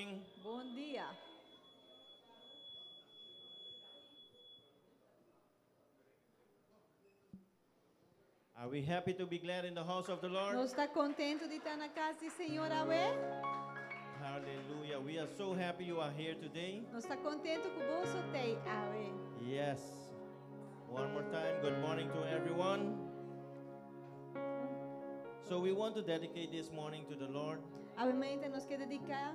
morning. Bom dia. Are we happy to be glad in the house of the Lord? Não está contente de estar na casa do Senhor, Aue? Hallelujah. We are so happy you are here today. Não está contente com o bolso tem, Aue? Yes. One more time, good morning to everyone. So we want to dedicate this morning to the Lord. Aue, mente nos que dedicar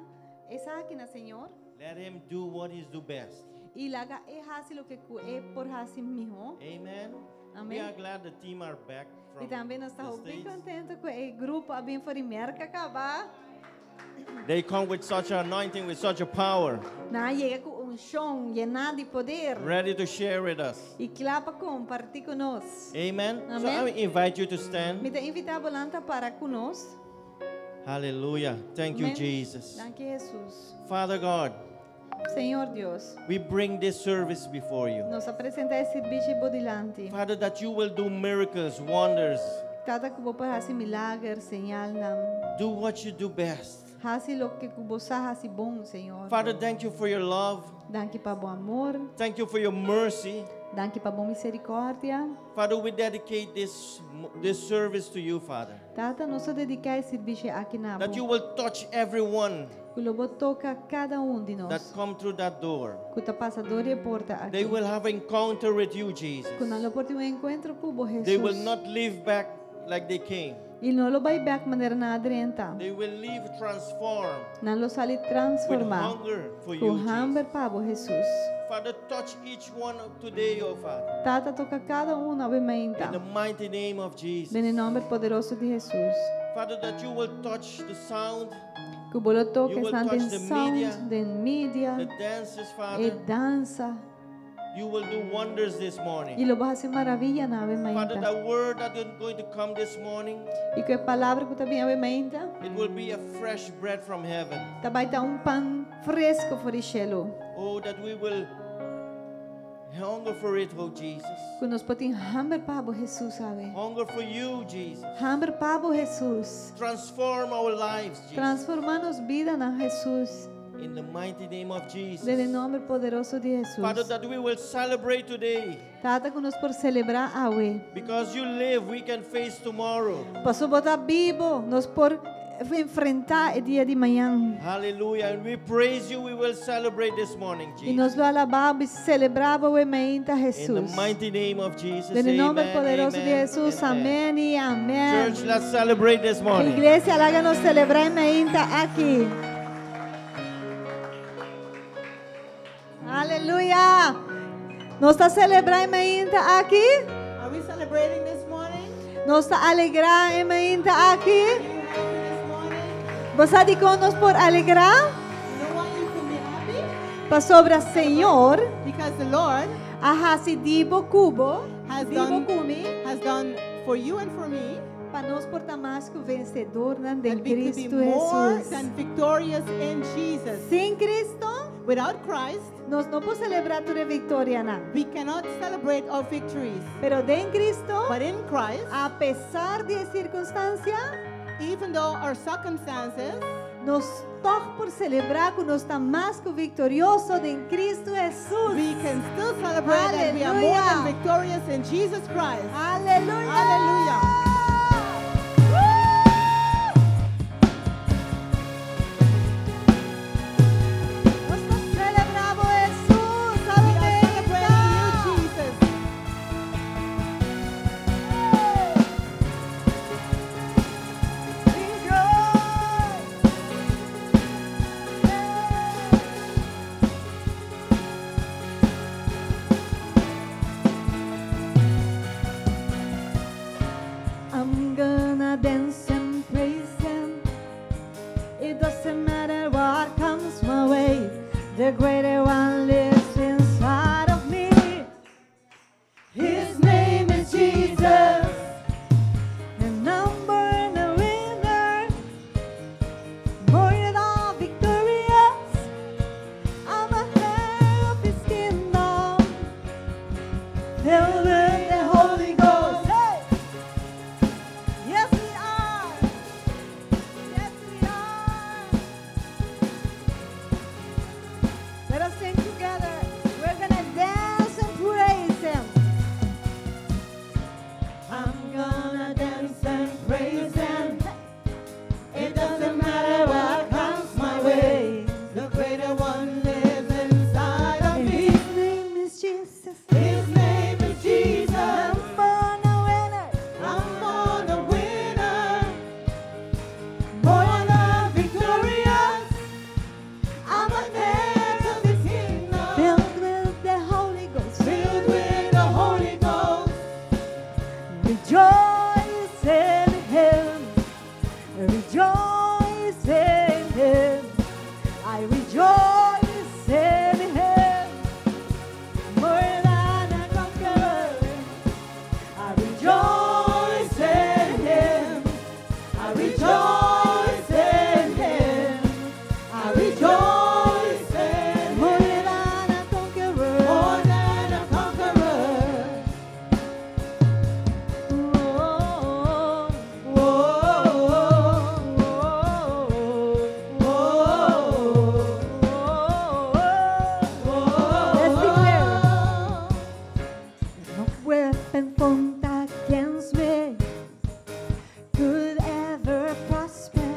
essa aqui na Senhor. Let him do what he's do best. E laga é hasi lo que é por hasi miho. Amen. Amen. We are glad the team are back from E também nós the estamos bem States. contentes com o grupo a bem for merca acabar. They come with such an anointing, with such a power, Na chega com chão llenado de poder. ready to share with us. E claro para compartilhar conosco. Amen. So Amen. I invite you to stand. Me te invitar a volanta para conosco. Hallelujah. Thank you, Amen. Jesus. Danke Jesus. Father God, Senhor Deus, we bring this service before you. nos apresenta esse serviço bodilante. Father, that you will do miracles, wonders. Cada que vou para esse milagre, señal nam. Do what you do best. Hasi lo que você hasi bom, Senhor. Father, thank you for your love. Danke para bom amor. Thank you for your mercy. Danke para bom misericórdia. Father, we dedicate this service to you, Father. Tata, nós dedicar esse serviço aqui na That you will touch everyone que lobo toca cada de that nós. come through that door. Que tá passador e porta aqui. They will have encounter with you, Jesus. Quando lo porta encontro com o Jesus. They will not live back like they came. E não lo vai back maneira na adrenta. They will live transformed Não lo sali with transformar. hunger for Com you, Jesus. hambre para o Jesus. Father, touch each one today, oh Father. Tata toca cada na obviamente. In the mighty name of Jesus. Bem em nome poderoso de Jesus. Father, that you will touch the sound, Que o bolo toca You will essa touch the atenção media, de mídia the dances, e Father. dança. You will do wonders this E morning. lo vai fazer maravilha na Father, obviamente. the word that is going to come this morning, E que a palavra que também obviamente. it will be a fresh bread from heaven. Também tá pão fresco fora do cielo. Oh, that we will hunger for it, oh Jesus. Que nós podemos hambre para o Jesus, sabe? Hunger for you, Jesus. Hambre para o Jesus. Transform our lives, Jesus. Transformar-nos vida na Jesus. In the mighty name of Jesus. Em nome poderoso de Jesus. Father, that we will celebrate today. Tata que nós por celebrar hoje. Because you live, we can face tomorrow. Passou botar vivo, nós por enfrentar o dia de manhã. Hallelujah. And we praise you, we will celebrate this morning, E nós Jesus. lo alabamos e celebramos o momento a In the Jesus. mighty name of Jesus. Em nome Amen, poderoso de amen, Jesus. amen. Amém e amém. Church, let's celebrate this morning. Igreja, láganos celebrar o momento aqui. Aleluia. Nós está celebrando o momento aqui. Are we celebrating this morning? Nós está alegrar o momento aqui. Are you happy this morning? Você de nos por alegrar? You know why you can be happy? Para sobre o Senhor. Because the Lord A hasidibo cubo. has Dibo done, cumi. has done for you and for me Para nós portar mais que o vencedor né, de that we could be Cristo more Jesus. than victorious in Jesus. Sem Cristo, Without Christ, nós não podemos celebrar toda vitória, não. we cannot celebrate our victories. Pero de Cristo, But in Christ, a pesar de circunstância, even though our circumstances, nós estamos por celebrar que nós estamos mais que vitorioso em Cristo Jesus. we can still celebrate that we are more than Hallelujah. victorious in Jesus Christ. Aleluia! Hallelujah. Nós estamos celebrando Jesus. We are celebrating Aleluia! you, Jesus. I'm gonna dance and praise Him. It doesn't matter what comes my way. The greater one lives inside of me. His name is Jesus. And I'm born a winner. More than victorious. I'm a heir of His kingdom. Filled with the Holy Ghost. Hey! Yes, we are. Yes, we are. rejoice in Him, more than a conqueror. I rejoice in Him. I rejoice in Him. I rejoice in Him. More than a conqueror. More than a conqueror. Let's declare. No weapon formed against me could ever prosper.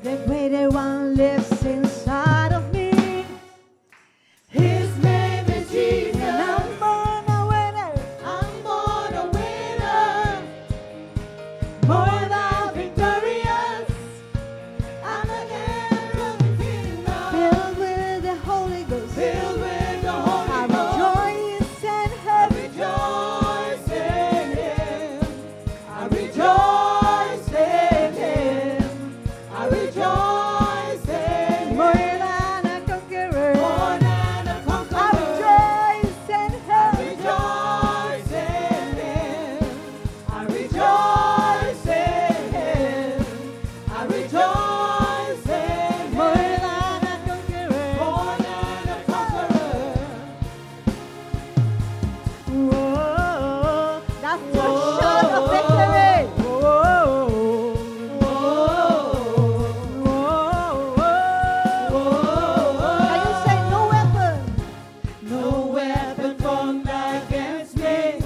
The greater one lives inside of me. His name is Jesus. And I'm born a winner. I'm born a winner. More than victorious. I'm a heir of the kingdom. Filled with the Holy Ghost. Filled with the Holy Ghost. I rejoice in Him. Rejoice in Him. I rejoice in Him. I rejoice in Him. More than a conqueror. More than a conqueror. I rejoice in Him. Rejoice in Him. I rejoice in Him. I rejoice in Him. More than a conqueror. More than a conqueror. Whoa, that's the shout of victory. Can you say no weapon? No weapon formed against me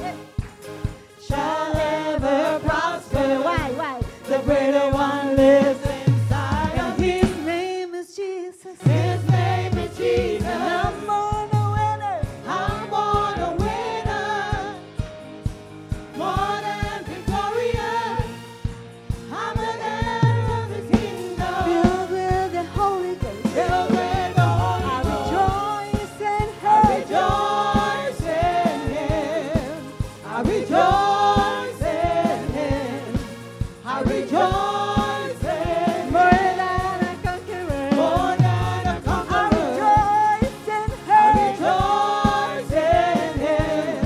shall ever prosper. Why? The greater one lives inside of me. His name is Jesus. His name is Jesus. And I'm born a winner. I'm born a winner. More than victorious. I'm an heir of the kingdom. Filled with the Holy Ghost. Filled with the Holy Ghost. I rejoice in Him. I rejoice in Him. I rejoice in Him. More than a conqueror. More than a conqueror. I rejoice in Him.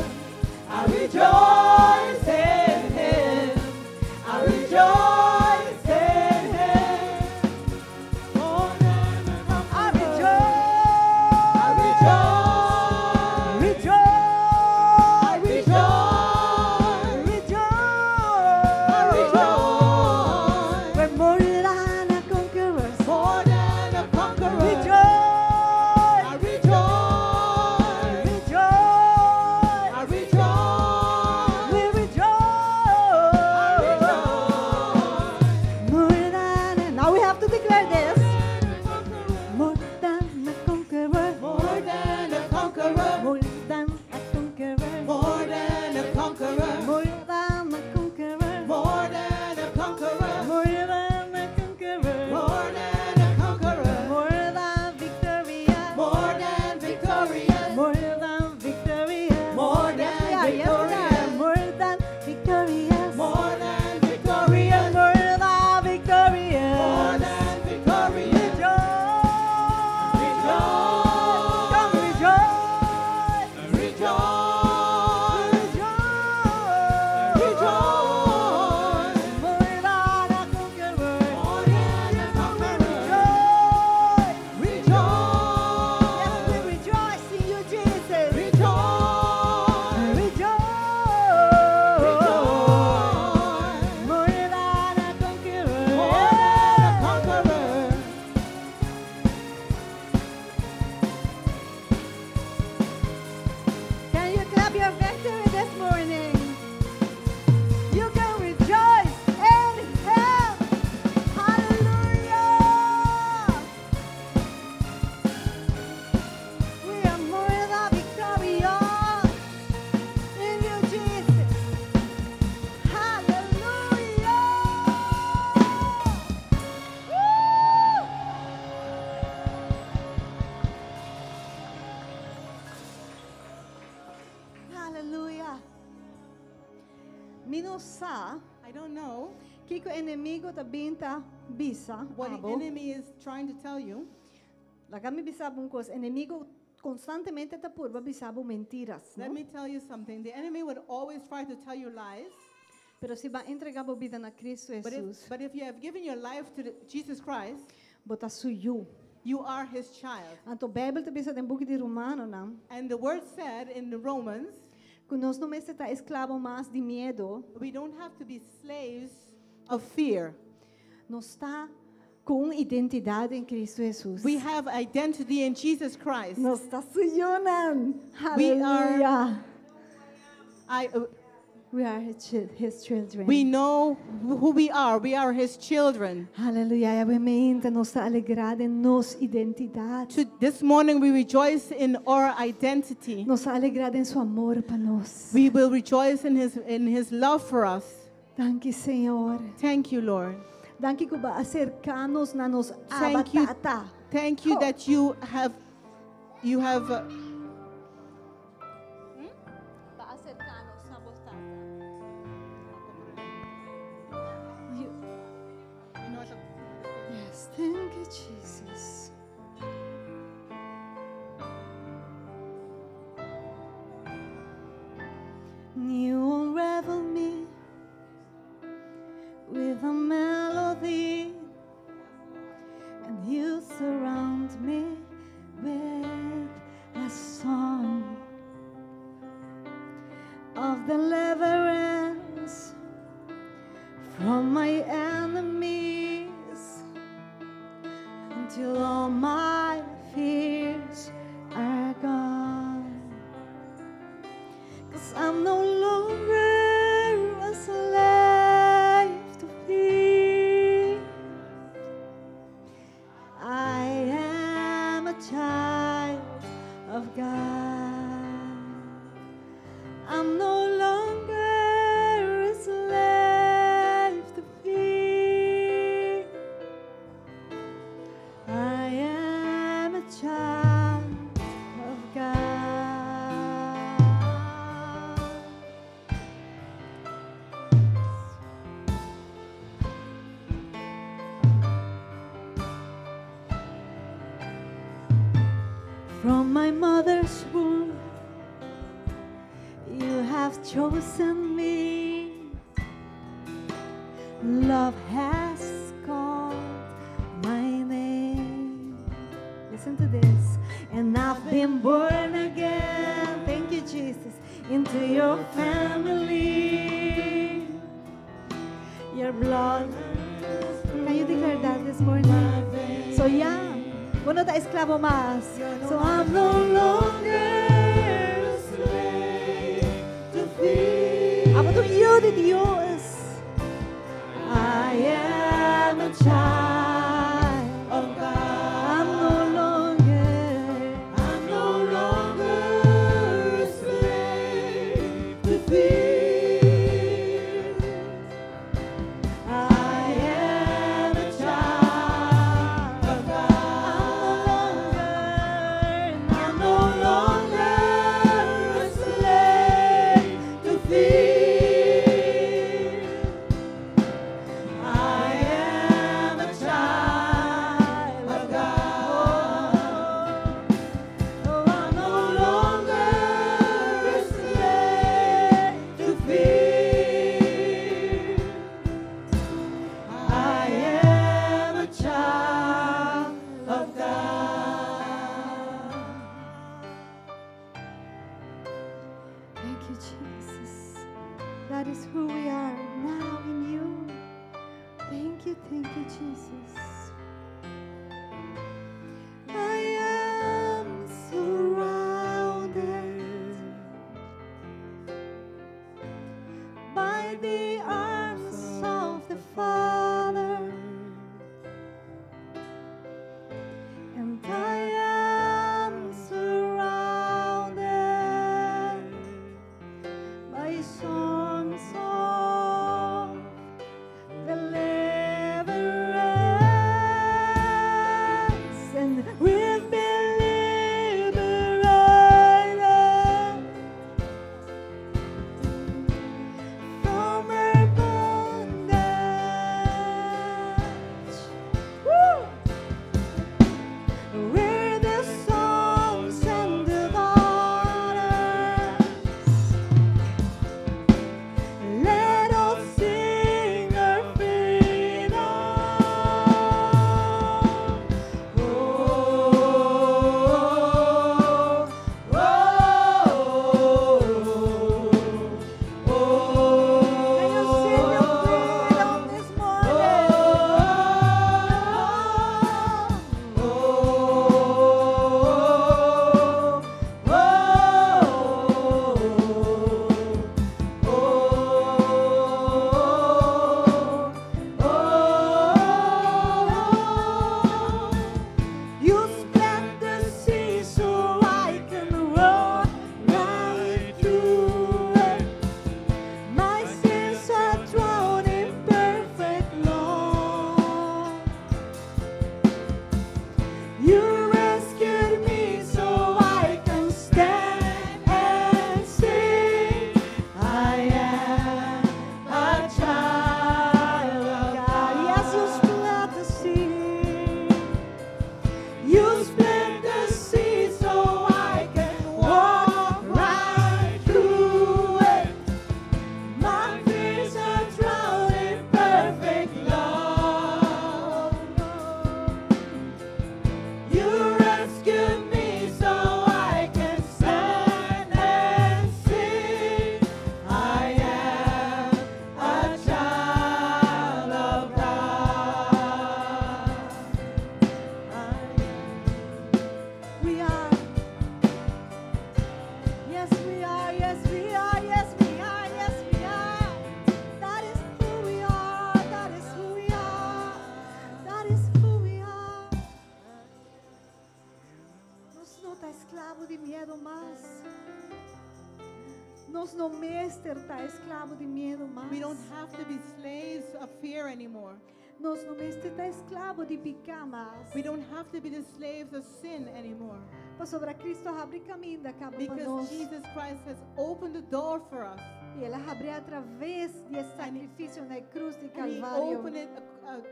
I rejoice in Him. I rejoice in Him. More than a conqueror. I rejoice. We're more than a conqueror. More than a conqueror. Rejoice. I rejoice. Rejoice. I rejoice. We rejoice. More than now we have to declare this. More than a conqueror. More than a conqueror. More than a conqueror. More than a conqueror. More than a conqueror. More than a conqueror. More than a conqueror. More than a conqueror. More than victorious. More than victorious. More than victorious. More than victorious. More than victorious. More than victorious. More than victorious. More than victorious. Rejoice. Come rejoice. Rejoice. Rejoice. More than a conqueror. More than a conqueror. Rejoice. Yes, we rejoice in you, Jesus. Rejoice. Rejoice. More than a conqueror. More than a conqueror. Can you clap your victory this morning? You can rejoice in Him. Hallelujah. We are more than victorious in you, Jesus. Hallelujah. Woo! Hallelujah. Minusa, I don't know que o inimigo tá binta bisa, what the abo. enemy is trying to tell you. Lá kami bisabong kos, enemigo constantemente ta purba bisabo mentiras, Let no? me tell you something. The enemy would always try to tell you lies. Pero si ba entregabo vida na Cristo Jesus, But if you have given your life to Jesus Christ, bota suyo. you are his child. Anto Bible ta bisa den buku di Romano na, And the word said in the Romans, kung nós não está escravo mais de medo, we don't have to be slaves of fear. nós está com identidade em Cristo Jesus. We have identity in Jesus Christ. Nós está suyonan. We are- Hallelujah. I, We are his children. we know who we are. We are his children. Aleluia. E obviamente nós está alegrada em nossa identidade. This morning we rejoice in our identity. Nós está alegrada em seu amor para nós. We will rejoice in his love for us. Danke, Senhor. Thank you, Lord. Danke que ba acercar-nos na nos Thank you. abatata. Thank you that you have Ba acercar-nos na batata. Yes, thank you, Jesus. You unravel me with a melody, and you surround me with a song of deliverance from my enemies until all my fears are gone. 'Cause I'm no longer a slave to fear. I am a child of God. I'm no longer a slave to fear. I am a child of God. From my mother's womb, you have chosen me. Love has called my name. Listen to this. And I've been born again. Thank you, Jesus. Into your family. Your blood. Can you declare that this morning? So yeah. Bueno, ta esclavo más. So I'm no longer a slave to fear. Amo to you de Dios. I am a child of God. I'm no longer a slave to fear. I am a child of God. I'm no longer a slave to fear. I am a child of God. Oh, I'm no longer a slave to fear. I am a child of God. Thank you, Jesus. That is who we are now in you. Thank you, Jesus. I am surrounded by the arms of the Father, and I am surrounded by songs of está esclavo de miedo más. Nós não mestre está esclavo de medo mais. We don't have to be slaves of fear anymore. Nós não mestre está esclavo de pecar mais. We don't have to be the slaves of sin anymore. Pastor, para Cristo abre caminho da capa para nós. Because Jesus Christ has opened the door for us. E Ele abre através desse sacrifício na cruz de And he Calvário. opened it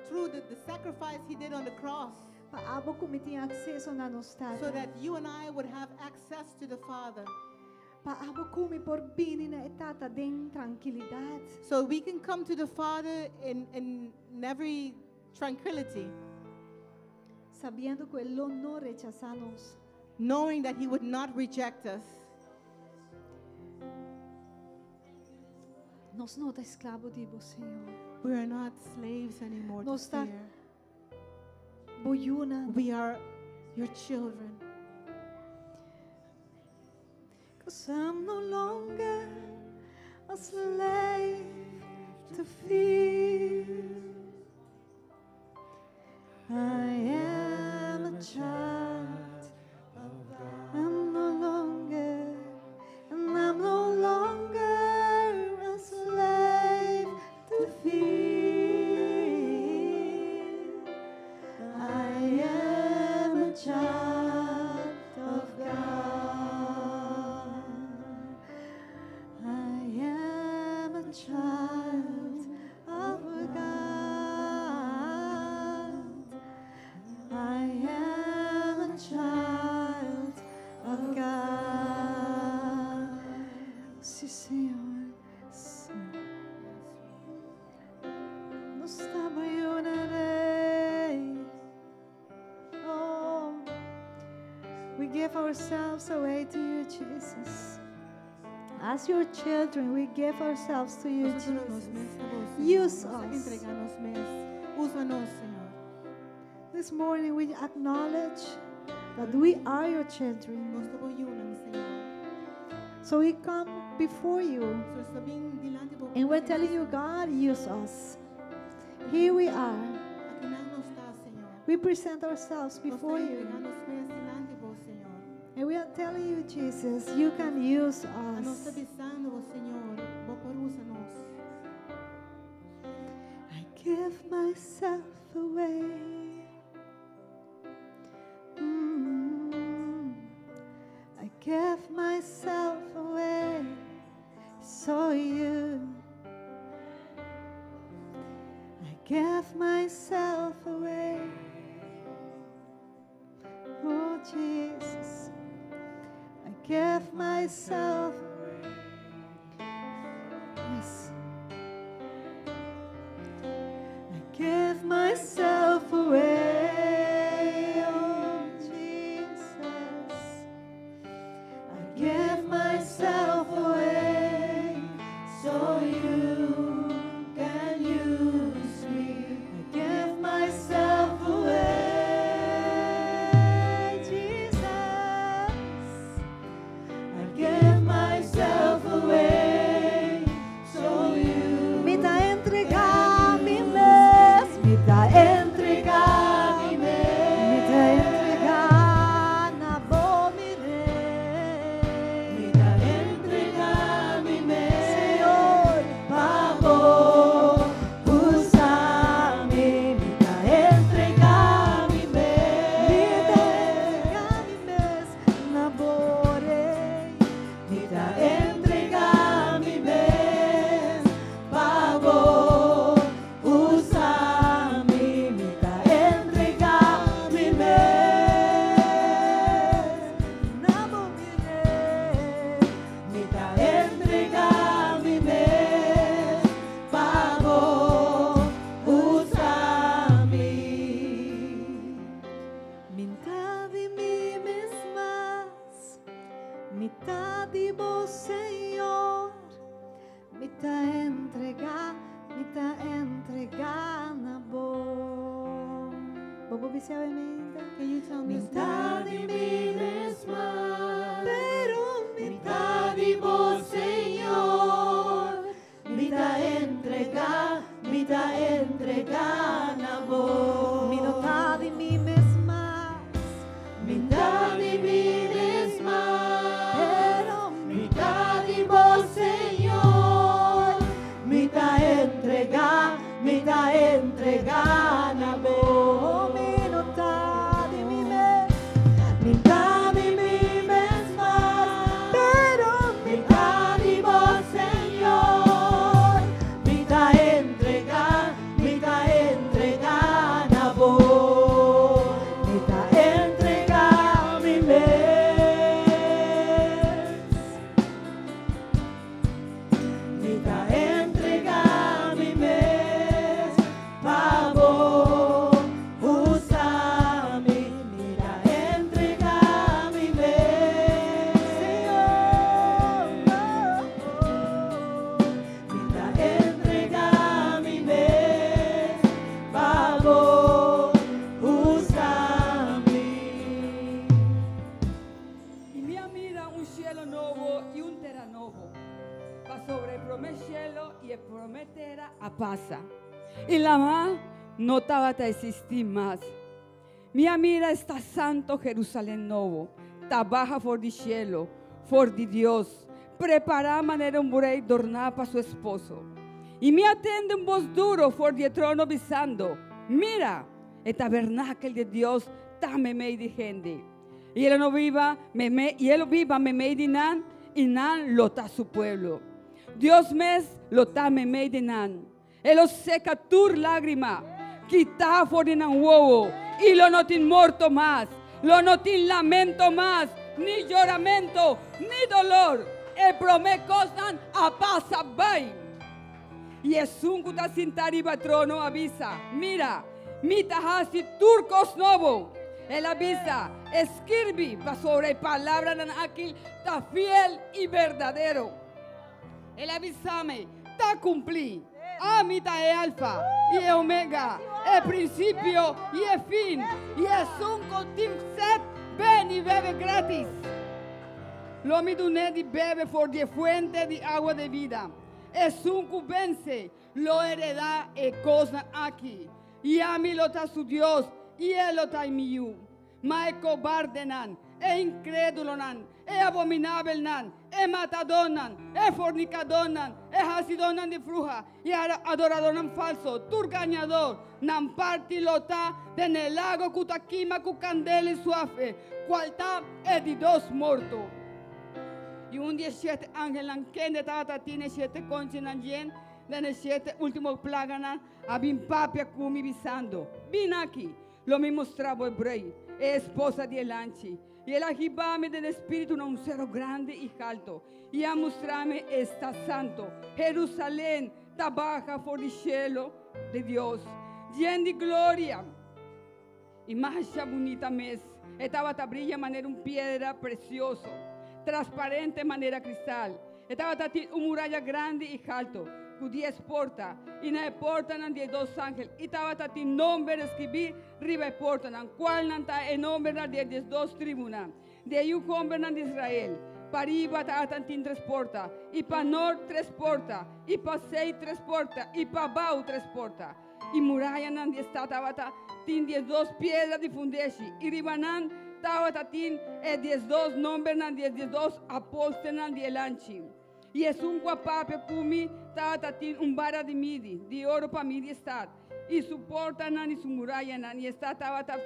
through the sacrifice he did on the cross, Para abo como tinha acesso na nossa so tata. that you and I would have access to the Father. Para abo como por bini na etata den tranquilidade. So we can come to the Father in every tranquility, Sabendo que Ele não rechaça-nos. knowing that he would not reject us. Nós não está escravo de você, Senhor. We are not slaves anymore to No está- fear. Boyuna. We are your children. 'Cause I'm no longer a slave to fear. I am a child of God. I'm no longer a slave to fear. I am a child of God. I am a child of God. I am a child of God. Sim, Senhor. Sim. Nos trabalharei. Oh, we give ourselves away to you, Jesus. As your children, we give ourselves to you, Nosotros nos Jesus. mesmos, Use Señor. Nos us. entregamos mesmo. Úsanos, Señor. This morning, we acknowledge that we are your children. Nos taboyunan, Señor. So we come before you So sabing dilante po. and we're telling you, God, use us. Here we are. Aquí na nos está, Señor. We present ourselves Nos before you. entregamos mesmo dilante po, Señor. And we are telling you, Jesus, you can use A nos us. avisando po, Señor. Bokor úsanos. I give myself away. I give myself away. So you. I give myself away. Oh Jesus. I give myself away. Yes. I give myself away, oh Jesus. I give myself away so you can use me. I give myself away, Jesus. I give myself away so you. Me dá entregar me mesmo, me dá entregar me mesmo, me dá entregar na boa me dá entregar me mesmo, Senhor, favor, usa-me, me dá entregar me mesmo, na boa me dá entregar me mesmo, favor, usa-me, me dá entregar me mesmo, na boa me dá entregar me mesmo, favor, usa-me. Mitad de mí mesmas, mitad de vos, Señor, mitad entregar na boa. Vamos oficialmente. Can you tell me Mitad de mí mesma, pero mitad de vos, Señor, mitad entregar na voz. Mitad de mí mesma, mitad de mí y prometera a pasa. Y la más no estaba a existir más. Mira, mira, está santo Jerusalén nuevo. Trabaja por el cielo, por di Dios. Prepara manera un rey dornar para su esposo. Y me atende un voz duro por el trono visando. Mira, el tabernáculo de Dios está me de gente. Y él no viva, y él viva me de nan, y nan lo está su pueblo. Dios mes lo está me de nan. Él lo seca tur lágrima, quita for de nan huevo, y lo no tin muerto más, lo no tin lamento más, ni lloramento, ni dolor. El promete cosas a pasa bien. Y es un cuta sintari patrono avisa, mira, mitahasi turcos novo. Él avisa, escribe para sobre palabra de aquel está fiel y verdadero. Él avísame, está cumplí. Amita es alfa y es omega, el principio y el fin. Y es un contim set, ven y bebe gratis. Lo miduné y bebe por de fuente de agua de vida. Es un vence, lo hereda e cosa aquí. Y a mí lo está su Dios, y él lo está en mi. Ma es cobarde nan, es incrédulo nan, es abominable nan, es matador nan, es fornicador nan, es asidor nan de fruja, y adorador nan falso, turgañador, nan parti lo está de en el lago cutaquima cu candela y suave, cual está es de dos muertos. Y un día 7 ángeles que de tata tiene 7 conchas en de 7 últimos plagas abin papia cumi visando. Vin aquí, lo me mostraba hebreo, esposa de Elanchi. Y el agibame del espíritu un cero grande y alto. Y a mostrarme está santo. Jerusalén, trabaja por el cielo de Dios. Lleno de gloria. Y más bonita mes. Estaba brilla manera un piedra precioso. Transparente manera cristal. Estaba una muralla grande y alto, con 10 puertas, y en la puerta había 2 ángeles, y estaba nombre escribir, arriba de puerta, cual está el nombre de 2 tribunas, de ahí un hombre de Israel, para arriba estaba 3 puertas, y para norte 3 puertas, y para 6 3 puertas, y para abajo 3 puertas, y muralla donde estaba 2 piedras de fundeshi, y ribanan estaba 2 nombres de 2 apóstoles de Elanchi. Y es un guapape pumi, un vara de midi, de oro para midi está. Y su porta y su muralla y está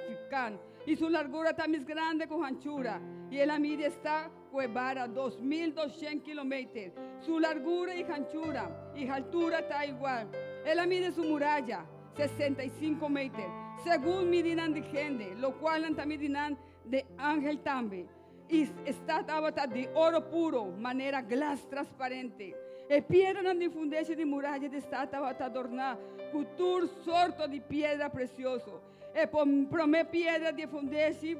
ficán. Y su largura está más grande con anchura. Y el midi está con vara 2200 kilómetros. Su largura y anchura y altura está igual. El mide su muralla 65 metros. Según midinan de gente, lo cual midinan de ángel también. Y está de oro puro, manera glas transparente. E piedra de fundencia de muralla de esta adornada, cultur sorto de piedra precioso. E promé piedra de fundencia,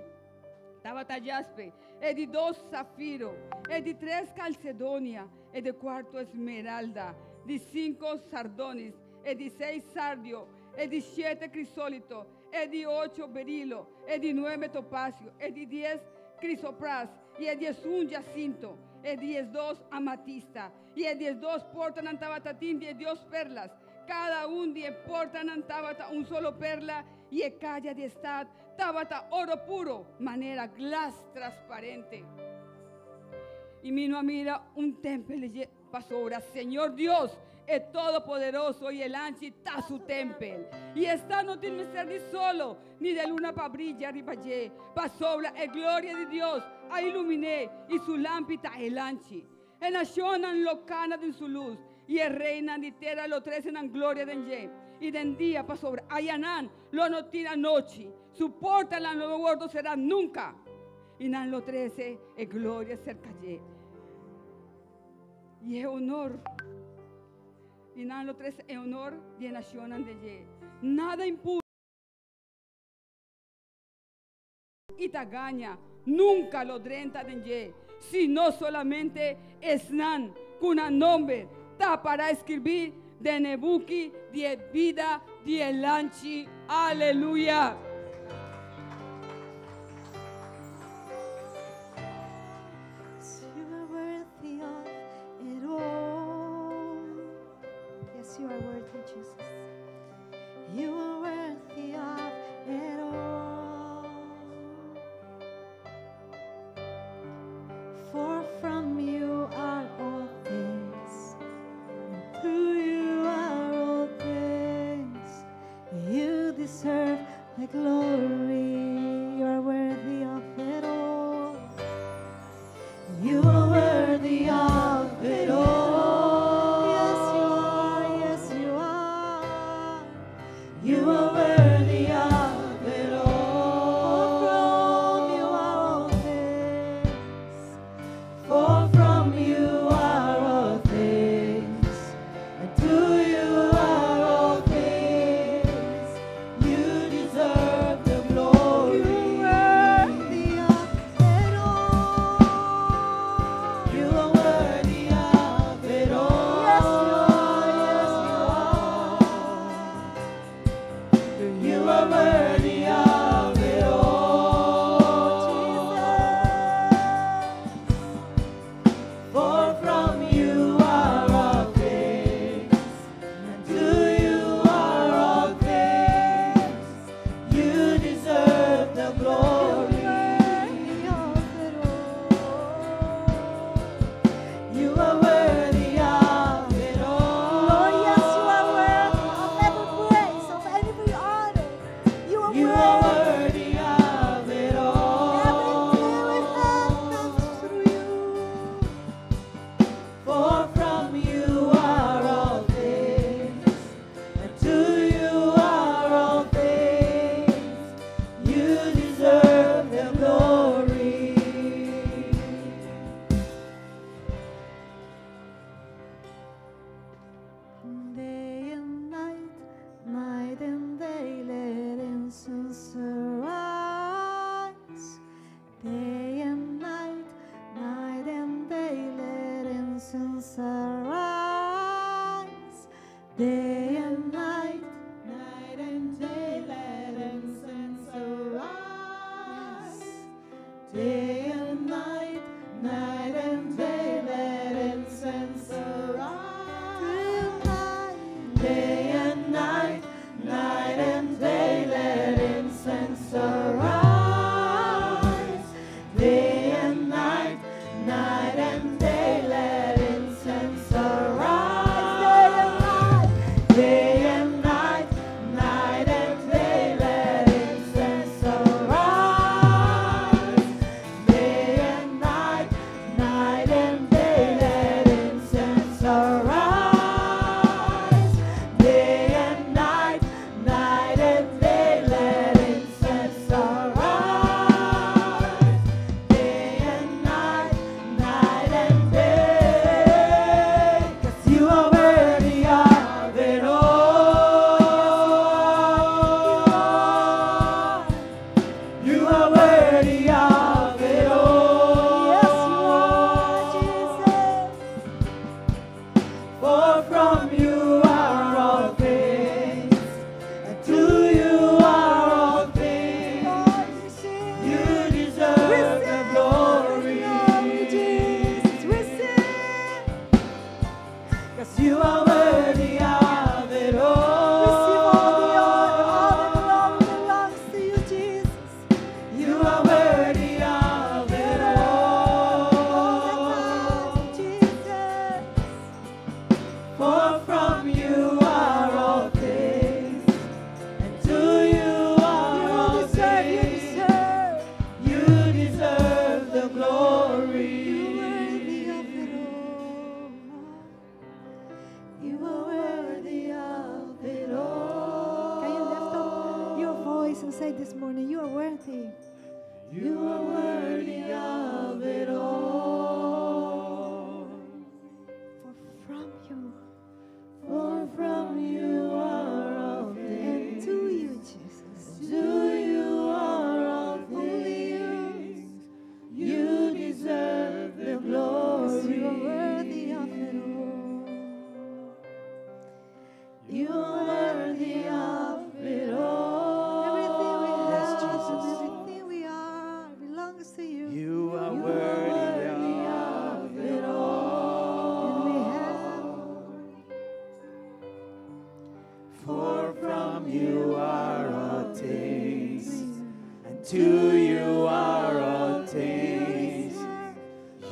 estaba jaspe, e de 2 zafiros, e de 3 calcedonia, e de 4 esmeralda, de 5 sardones, e de 6 sardio, e de 7 crisólito, e de 8 berilo, e de 9 topacio, e de 10 crisopras, y el 11 jacinto, el 12 amatista, y el 12 portan antavatatín de 2 perlas, cada un de portan antavata un solo perla, y el calla de estad, tabata oro puro, manera glas transparente. Y mira un templo pasó ahora, Señor Dios, el Todopoderoso y el anchi está su templo. Y esta no tiene que ser ni solo, ni de luna para brillar arriba allí. Pasó la gloria de Dios, a iluminé, y su lámpita el anchi. En nacionan locana de su luz, y el reina de tierra lo trece en gloria de Él. Y de día pasó, ayanan, lo no tira noche, su porta la no gordo será nunca. Y nan lo trece, es gloria cerca allí. Y es honor. Y nan lo trece, es honor de nación de Él. Nada impuro. Y tagaña, nunca lo drenta de Él, sino solamente es nan, con un nombre, ta para escribir de Nebuki, de vida, de lanchi. Aleluya. You are worthy of it all. Yes, you are worthy, Jesus. You are worthy of it all. For from you are all things, and through you are all things. You deserve the glory. You are worthy of it all. You are worthy of it all. Yes, you are. Yes, you are. You are worthy of it all. For from you are all things. For from you are all things, and to you are all things. You deserve the glory. You are worthy of it all. You are worthy of it all. Yes, you are. Yes, you are. You are worthy of it all, Jesus. For from you are all things, and to you are all things. You deserve the glory. You are worthy of it all. Lord, yes, you are worthy of every praise, of every honor. You are worthy of it all. Everything we have comes through you. For from you are all things, and to you are all things. You deserve the glory. Day and night, night and day, let incense arise. Day and night, night and day, let incense arise. Day and night, night and day, let incense arise. Day and night, night and day, let incense arise. Day and night, night and day, let incense arise. Day and night, night and day, let incense arise.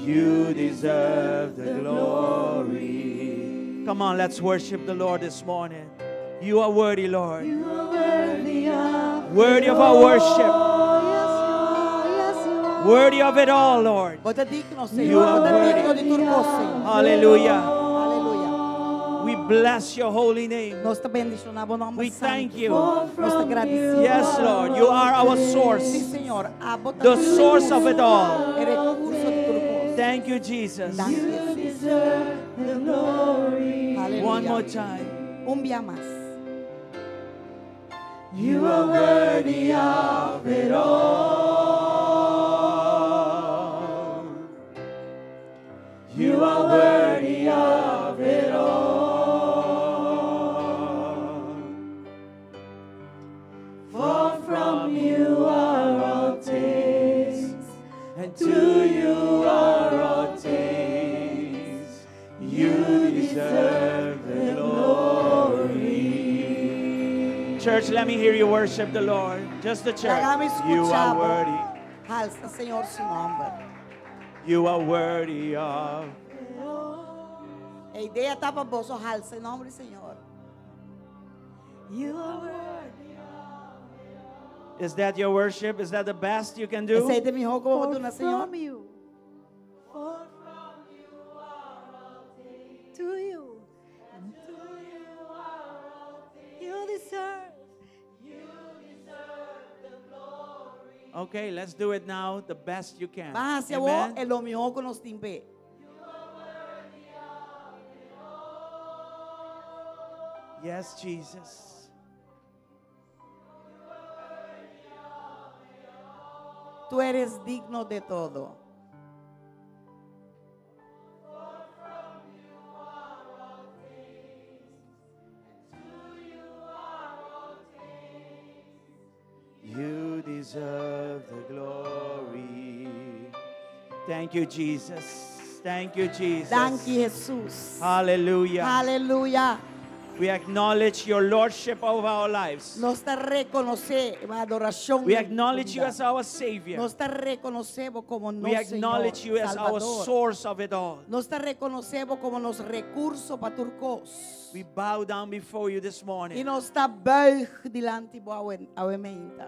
You deserve the glory. Come on, let's worship the Lord this morning. You are worthy, Lord. You are worthy of Worthy of our worship. Yes, you are. Worthy of it all, Lord. Voi te digno, You Señor. are Voi te worthy. digno di turco, Señor. Hallelujah. Aleluia. We bless your holy name. Nós te bendicionamos o nome We santo. thank you. Nós te agradecemos. Yes, Lord. You are our Sim, source. Senhor. The source of it all. É recurso de turco. Thank you, Jesus. Thank you, Jesus. Deserve the glory. Aleluia. One more time. Dia mais. You are worthy of it all. You are worthy of it all. For from you are all things, and to you are all things. You deserve the glory. Church, let me hear you worship the Lord. Just the church. Hágame You are escuchar. worthy. Alça, Senhor, seu nome. You are worthy of. A ideia está para você, alça em nome do Senhor. You are worthy. Is that your worship? Is that the best you can do? Esse aí tem me como For tu na Senhor. from you. For from you are all things. To you. And to you are all things. You deserve. You deserve the glory. Okay, let's do it now the best you can. Vas hacia vos, Amen. el homem que nos timbe. Yes, Jesus. Tú eres digno de todo. You deserve the glory. Thank you, Jesus. Thank you, Jesus. Thank you, Jesús. Hallelujah. Aleluya. We acknowledge your lordship over our lives. Nos te reconoce la adoración. We de acknowledge you vida. as our Savior. Nos te reconocemos como We nuestro acknowledge you as our Salvador. source of it all. Nos te reconocemos como los recursos para turcos. We bow down before you this Y morning. nos te buig delante de mente.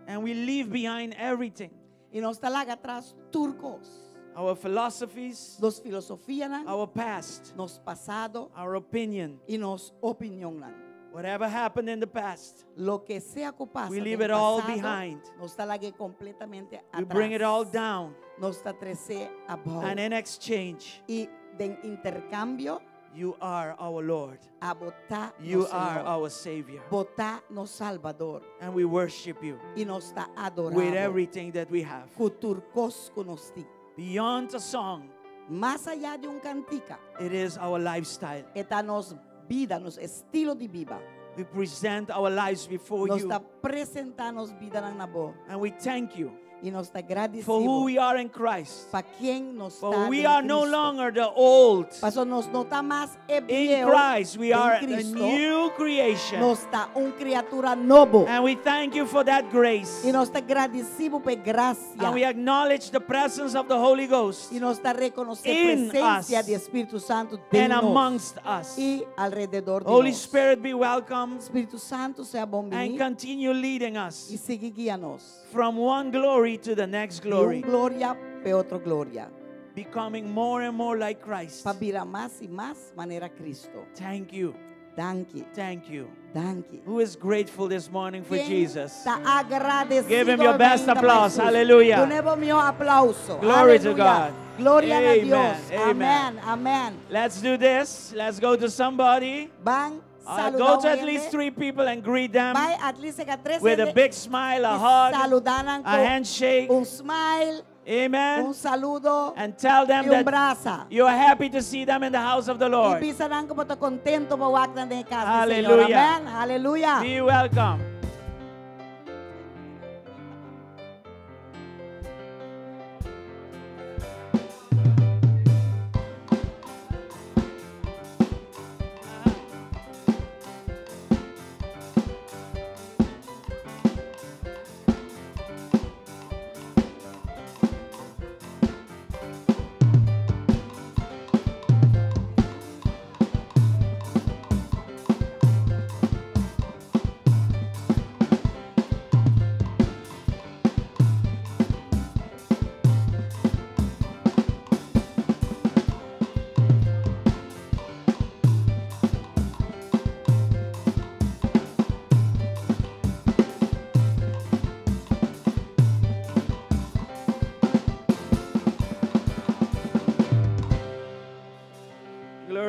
And we leave behind everything. Y nos te laga atrás turcos. Our philosophies, Nos filosofían, our past, nos pasado our opinion. y nos opinionan. Whatever happened in the past, Lo que sea que pase we del leave it all pasado, behind. nos te lague completamente We atrás. bring it all down. Nos te trece abajo. And in exchange, Y de intercambio, you are our Lord. a votar You no are Señor. our Savior. Votar no Salvador. And we worship you Y nos está adorado. with everything that we have. Kuturkos kunosti. Beyond a song, Más allá de un cantica, it is our lifestyle. está nos vida, nos estilo de vida. We present our lives before Nos you. está presentando vida na boa. And we thank you Y nos está for who agradecido we are in Christ. para quien nos For está we en are no Cristo. longer the old. Pastor, nos no está más In viejo Christ, we en are a Cristo. new creation. Nos está un criatura novo. And we thank you for that grace. Y nos está agradecido por gracia. And we acknowledge the presence of the Holy Ghost Y nos está reconociendo in presencia us de Espíritu Santo de and nos amongst us. y alrededor de Holy nos. Spirit, be welcome Espíritu Santo sea and bienvenido continue leading y us sigue guíanos. from one glory to the next De un glory, gloria pe otro gloria. becoming more and more like Christ. Para vir a más y más manera Cristo. Thank you. Thank you. Thank you. Thank you. Who is grateful this morning for ¿Quién Jesus? está agradecido Give him your best realmente applause. por Jesús? Hallelujah. De nuevo mío aplauso. Glory to Aleluya. God. Gloria a Amen. Dios. Amen. Amén. Amén. Let's do this. Let's go to somebody. Van Go to at saludando least gente. 3 people and greet them Vai at least a tres with a gente big smile, a y hug, saludaran a con handshake. un smile, un Amen. saludo And tell y them un that brazo. you are happy to see them in the house of the Y Lord. pisarán como está contento por acta de casa del Señor. Aleluya. Amén. Aleluya. Be welcome.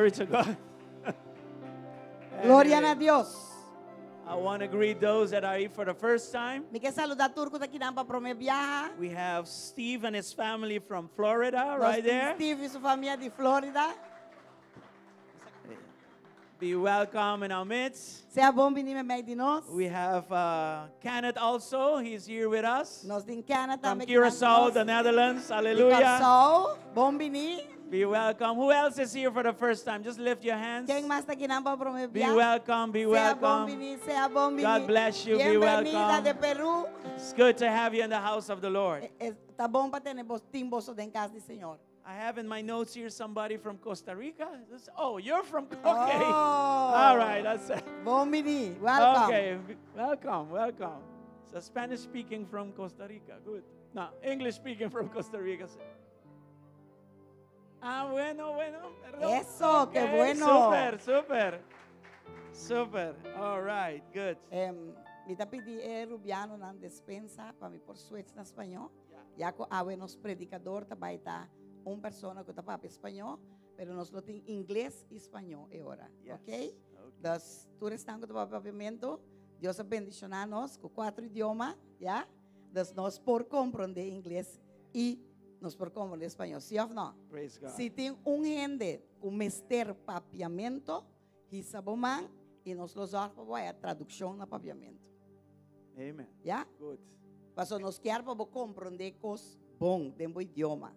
Glory to God. Gloria Anyway, a Dios. I want to greet those that are here for the first time. Me que saludar turco de aqui para prome viaja. We have Steve and his family from Florida Nós right temos there. Steve e sua família de Flórida. Be welcome in our midst. Seja bom vir no meio de nós. We have Kenneth also. He's here with us. Nós temos Canada From também. Curacao, the Netherlands. Hallelujah. Curaçao. Bom vir. Be welcome. Who else is here for the first time? Just lift your hands. Quem mais está aqui para prome Be viaja? welcome. Be Seja bom welcome. vir. Seja bom vir. God bless you. Be Bienvenida welcome. de Peru. It's good to have you in the house of the Lord. Tá bom para ter timboso em casa do Senhor. I have in my notes here somebody from Costa Rica. Oh, you're from okay. Oh. All right, that's it. Bom vir. Welcome. Okay, welcome, welcome. So Spanish speaking from Costa Rica. Good. No, English speaking from Costa Rica. Bueno. Perdón. Eso, qué Okay, bueno. Super. All right, good. Me está pedindo rubiano na despensa para me por suerte na espanhol. Já que há nos predicador também está persona que está para espanhol, pero nós lo tem inglês e espanhol agora, Yes. ok? Das todos estão com o papiamento. Deus abençoe nós com 4 idiomas, já? Das nós por compreender inglês e nós por compreender espanhol, sim ou não? Praise God. Se tem gente com mester papiamento, hisaboman e nós los para a tradução na papiamento, Amen. já? Good. Mas nós queremos para compreender coisas bom dentro do idioma,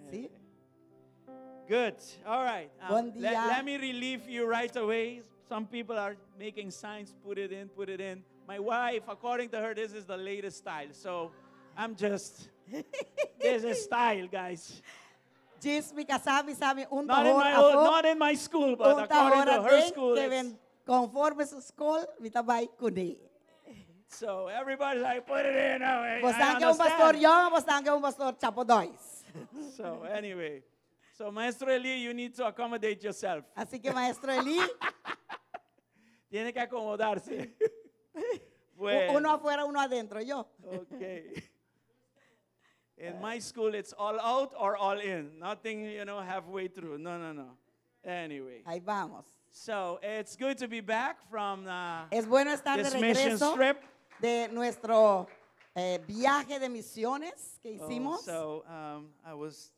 sim? Good. All right. Buen día. Let me relieve you right away. Some people are making signs, put it in. My wife, according to her, this is the latest style. So I'm just, this is style, guys. Diz me que sabe Not in my school, but according to her school. que it's- vem conforme sua escola, me trabalha com ele. So everybody's like, put it in. I Você que é pastor understand. John, você que é pastor Chapo 2. So anyway, so Maestro Eli, you need to accommodate yourself. Assim que maestro Eli, Tiene que acomodarse. Bueno. uno afuera, uno adentro, yo. Okay. In my school, it's all out or all in. Nothing, halfway through. No. Anyway. Ahí vamos. So it's good to be back from Es bueno estar de this mission regreso trip. de nuestro viaje de misiones que hicimos. So I was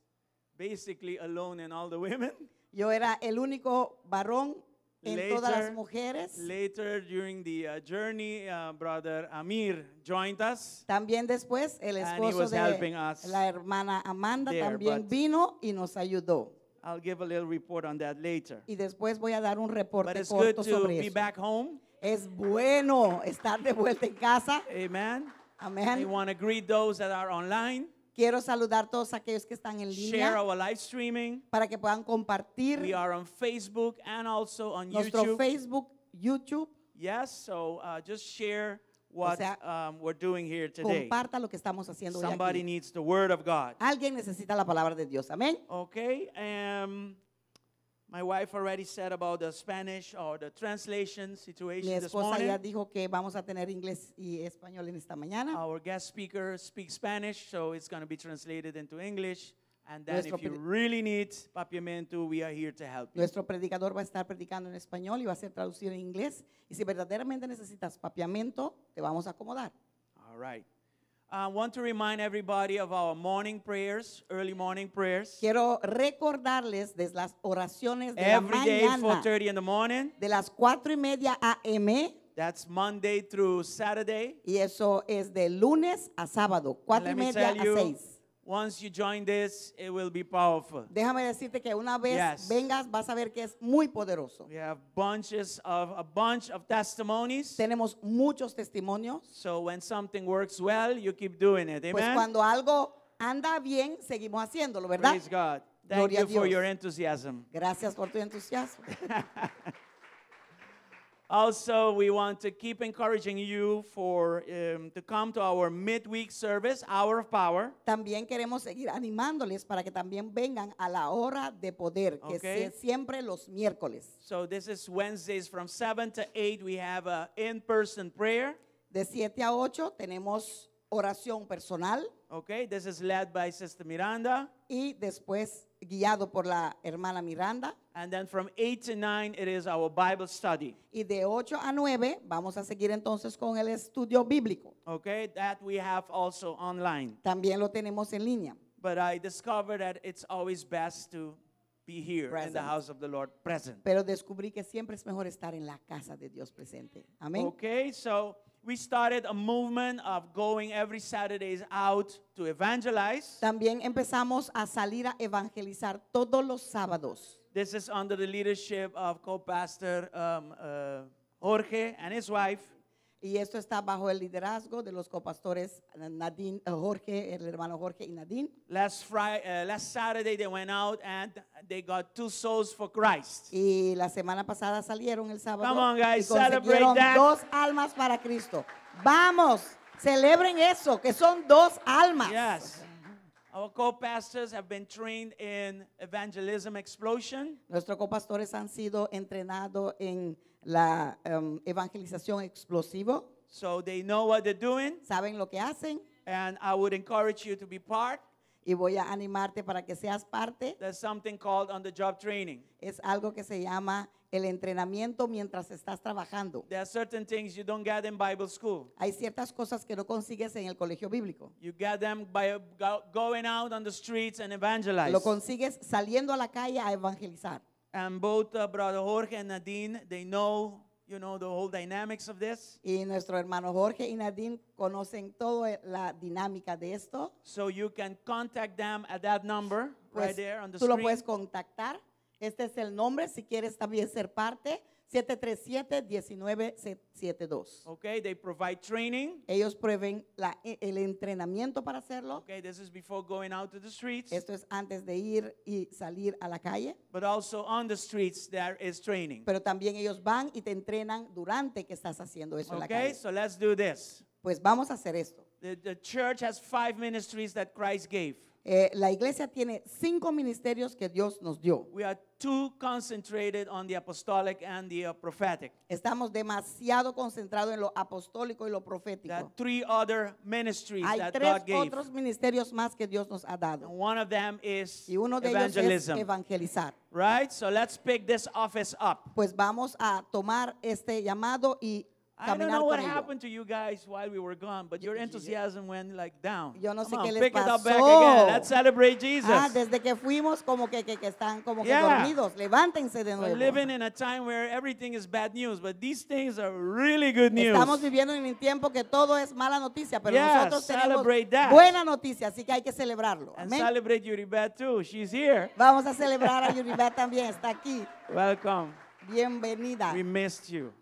basically alone in all the women. Yo era el único varón en todas las Later- mujeres. Later during the journey, Brother Amir joined us. También después el And he esposo was de helping us la hermana Amanda there, también but- vino y nos ayudó. I'll give a little report on that later. Y después voy a dar un But reporte it's good corto to sobre be eso. back home. Es bueno estar de vuelta en casa. Amen. I Amén. want to greet those that are online. Quiero saludar a todos aquellos que están en Share línea our live streaming. para que puedan compartir We are on Facebook and also on nuestro YouTube. Facebook, YouTube. Yes, so just share what sea, we're doing here today. Comparta lo que estamos haciendo hoy Somebody aquí. needs the word of God. Alguien necesita la palabra de Dios. Amén. Okay, my wife already said about the Spanish or the translation situation Mi this esposa ya morning. dijo que vamos a tener inglés y español en esta mañana. Our guest speaker speaks Spanish, so it's going to be translated into English. And then Nuestro if you pre- really need papiamento, we are here to help you. Nuestro predicador va a estar predicando en español y va a ser traducido en inglés. Y si verdaderamente necesitas papiamento, te vamos a acomodar. All right. I want to remind everybody of our morning prayers, early morning prayers. Quiero recordarles de las oraciones de Every la day, mañana, 4:30 in the morning. de las 4:30 a.m. That's Monday through Saturday. y eso es de lunes a sábado, And let me 4:30 tell a you, 6. once you join this, it will be powerful. Déjame decirte que una vez Yes. vengas vas a ver que es muy poderoso. We have a bunch of testimonies. Tenemos muchos testimonios. So when something works well, you keep doing it. Pues Amen. cuando algo anda bien, seguimos haciéndolo, ¿verdad? Praise God. Thank Gloria a you for Dios. your enthusiasm. Gracias por tu entusiasmo. Also, we want to keep encouraging you to come to our midweek service, Hour of Power. También queremos seguir animándoles para que también vengan a la hora de poder, que Okay. es siempre los miércoles. So this is Wednesdays from 7 to 8. We have an in-person prayer. De 7 a 8 tenemos oración personal Okay, this is led by Sister Miranda. y después guiado por la hermana Miranda. And then from 8 to 9, it is our Bible study. Y de 8 a 9 vamos a seguir entonces con el estudio bíblico. Okay, that we have also online. También lo tenemos en línea. But I discovered that it's always best to be here in the Present. house of the Lord, present. Pero descubrí que siempre es mejor estar en la casa de Dios presente. Amén. Okay, so we started a movement of going every Saturdays out to evangelize. También empezamos a salir a evangelizar todos los sábados. This is under the leadership of co-pastor Jorge and his wife. Y esto está bajo el liderazgo de los copastores Nadine, Jorge, el hermano Jorge y Nadine. Last Saturday they went out and they got 2 souls for Christ. Y la semana pasada salieron el sábado Come on, guys, y consiguieron celebrate that. 2 almas para Cristo. Vamos, celebren eso, que son 2 almas. Yes. Our co-pastors have been trained in evangelism explosion. Nuestros copastores han sido entrenados en la evangelización explosivo. So they know what they're doing. Saben lo que hacen And I would encourage you to be part. y voy a animarte para que seas parte. There's something called on-the-job training. Es algo que se llama el entrenamiento mientras estás trabajando. There are certain things you don't get in Bible school. Hay ciertas cosas que no consigues en el colegio bíblico. You get them by going out on the streets and evangelize. Lo consigues saliendo a la calle a evangelizar. And both Brother Jorge and Nadine, they know, you know, the whole dynamics of this. Y nuestro hermano Jorge y Nadine conocen toda la dinámica de esto. So you can contact them at that number Pues right there on the tú lo screen. puedes contactar. Este es el nombre si quieres también ser parte. 737-1972. Okay, they provide training. Ellos prueben el entrenamiento para hacerlo. Okay, this is before going out to the streets. Esto es antes de ir y salir a la calle. But also on the streets there is training. Pero también ellos van y te entrenan durante que estás haciendo eso en la Okay, calle. so let's do this. Pues vamos a hacer esto. The church has 5 ministries that Christ gave. La iglesia tiene 5 ministerios que Dios nos dio. We are too concentrated on the apostolic and the prophetic. Estamos demasiado concentrados en lo apostólico y lo There are profético. 3 other ministries Hay that 3 God gave. otros ministerios más que Dios nos ha And dado. one of them is Y uno de ellos es evangelism. evangelizar. Right? So let's pick this office up. Pues vamos a tomar este llamado y I don't caminar know what con ello. happened to you guys while we were gone, but your enthusiasm went like down. Yo no sé Come qué on, les pick it up back pasó. again. Let's celebrate Jesus. Desde que fuimos como que están como que Yeah. dormidos. Levántense de We're nuevo. living in a time where everything is bad news, but these things are really good news. Estamos viviendo en un tiempo que todo es mala noticia, pero Yes, nosotros tenemos celebrate that. buena noticia, así que hay que celebrarlo. And Amén. celebrate Yuribet too. She's here. Vamos a celebrar a Yuribet también, está aquí. Welcome. Bienvenida. We missed you,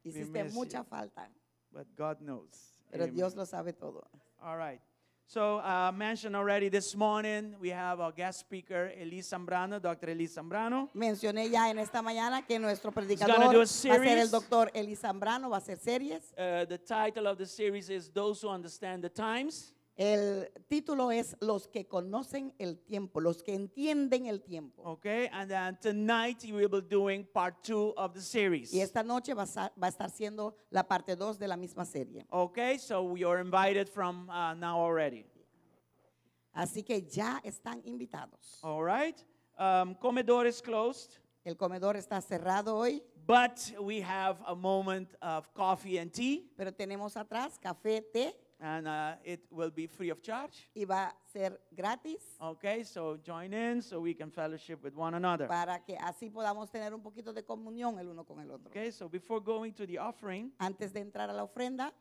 Hiciste miss mucha you. falta, but God knows. pero Amen. Dios lo sabe todo. All right. So, mentioned already this morning, we have our guest speaker, Elise Zambrano, Dr. Elise Zambrano. Mencioné ya en esta mañana que nuestro gonna predicador do a va a ser el series. doctor Eli Zambrano, va a hacer series. The title of the series is Those Who Understand the Times. El título es Los que conocen el tiempo, los que entienden el tiempo. Okay, and then tonight we will be doing part 2 of the series. Y esta noche va a estar siendo la parte 2 de la misma serie. Okay, so we are invited from now already. Así que ya están invitados. All right. Comedor is closed, El comedor está cerrado hoy, but we have a moment of coffee and tea, pero tenemos atrás café, té and it will be free of charge. y va a ser gratis Okay, so join in so we can fellowship with one another. para que así podamos tener un poquito de comunión el uno con el otro. Okay, so before going to the offering, Antes de entrar a la ofrenda,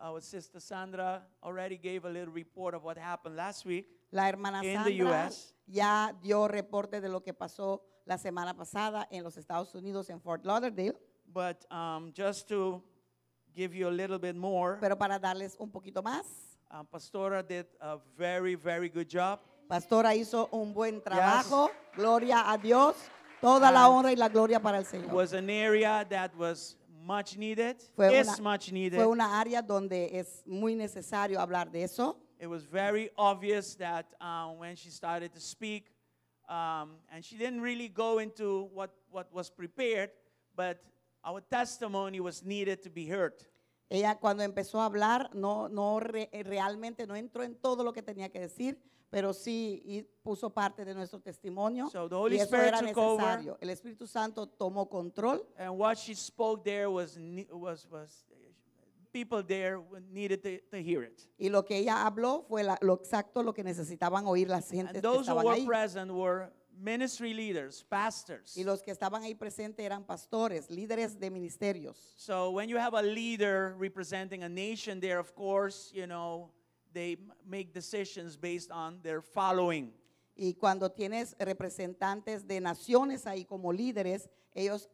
our sister Sandra already gave a little report of what happened last week. la hermana In the Sandra US. ya dio reporte de lo que pasó la semana pasada en los Estados Unidos, en Fort Lauderdale, But just to give you a little bit more, pero para darles un poquito más, Pastora did a very, very good job. Pastora hizo un buen trabajo, gloria a Dios, toda la And honra y la gloria para el It Señor. was an area that was much needed, Fue is una- much needed. Fue una área donde es muy necesario hablar de eso. It was very obvious that when she started to speak, and she didn't really go into what was prepared, but our testimony was needed to be heard. Ella cuando empezó a hablar realmente no entró en todo lo que tenía que decir, pero sí puso parte de nuestro testimonio. So the Holy Y eso Spirit era took over. necesario. El Espíritu Santo tomó control. And what she spoke there was people there needed to hear it. Y lo que ella habló fue lo exacto lo que necesitaban oír las gentes And que those who estaban were ahí. present were ministry leaders, pastors. Y los que estaban ahí presentes eran pastores, líderes de ministerios. So when you have a leader representing a nation there, of course, they make decisions based on their following. Y cuando tienes representantes de naciones ahí como líderes, ellos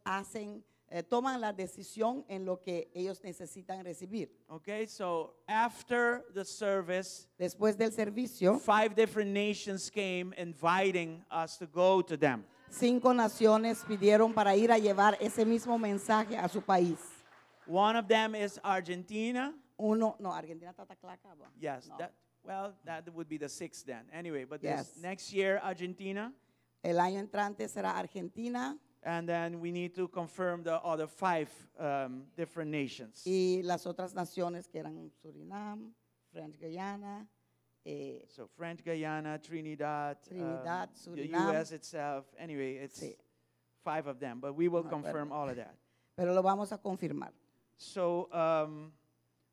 toman la decisión en lo que ellos necesitan recibir. Okay, so after the service, Después del servicio, 5 different nations came inviting us to go to them. 5 naciones pidieron para ir a llevar ese mismo mensaje a su país. One of them is Argentina. Argentina está taclaca, bo. Yes, No. that would be the 6th then. Anyway, but Yes. this next year, Argentina. El año entrante será Argentina And then we need to confirm the other 5 different nations. y las otras naciones que eran Surinam, French Guiana, So French Guyana, Trinidad, Trinidad, the Surinam. U.S. itself. Anyway, it's Sí. 5 of them, but we will No, confirm all of that. pero lo vamos a confirmar. So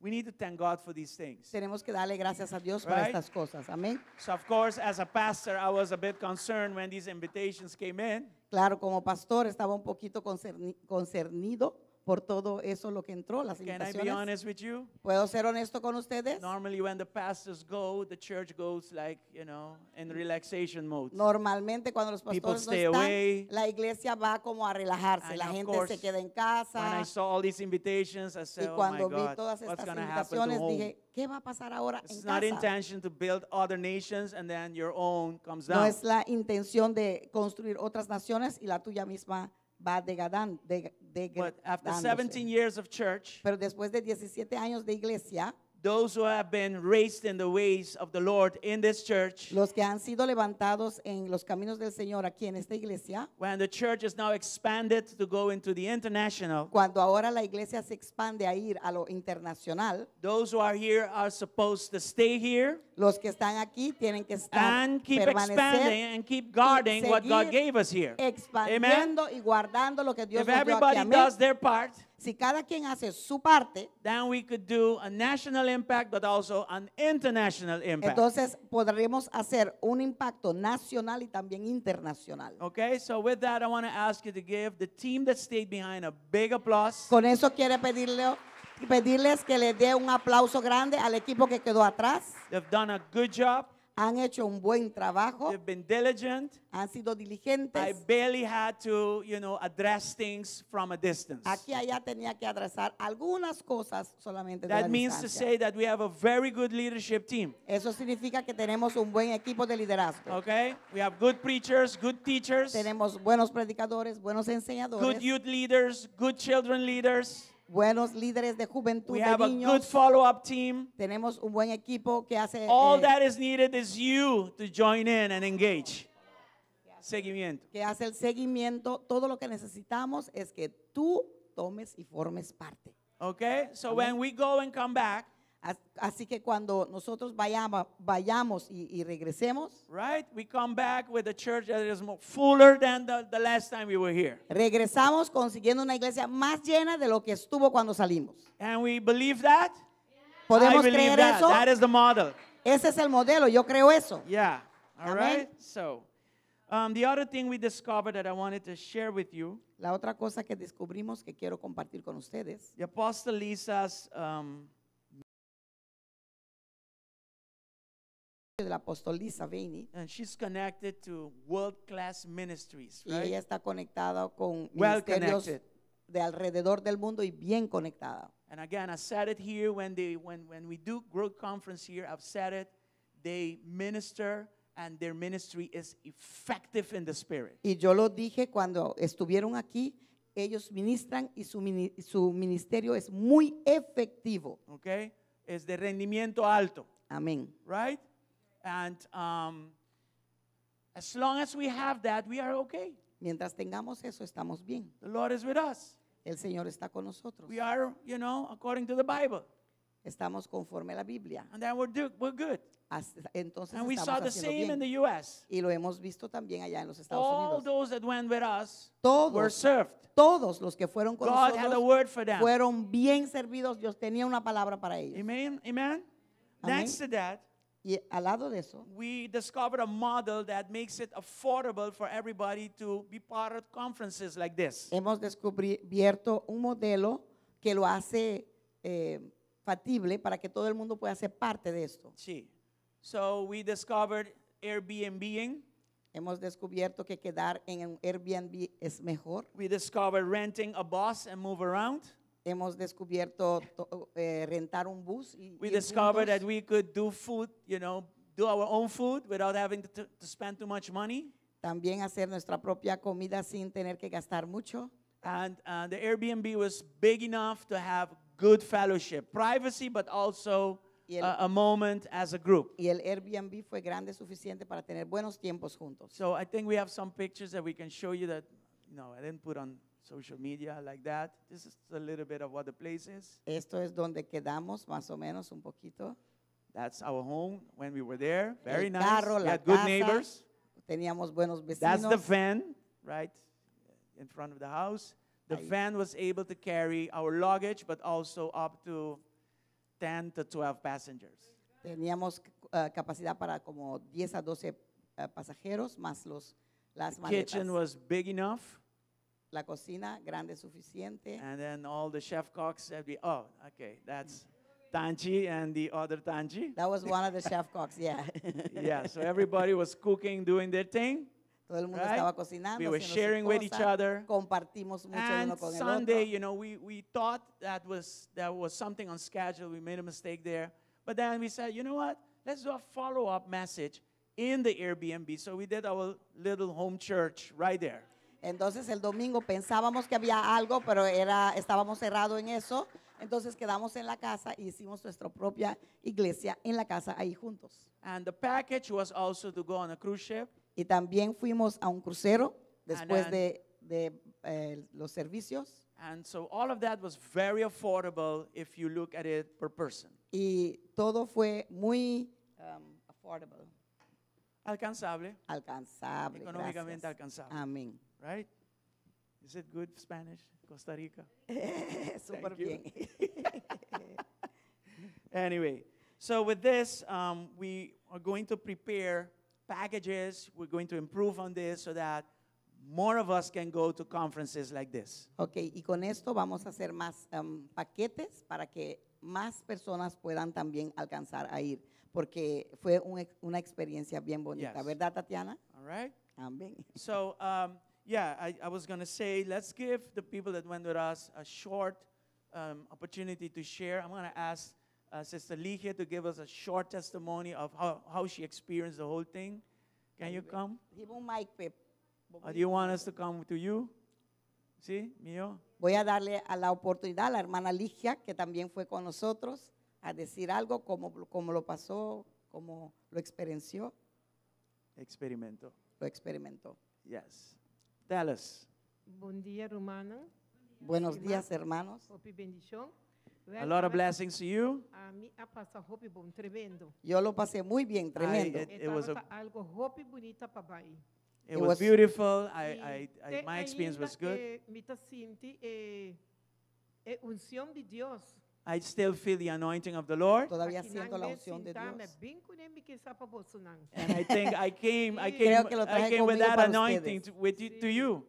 we need to thank God for these things. Tenemos que darle gracias a Dios por Right. estas cosas. Amén. So of course, as a pastor, I was a bit concerned when these invitations came in. Claro, como pastor estaba un poquito concernido por todo eso lo que entró, las Can I be invitaciones. honest with you? ¿Puedo ser honesto con ustedes? Normally, when the pastors go, the church goes like, in relaxation mode. Normalmente cuando los People pastores no stay están, away. la iglesia va como a relajarse. And La of gente course, se queda en When casa. I saw all these invitations, I Y said, oh my cuando vi God, todas what's estas going to happen to invitaciones home? dije, ¿qué va a pasar ahora en It's not casa? intention to build other nations and then your own comes No down. es la intención de construir otras naciones y la tuya misma va But after degradándose. 17 years of church, Pero después de 17 años de iglesia, those who have been raised in the ways of the Lord in this church, los que han sido levantados en los caminos del Señor aquí en esta iglesia, when the church is now expanded to go into the international, cuando ahora la iglesia se expande a ir a lo internacional, those who are here are supposed to stay here los que están aquí tienen que estar, and keep permanecer expanding and keep guarding what God seguir gave us here. Amen. expandiendo y guardando lo que Dios If nos dio aquí. everybody Amén. does their part, Si cada quien hace su parte, then we could do a national impact, but also an international impact. entonces podremos hacer un impacto nacional y también internacional. Okay, so with that, I want to ask you to give the team that stayed behind a big applause. Con eso quiero pedirles que le dé un aplauso grande al equipo que quedó atrás. They've done a good job. Han hecho un buen trabajo, They've been diligent. han sido I diligentes. barely had to, address things from a distance. Aquí y allá tenía que adresar algunas cosas solamente de la That means to distancia. say that we have a very good leadership team. Eso significa que tenemos un buen equipo de liderazgo. Okay, we have good preachers, good teachers, Tenemos buenos predicadores, buenos good enseñadores, youth leaders, good children leaders. buenos líderes de juventud, We de have a good niños. follow-up team. Tenemos un buen equipo que hace All that is needed is you to join in and engage. Seguimiento. que hace el seguimiento. Todo lo que necesitamos es que tú tomes y formes parte. Okay, so when we go and come back, Así que cuando nosotros vayamos y regresemos, right, we come back with a church that is more fuller than the last time we were here. regresamos consiguiendo una iglesia más llena de lo que estuvo cuando salimos. And we believe that? I ¿Podemos believe creer that. eso? That is the model. Ese es el modelo, yo creo eso. Yeah. All Amen. right. So, the other thing we discovered that I wanted to share with you, La otra cosa que descubrimos que quiero compartir con ustedes, the Apostle Lisa's del apóstol Lisa Veiney, and she's connected to world-class ministries, y right? ella está conectada con Well ministerios connected. de alrededor del mundo y bien conectada. And again, I said it here when we do Growth Conference here, I've said it, they minister and their ministry is effective in the spirit. Y yo lo dije cuando estuvieron aquí, ellos ministran y su ministerio es muy efectivo. Okay? Es de rendimiento alto, Amén. right? And as long as we have that, we are okay. Mientras tengamos eso, estamos bien. The Lord is with us. El Señor está con nosotros. We are, according to the Bible. Estamos conforme a la Biblia. And then we're good. Entonces And we saw estamos the haciendo same in the bien. U.S. Y lo hemos visto también allá en los Estados All Unidos. those that went with us were Todos, served. todos los que fueron con God had a nosotros word for them. fueron bien servidos. Dios tenía una palabra para ellos. Amen? Amen? Amén. Next to that, Y al lado de eso, we discovered a model that makes it affordable for everybody to be part of conferences like this. hemos descubierto un modelo que lo hace factible para que todo el mundo pueda ser parte de esto. See. So we discovered Airbnb-ing. Hemos descubierto que quedar en un Airbnb es mejor. We discovered renting a bus and move around. Hemos descubierto rentar un bus y We ir discovered juntos. that we could do food, do our own food without having to spend too much money. También hacer nuestra propia comida sin tener que gastar mucho. And the Airbnb was big enough to have good fellowship, privacy, but also Y el- a moment as a group. Y el Airbnb fue grande suficiente para tener buenos tiempos juntos. So I think we have some pictures that we can show you that, I didn't put on social media like that. This is a little bit of what the place is. Esto es donde quedamos, más o menos, un poquito. That's our home when we were there. Very El nice. carro, We la had good casa. neighbors. Teníamos buenos That's the vecinos. van, right, in front of the house. The Ahí. van was able to carry our luggage, but also up to 10 to 12 passengers. Teníamos capacidad para como 10 a 12 pasajeros, más las The kitchen maletas. was big enough, La cocina grande suficiente. and then all the chef cooks said, okay, that's Tanchi and the other Tanchi. That was one of the chef cooks, yeah. Yeah, so everybody was cooking, doing their thing. Todo el mundo Right? estaba cocinando, We were haciendo su sharing with each cosa, other. compartimos mucho And uno con el Sunday, otro. we thought that was something on schedule. We made a mistake there. But then we said, you know what? Let's do a follow-up message in the Airbnb. So we did our little home church right there. Entonces el domingo pensábamos que había algo, pero estábamos cerrados en eso. Entonces quedamos en la casa y hicimos nuestra propia iglesia en la casa ahí juntos. And the package was also to go on a cruise ship. Y también fuimos a un crucero después then- de los servicios. And so all of that was very affordable if you look at it per person. Y todo fue muy affordable, Alcanzable, alcanzable. económicamente Gracias. alcanzable, Amén. right? Is it good Spanish? Costa Rica? Súper Thank you. bien. Anyway, so with this, we are going to prepare packages. We're going to improve on this so that more of us can go to conferences like this. Ok, y con esto vamos a hacer más paquetes para que más personas puedan también alcanzar a ir, porque fue una experiencia bien bonita, Yes. ¿verdad, Tatiana? All right? Amén. So, I was going to say, let's give the people that went with us a short opportunity to share. I'm going to ask Sister Ligia to give us a short testimony of how she experienced the whole thing. Can you come? Give un mic, Pep. Or do you want us to come to you? ¿Sí, mío? Voy a darle a la oportunidad a la hermana Ligia, que también fue con nosotros, a decir algo, cómo lo pasó, cómo lo experienció, Experimento. lo experimentó. Yes. Tell us. Bom dia, Romana. Buenos Irmã, días, hermanos. Hope bendición. A lot of blessings to you. A mim, a passar hope bom, tremendo. Yo lo pasé muy bien, tremendo. It was algo hope bonita para Bahia. It It was was- beautiful. E My experience was good. Me tá sinti unção de Deus. I still feel the anointing of the Lord. Todavía Aqui siento na la me unción de sinta, me Dios. bem com ele que está para Bolsonaro. And I think I came Creo que lo traje with conmigo that para anointing ustedes. to you.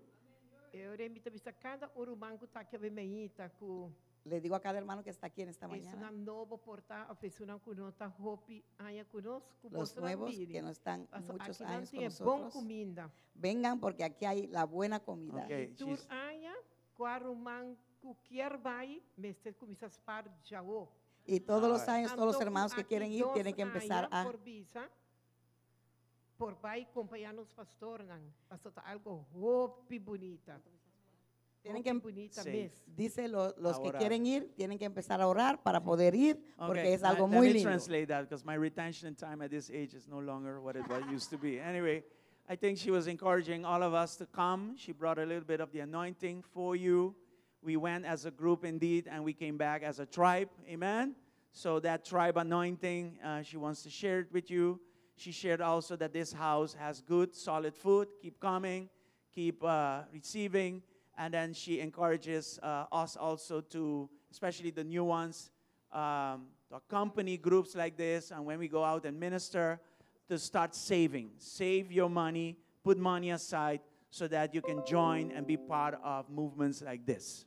Eu remito vista cada urumango tá aqui bem tá com Le digo a cada hermano que está aquí en esta isso na mañana, novo portal a pessoa que não tá hope aí conosco los nuevos que no están muchos años con Aqui não tem bom nosotros, comida. vengan porque aquí hay la buena comida. Okay, Tur she's- aia, quarumango quer vai, mestre começas par jaô. Y todos los Alright. años, todos los hermanos que quieren ir, tienen que empezar a... Por visa, por vai acompanhar nos pastor, não. Pastor tá algo hope bonita. Tienen Hope que bonita Sí. mesmo. Dice los que Ahora- quieren ir, tienen que empezar a orar para poder ir, porque Okay, es algo let muy me lindo. translate that because my retention time at this age is no longer what it used to be. Anyway, I think she was encouraging all of us to come. She brought a little bit of the anointing for you. We went as a group indeed, and we came back as a tribe. Amen. So that tribe anointing, she wants to share it with you. She shared also that this house has good, solid food. Keep coming, keep receiving. And then she encourages us also to, especially the new ones, to accompany groups like this. And when we go out and minister, to start saving. Save your money, put money aside so that you can join and be part of movements like this.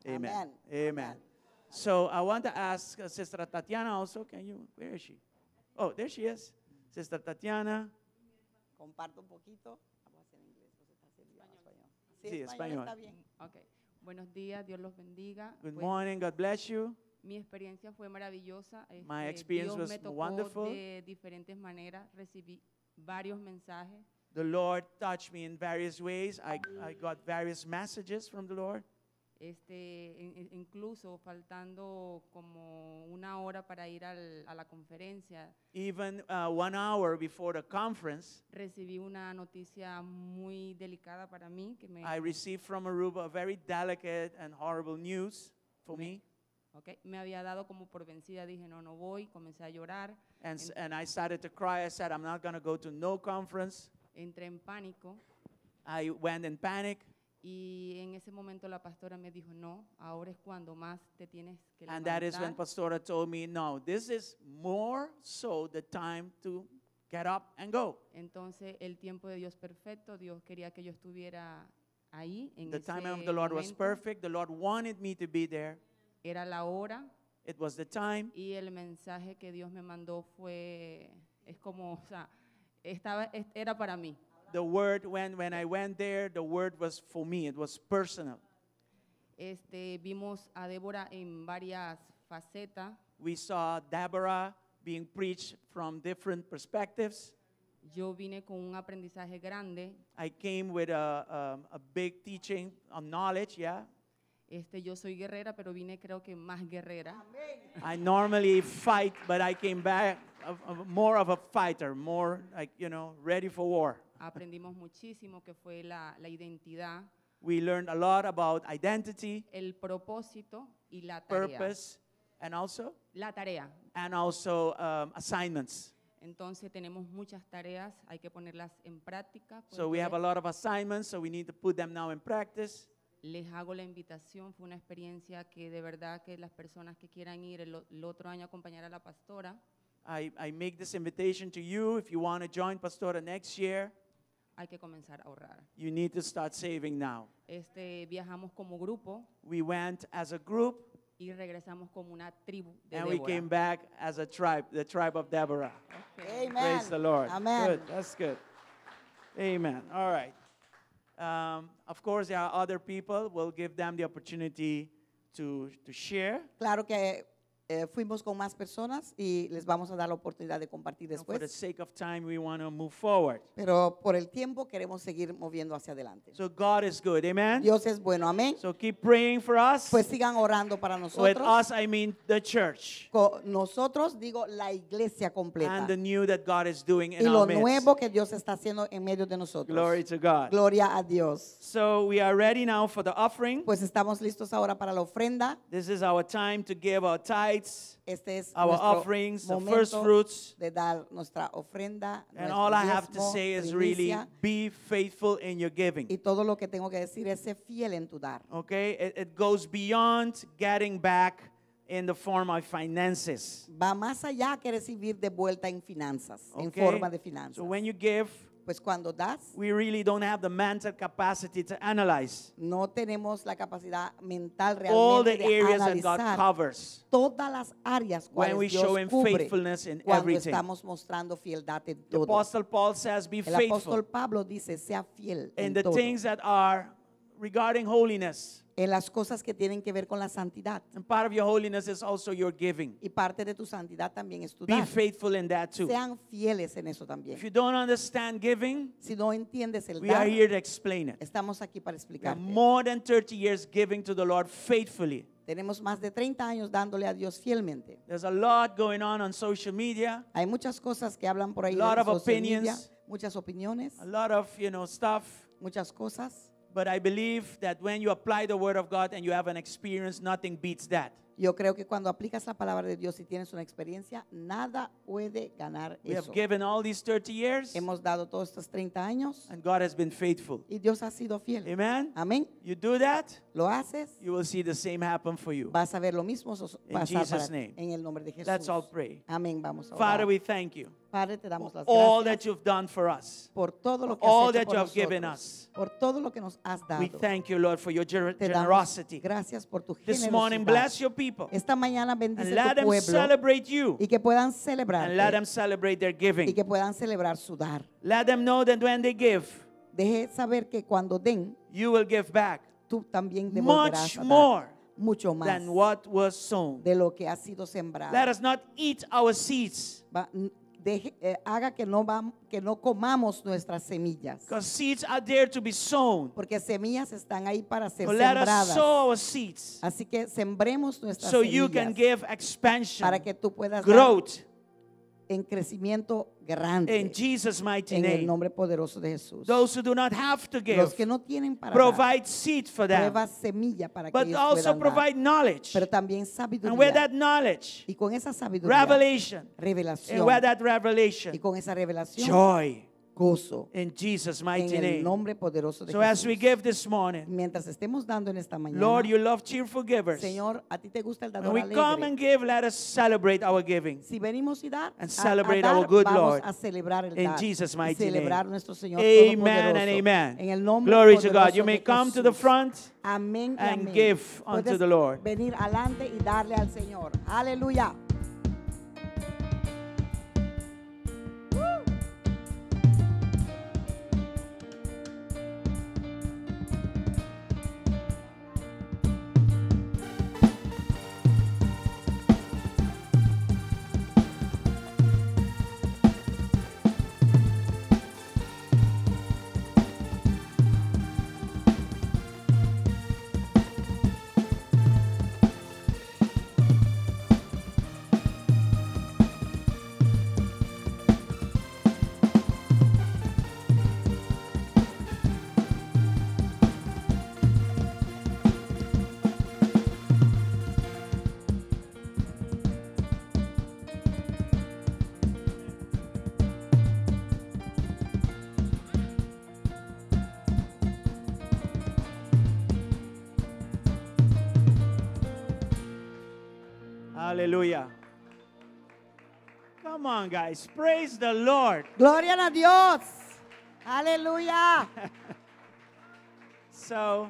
Amen. Amen. Amen. So I want to ask Sister Tatiana also. Where is she? Oh, there she is. Sister Tatiana. Comparto un poquito. Vamos a hacer en inglés. ¿Vos estás haciendo en español? Sí, español. Está bien. Okay. Buenos días, Dios los bendiga. Good Pues, morning. God bless you. mi experiencia fue maravillosa. My experience Dios was me tocó wonderful. de diferentes maneras. Recibí varios mensajes. The Lord touched me in various ways. I got various messages from the Lord. Incluso faltando como una hora para ir a la conferencia, Even 1 hour before the conference, recibí una noticia muy delicada para mí que I received from Aruba a very delicate and horrible news for me. me había dado como por vencida. Dije, no voy. Comencé a llorar. And I started to cry. I said, I'm not going to go to no conference. Entré en pánico. I went in panic. Y en ese momento la pastora me dijo, no, ahora es cuando más te tienes que And that is when levantar. Pastora told me, no, this is more so the time to get up and go. Entonces el tiempo de Dios perfecto, Dios quería que yo estuviera ahí en The ese time of the Lord was momento. perfect. The Lord wanted me to be there. Era la hora It was the time. y el mensaje que Dios me mandó es como, o sea, era para mí. The word, when I went there, the word was for me. It was personal. Vimos a Débora en varias facetas. We saw Deborah being preached from different perspectives. Yo vine con un aprendizaje grande. I came with a big teaching on knowledge, yeah. Yo soy guerrera, pero vine creo que más guerrera. I normally fight, but I came back more of a fighter, more like, ready for war. Aprendimos muchísimo que fue la identidad, We learned a lot about identity, el propósito y la tarea. purpose, and also La tarea. assignments. Entonces tenemos muchas tareas, hay que ponerlas en práctica. Pues, So we have a entonces, lot of assignments, so we need to put them now in practice. les hago la invitación, fue una experiencia que de verdad que las personas que quieran ir el otro año a acompañar a la pastora, I make this invitation to you. If you want to join Pastora next year, hay que comenzar a ahorrar. you need to start saving now. Viajamos como grupo We went as a group, y regresamos como una tribu de and we Débora. came back as a tribe, the tribe of Deborah. Amen. Praise the Lord. Amen. Good, that's good. Amen. All right. Of course, there are other people. We'll give them the opportunity to share. Claro que fuimos con más personas y les vamos a dar la oportunidad de compartir And for the después. sake of time, we want to move forward. Pero por el tiempo queremos seguir moviendo hacia adelante. So God is good. Amen. Dios es bueno, amén. So keep praying for us. Pues sigan orando para With nosotros. us, I mean the church. Nosotros, digo, la iglesia completa. And the new that God is doing Y in lo our midst. nuevo que Dios está haciendo en medio de nosotros. Glory to God. Gloria a Dios. So we are ready now for the offering. Pues estamos listos ahora para la ofrenda. This is our time to give our tithes, Este es our nuestro offerings, the momento first fruits. de dar nuestra ofrenda. And nuestro all I have to diezmo, say is really primicia. be faithful in your giving. Y todo lo que tengo que decir es ser fiel en tu dar. Okay? It goes beyond getting back in the form of finances. Va más allá que recibir de vuelta en finanzas, en Okay? forma de finanzas. So when you give, Pues cuando das, we really don't have the mental capacity to analyze no tenemos la capacidad mental all realmente the de areas that God analizar covers todas las áreas when cuales we Dios show Him cubre faithfulness in cuando everything. estamos mostrando fieldad en The todo. Apostle Paul says, be El faithful apóstol Pablo dice, sea fiel in en the todo. things that are regarding holiness. En las cosas que tienen que ver con la santidad. And part of your holiness is also your giving. Y parte de tu santidad también es tu Be dar. faithful in that too. Sean fieles en eso también. If you don't understand giving, Si no entiendes el we are dar, here to explain it. estamos aquí para We have explicarte. more than 30 years giving to the Lord faithfully. Tenemos más de 30 años dándole a Dios fielmente. There's a lot going on social media, Hay muchas cosas que hablan por ahí A lot en of social media, opinions. muchas opiniones, a lot of, stuff. muchas cosas. But I believe that when you apply the Word of God and you have an experience, nothing beats that. Yo creo que cuando aplicas la palabra de Dios y tienes una experiencia, nada puede ganar We have eso. given all these 30 years, Hemos dado todos estos 30 años and God has been faithful. y Dios ha sido fiel. Amen? Amén. You do that, Lo haces, you will see the same happen for you. vas a ver lo mismo In pasar Jesus' para ti. name. En el nombre de Jesús. Let's all pray. Amén. Vamos a Father, orar. we thank you Padre, te damos for las all that gracias you've done for us. por todo lo que all has hecho that por you have given nosotros, us. por todo lo que nos has dado. We thank you, Lord, for your Te damos generosity. gracias por tu This morning, generosidad. bless your people Esta mañana bendice and let tu them pueblo celebrate you y que puedan and let celebrar them celebrate their y giving. que puedan celebrar su dar. Let them know that when they give, Deje saber que cuando den, you will give back tú también devolverás much a dar more mucho más than what was sown. de lo que ha sido sembrado. Let us not eat our seeds, Haga que no comamos nuestras semillas, because seeds are there to be sown. porque semillas están ahí para ser So let us sembradas. sow our seeds Así que sembremos nuestras so you can semillas give expansion, para que tú puedas dar growth en crecimiento grande in Jesus' mighty en el name. nombre poderoso de Jesús. Those who do not have to give, Los que no tienen para dar, provide seed for them, prueba semilla para que but ellos also puedan dar, provide knowledge. pero también And with sabiduría. that knowledge, Y con esa sabiduría, revelation, and revelación. with that Y revelation, con esa revelación, joy gozo in Jesus' en mighty el name. nombre poderoso de So as we Jesús. give this morning, Mientras estemos dando en esta mañana, Lord, you love cheerful givers. Señor, a ti te gusta el When dador we come alegre. and give, let us celebrate our giving. Si venimos y dar, And a celebrate dar, our good vamos Lord. a celebrar el In dar Jesus' y mighty celebrar name. nuestro Señor Amen Todopoderoso. and amen. En el nombre Glory to God. poderoso You may de come to the Jesús. front Amén y and amén. give unto Puedes the Lord. venir adelante y darle al Señor. Aleluya. Hallelujah. Come on, guys. Praise the Lord. Gloria a Dios. Aleluya. So,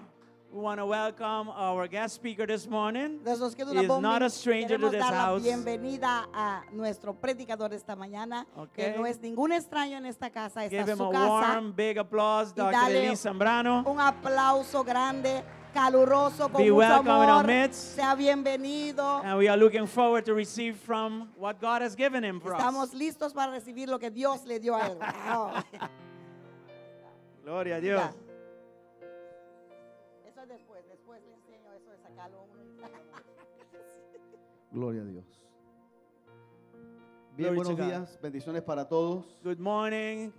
we want to welcome our guest speaker this morning. Desde los que He is not a stranger to queremos this dar la house. bienvenida a nuestro predicador esta mañana, Okay. que no es ningún extraño en esta casa, esta Give es him su a casa. warm, big applause, Y Dr. dale Elise Zambrano. Un aplauso grande, caluroso, con Be mucho welcome in our amor. midst. Sea bienvenido. And we are looking forward to receive from what God has given him for Estamos us. listos para recibir lo que Dios le dio a él. Wow. Gloria a Dios. Ya. Eso es después le enseño eso de sacarlo. Gloria a Dios. Bien, Glory to buenos God. días, bendiciones para todos. Good morning,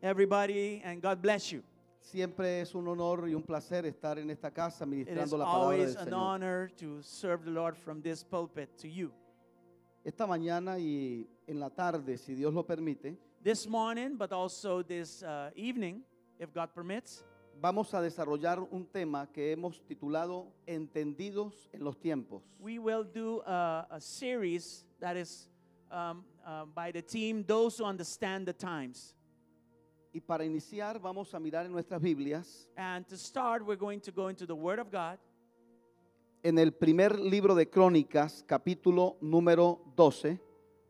everybody, and God bless you. Siempre es un honor y un placer estar en esta casa It is ministrando la palabra always del an Señor. honor to serve the Lord from this pulpit to you. Esta mañana y en la tarde, si Dios lo permite, This morning, but also this evening, if God permits, vamos a desarrollar un tema que hemos titulado Entendidos en los tiempos. we will do a series that is by the team, Those Who Understand the Times. Y para iniciar vamos a mirar en nuestras Biblias And to start, we're going to go into the Word of God. en el primer libro de Crónicas, capítulo número 12,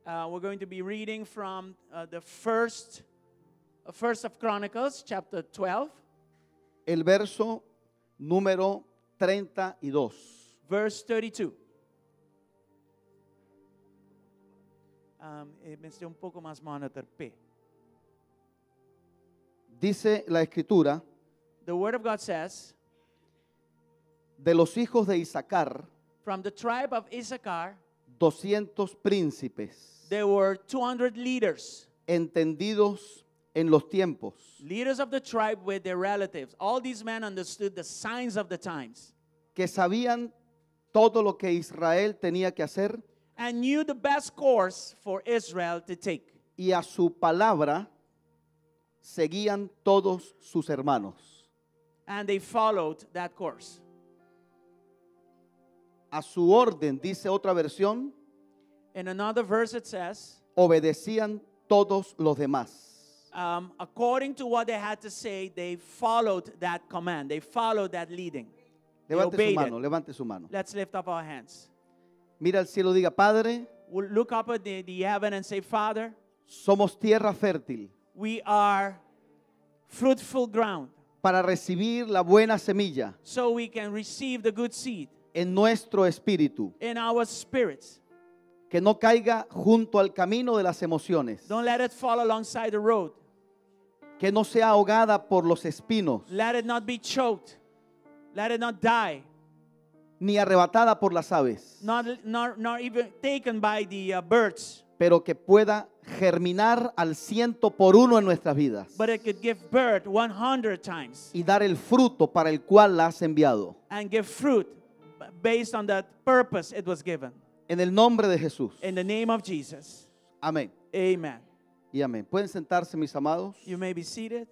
We're going to be reading from the first of Chronicles, chapter 12, el verso número 32. verse 32. Me estoy un poco más monitor P. Dice la Escritura, The Word of God says, de los hijos de Isaacar, from the tribe of Issachar, 200 príncipes, there were 200 leaders entendidos en los tiempos, leaders of the tribe with their relatives. All these men understood the signs of the times que sabían todo lo que Israel tenía que hacer and knew the best course for Israel to take. y a su palabra seguían todos sus hermanos. And they followed that course. A su orden, dice otra versión, In another verse it says, obedecían todos los demás. according to what they had to say, they followed that command. They followed that leading. They Levante su obeyed mano, it. levante su mano. Let's lift up our hands. Mira al cielo, diga, Padre, We'll look up at the heaven and say, Father, somos tierra fértil we are fruitful ground, para recibir la buena semilla so we can receive the good seed en nuestro espíritu, in our spirits. que no caiga junto al camino de las emociones, Don't let it fall alongside the road. que no sea ahogada por los espinos, Let it not be choked. Let it not die. ni arrebatada por las aves, Not even taken by the birds. pero que pueda germinar al 100% en nuestras vidas But it could give birth 100 times y dar el fruto para el cual la has enviado. and give fruit based on that purpose it was given. En el nombre de Jesús. In the name of Jesus. Amén. Amen. Y amén. Pueden sentarse, mis amados. You may be seated.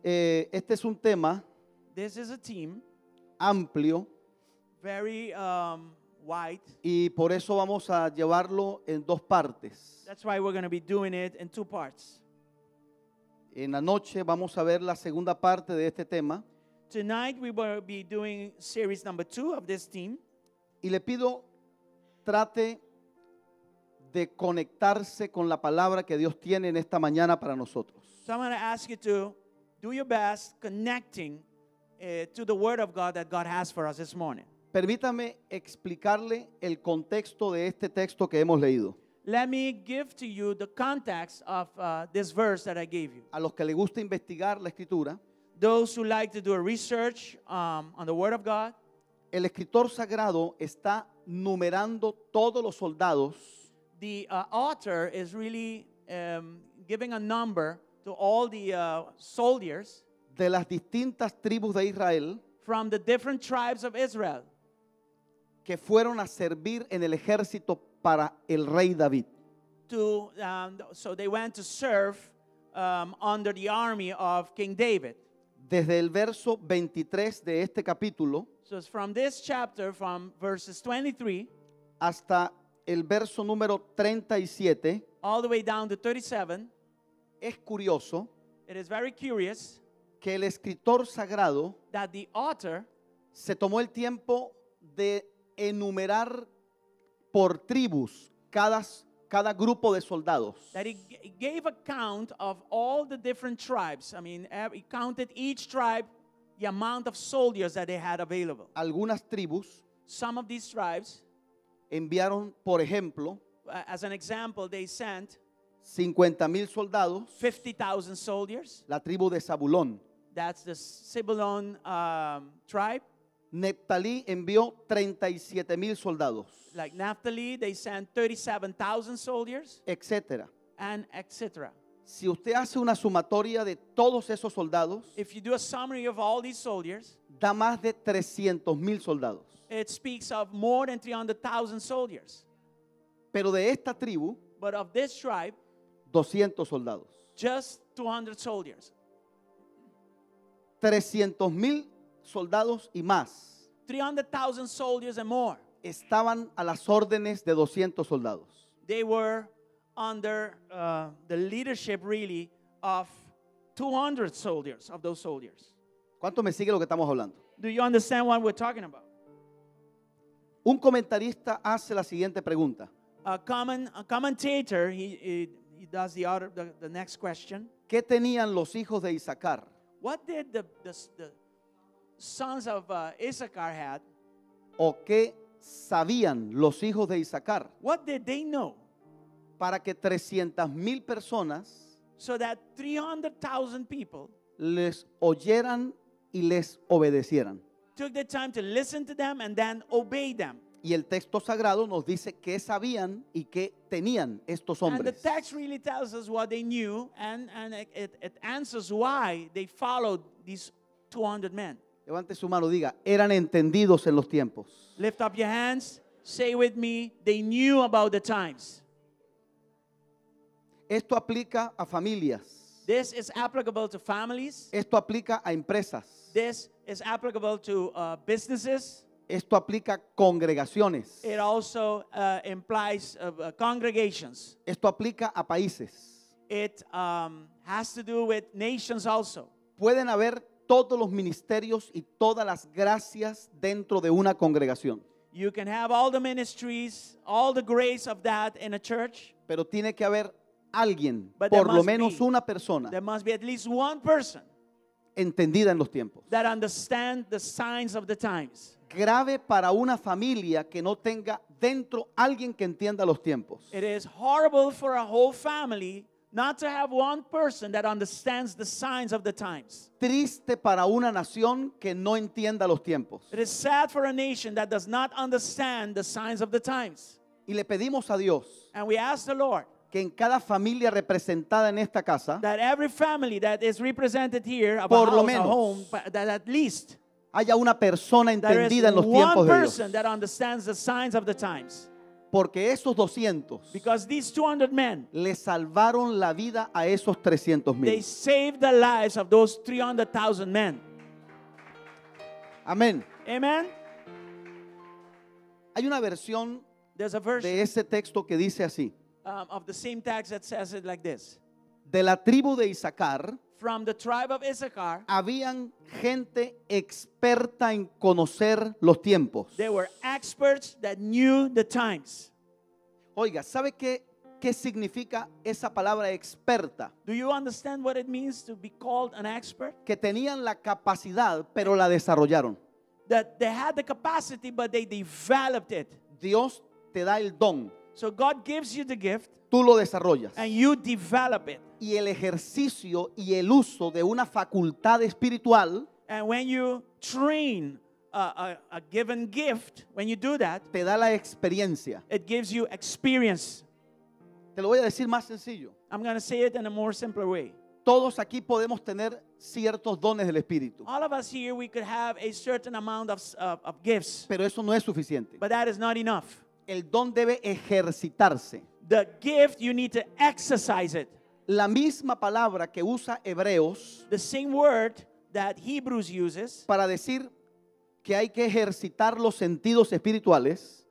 Este es un tema This is a team, amplio very wide. y por eso vamos a llevarlo en dos partes. That's why we're going to be doing it in two parts. En la noche vamos a ver la segunda parte de este tema Tonight we will be doing series number 2 of this team. y le pido trate de conectarse con la palabra que Dios tiene en esta mañana para nosotros. So I'm going to ask you to do your best connecting to the Word of God that God has for us this morning. Permítame explicarle el contexto de este texto que hemos leído. Let me give to you the context of this verse that I gave you. A los que les gusta investigar la escritura, Those who like to do a research on the Word of God, el escritor sagrado está numerando todos los soldados the author is really giving a number to all the soldiers de las distintas tribus de Israel from the different tribes of Israel que fueron a servir en el ejército para el rey David. So they went to serve under the army of King David. Desde el verso 23 de este capítulo So it's from this chapter, from verses 23 hasta el verso número 37, all the way down to 37, es curioso it is very curious que el escritor sagrado that the author se tomó el tiempo de enumerar por tribus cada grupo de soldados. that he gave a count of all the different tribes. I mean, he counted each tribe, the amount of soldiers that they had available. Algunas tribus Some of these tribes, enviaron, por ejemplo, as an example, they sent 50,000 soldados, 50,000 soldiers. la tribu de Zabulón. That's the Zebulon tribe. Neptalí envió 37,000 soldados, Like Naphtali, they sent 37,000 soldiers, etc. and etc. Si usted hace una sumatoria de todos esos soldados, If you do a summary of all these soldiers, da más de 300,000 soldados. it speaks of more than 300,000 soldiers. Pero de esta tribu, But of this tribe, 200 soldados. just 200 soldiers. 300,000 soldados y más 300,000 soldiers and more. estaban a las órdenes de 200 soldados. They were under the leadership, really, of 200 soldiers, of those soldiers. ¿Cuánto me sigue lo que estamos hablando? Do you understand what we're talking about? Un comentarista hace la siguiente pregunta. A commentator, he does the next question. ¿Qué tenían los hijos de Isaacar? What did the sons of Issachar had? ¿O qué sabían los hijos de Isaacar? What did they know? Para que 300,000 personas So that 300,000 people les oyeran y les obedecieran. took the time to listen to them and then obey them. Y el texto sagrado nos dice qué sabían y qué tenían estos And the hombres. text really tells us what they knew, and it answers why they followed these 200 men. Levante su mano, diga, eran entendidos en los tiempos. Lift up your hands, say with me, they knew about the times. Esto aplica a familias. This is applicable to families. Esto aplica a empresas. This is applicable to businesses. Esto aplica a congregaciones. It also implies congregations. Esto aplica a países. It has to do with nations also. Pueden haber todos los ministerios y todas las gracias dentro de una congregación, You can have all the ministries, all the grace of that in a church. pero tiene que haber alguien, But there por lo must menos be- una persona There must be at least one person entendida en los tiempos. that understands the signs of the times. Grave para una familia que no tenga dentro alguien que entienda los tiempos. It is horrible for a whole family not to have one person that understands the signs of the times. Triste para una nación que no entienda los tiempos. It is sad for a nation that does not understand the signs of the times. Y le pedimos a Dios And we ask the Lord que en cada familia representada en esta casa that every family that is represented here, of Por a lo house, a menos, home, that at least haya una persona there is entendida en los one tiempos de Dios. person that understands the signs of the times. Porque esos 200 Because these 200 men, le salvaron la vida a esos 300,000. they saved the lives of those 300,000 men. Amén. Amen? Hay una versión There's a verse de ese texto que dice así: of the same text that says it like this. de la tribu de Isaacar From the tribe of Issachar, habían gente experta en conocer los tiempos. there were experts that knew the times. Oiga, ¿sabe qué significa esa palabra experta? Do you understand what it means to be called an expert? Que tenían la capacidad, pero la desarrollaron. That they had the capacity, but they developed it. Dios te da el don, So God gives you the gift, tú lo desarrollas. and you develop it. Y el ejercicio y el uso de una facultad espiritual And when you train a given gift, when you do that, te da la experiencia. it gives you experience. Te lo voy a decir más sencillo. I'm going to say it in a more simpler way. Todos aquí podemos tener ciertos dones del Espíritu, All of us here, we could have a certain amount of gifts, pero eso no es suficiente. but that is not enough. El don debe ejercitarse. The gift, you need to exercise it. La misma palabra que usa Hebreos The same word that Hebrews uses, para decir que hay que ejercitar los sentidos espirituales,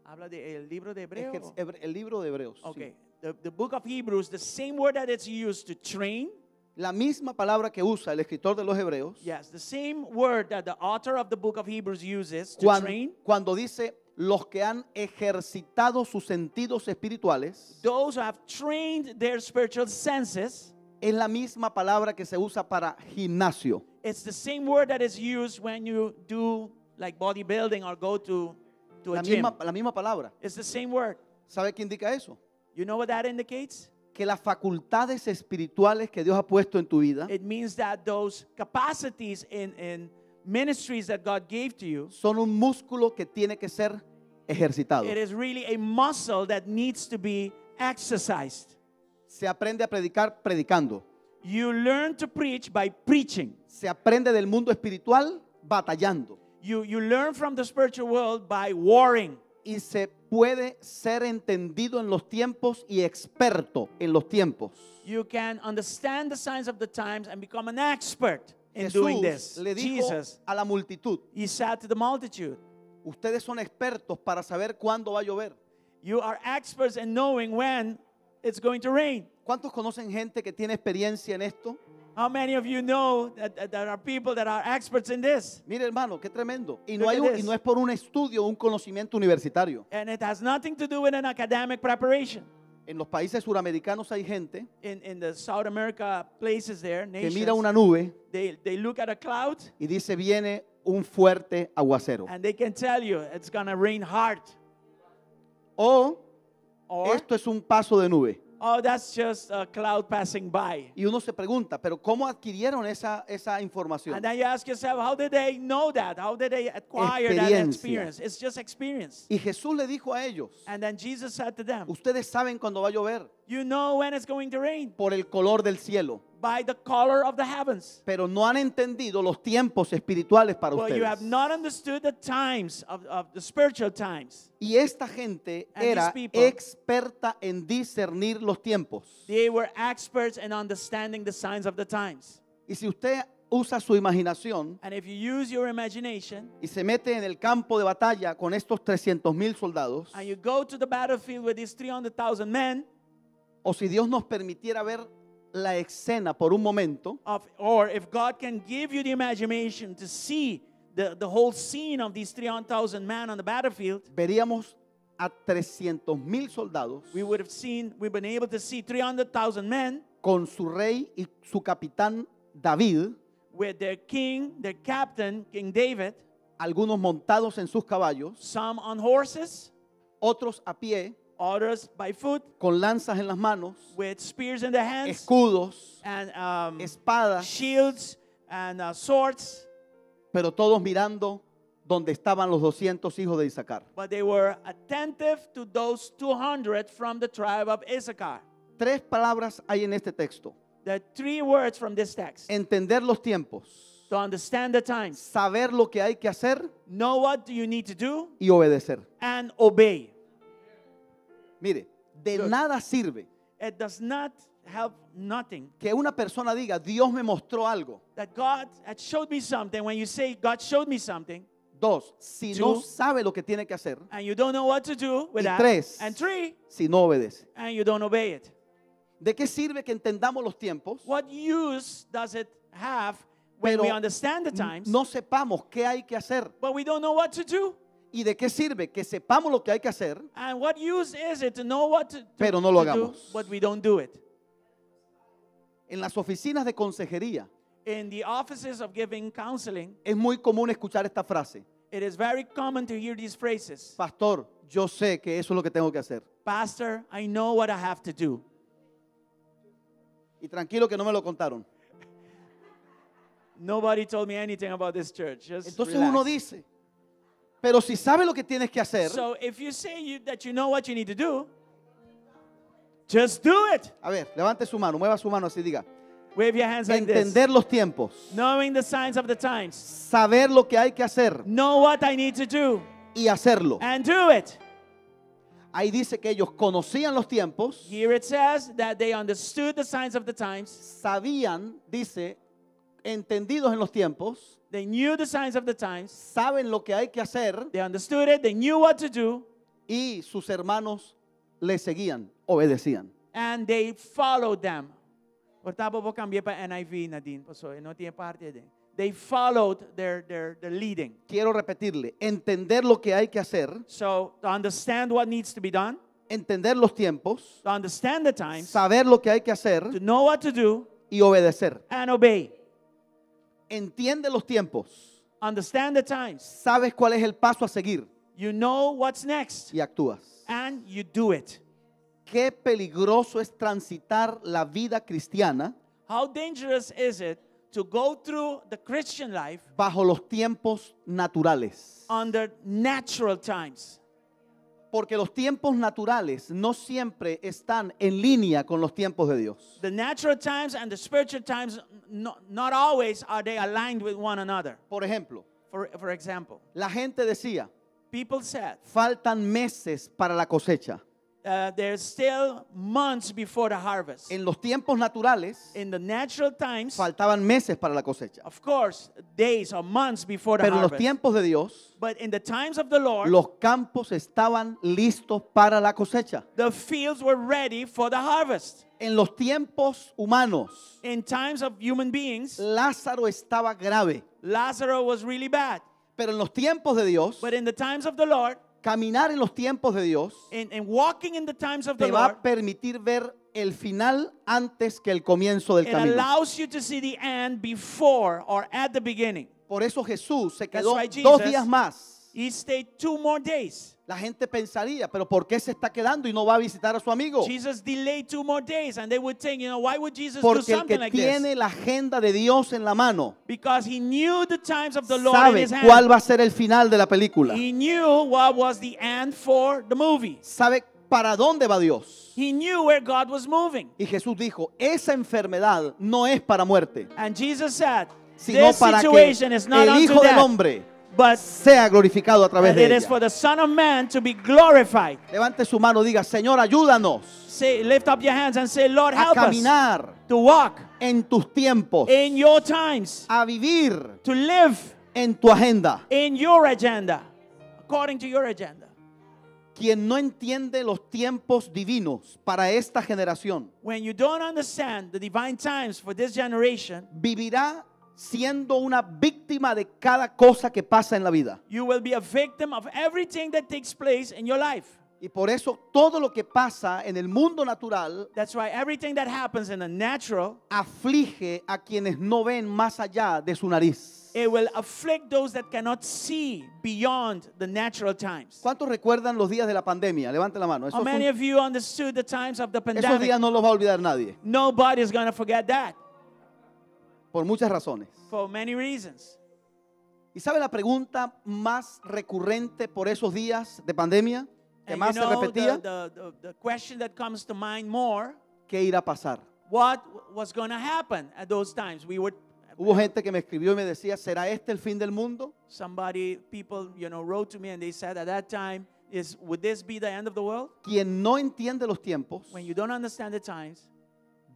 habla del libro de Hebreo. el libro de Hebreos. Okay, Sí. the book of Hebrews, the same word that it's used to train, La misma palabra que usa el escritor de los Hebreos yes, the same word that the author of the book of Hebrews uses to train, cuando dice los que han ejercitado sus sentidos espirituales, those who have trained their spiritual senses, es la misma palabra que se usa para gimnasio. it's the same word that is used when you do like bodybuilding or go to a La gym. misma palabra. It's the same word. ¿Sabe qué indica eso? You know what that indicates? Que las facultades espirituales que Dios ha puesto en tu vida It means that those capacities in ministries that God gave to you, son un músculo que tiene que ser ejercitado. it is really a muscle that needs to be exercised. Se aprende a predicar predicando. You learn to preach by preaching. Se aprende del mundo espiritual batallando. You learn from the spiritual world by warring. Y se puede ser entendido en los tiempos y experto en los tiempos. You can understand the signs of the times and become an expert in doing this. Jesús le dijo Jesus, a la multitud: he said to the multitude, ustedes son expertos para saber cuándo va a llover. you are experts in knowing when it's going to rain. ¿Cuántos conocen gente que tiene experiencia en esto? How many of you know that there are people that are experts in this? Mire, hermano, qué tremendo. Y Look no, at this. y no es por un estudio o un conocimiento universitario. And it has nothing to do with an academic preparation. En los países suramericanos hay gente In the South America places there, que nations, mira una nube they look at a cloud y dice: viene un fuerte aguacero. and they can tell you it's going to rain hard. O Or esto es un paso de nube. Oh, that's just a cloud passing by. Y uno se pregunta, pero ¿cómo adquirieron esa información? And then you ask yourself, how did they know that? How did they acquire that Experiencia. experience? It's just experience. Y Jesús le dijo a ellos, And then Jesus said to them, ustedes saben cuándo va a llover you know when it's going to rain por el color del cielo, by the color of the heavens. pero no han entendido los tiempos espirituales para But you ustedes. have not understood the times of the spiritual times. Y esta gente And era these people- experta en discernir los tiempos. They were experts in understanding the signs of the times. Y si usted usa su imaginación And if you use your imagination y se mete en el campo de batalla con estos 300,000 soldados, and you go to the battlefield with these 300,000 men, o si Dios nos permitiera ver la escena por un momento, or if God can give you the imagination to see the whole scene of these 300,000 men on the battlefield, veríamos a 300,000 soldados we've been able to see 300,000 men con su rey y su capitán David, with their king, their captain, King David, algunos montados en sus caballos, some on horses, otros a pie, others by foot, con lanzas en las manos, with spears in their hands, escudos, and espadas, shields and swords. pero todos mirando donde estaban los 200 hijos de Isaacar. But they were attentive to those 200 from the tribe of Issachar. 3 palabras hay en este texto: There are 3 words from this text. entender los tiempos, To understand the times, saber lo que hay que hacer know what you need to do, y obedecer. and obey. Mire, de Good. nada sirve It does not help nothing que una persona diga, Dios me mostró algo. that God had showed me something. When you say God showed me something, 2, si no Two. sabe lo que tiene que hacer, and you don't know what to do with Y that, 3, and 3, si no obedece. and you don't obey it. ¿De qué sirve que entendamos los tiempos, What use does it have when pero we understand the times, no sepamos qué hay que hacer? but we don't know what to do? ¿Y de qué sirve que sepamos lo que hay que hacer, And what use is it to know what to pero no lo to do, hagamos? but we don't do it? En las oficinas de consejería In the offices of giving counseling, es muy común escuchar esta frase: it is very common to hear these phrases. pastor, yo sé que eso es lo que tengo que hacer. Pastor, I know what I have to do. Y tranquilo que no me lo contaron. Nobody told me anything about this church. Just Entonces relax. uno dice, pero si sabe lo que tienes que hacer, So if you say that you know what you need to do, just do it. a ver, levante su mano, mueva su mano así, diga, Wave your hands like this. entender los tiempos, Knowing the signs of the times. saber lo que hay que hacer Know what I need to do y hacerlo. and do it. Ahí dice que ellos conocían los tiempos, Here it says that they understood the signs of the times. sabían, dice, entendidos en los tiempos, They knew the signs of the times. saben lo que hay que hacer They understood it. They knew what to do. y sus hermanos le seguían, obedecían. And they followed them. Por tapo po cambié para NIV, Nadine. So, no tiene parte de. They followed their leading. Quiero repetirle, entender lo que hay que hacer, So to understand what needs to be done, entender los tiempos, to understand the times, saber lo que hay que hacer to know what to do, y obedecer. and obey. Entiende los tiempos, Understand the times. sabes cuál es el paso a seguir You know what's next, y actúas. and you do it. Qué peligroso es transitar la vida cristiana How dangerous is it to go through the Christian life bajo los tiempos naturales. under natural times? Porque los tiempos naturales no siempre están en línea con los tiempos de Dios. The natural times and the spiritual times, not always are they aligned with one another. Por ejemplo, For example, la gente decía, people said, faltan meses para la cosecha. there's still months before the harvest. En los tiempos naturales In the natural times, faltaban meses para la cosecha. of course, days or months before the Pero en los harvest. tiempos de Dios, But in the times of the Lord, los campos estaban listos para la cosecha. the fields were ready for the harvest. En los tiempos humanos, In times of human beings, Lázaro estaba grave. Lazarus was really bad. Pero en los tiempos de Dios, But in the times of the Lord, caminar en los tiempos de Dios in walking in the times of the te va Lord, a permitir ver el final antes que el comienzo del it camino. allows you to see the end before or at the beginning. Por eso Jesús se quedó why 2 Jesus- días más. He stayed 2 more days. La gente pensaría, pero ¿por qué se está quedando y no va a visitar a su amigo? Jesus delayed 2 more days, and they would think, why would Jesus do Porque el something que like tiene this? la agenda de Dios en la mano Because he knew the times of the Lord in sabe his hand. cuál va a ser el final de la película. He knew what was the end for the movie. Sabe para dónde va Dios. He knew where God was moving. Y Jesús dijo, esa enfermedad no es para muerte, And Jesus said, sino this para que situation is not el unto Hijo del death, Hombre but sea glorificado a través de it is for ella. the Son of Man to be glorified. Levante su mano, diga, Señor, ayúdanos Say, lift up your hands and say, Lord, a help us caminar to walk en tus tiempos, in your times, a vivir to live en tu agenda. in your agenda, according to your agenda. Quien no entiende los tiempos divinos para esta generación, When you don't understand the divine times for this generation, vivirá siendo una víctima de cada cosa que pasa en la vida. you will be a victim of everything that takes place in your life. Y por eso todo lo que pasa en el mundo natural That's why everything that happens in the natural, aflige a quienes no ven más allá de su nariz. it will afflict those that cannot see beyond the natural times. ¿Cuántos recuerdan los días de la pandemia? Levante la mano. How many of you understood the times of the Esos pandemic? días no los va a olvidar nadie, Nobody's going to forget that por muchas razones. for many reasons. ¿Y sabe la pregunta más recurrente por esos días de pandemia? Que And más you se know, repetía. the question that comes to mind more, ¿Qué irá a pasar? what was going to happen at those times? Hubo gente que me escribió y me decía, ¿será este el fin del mundo? People, wrote to me and they said at that time, would this be the end of the world? Quien no entiende los tiempos When you don't understand the times,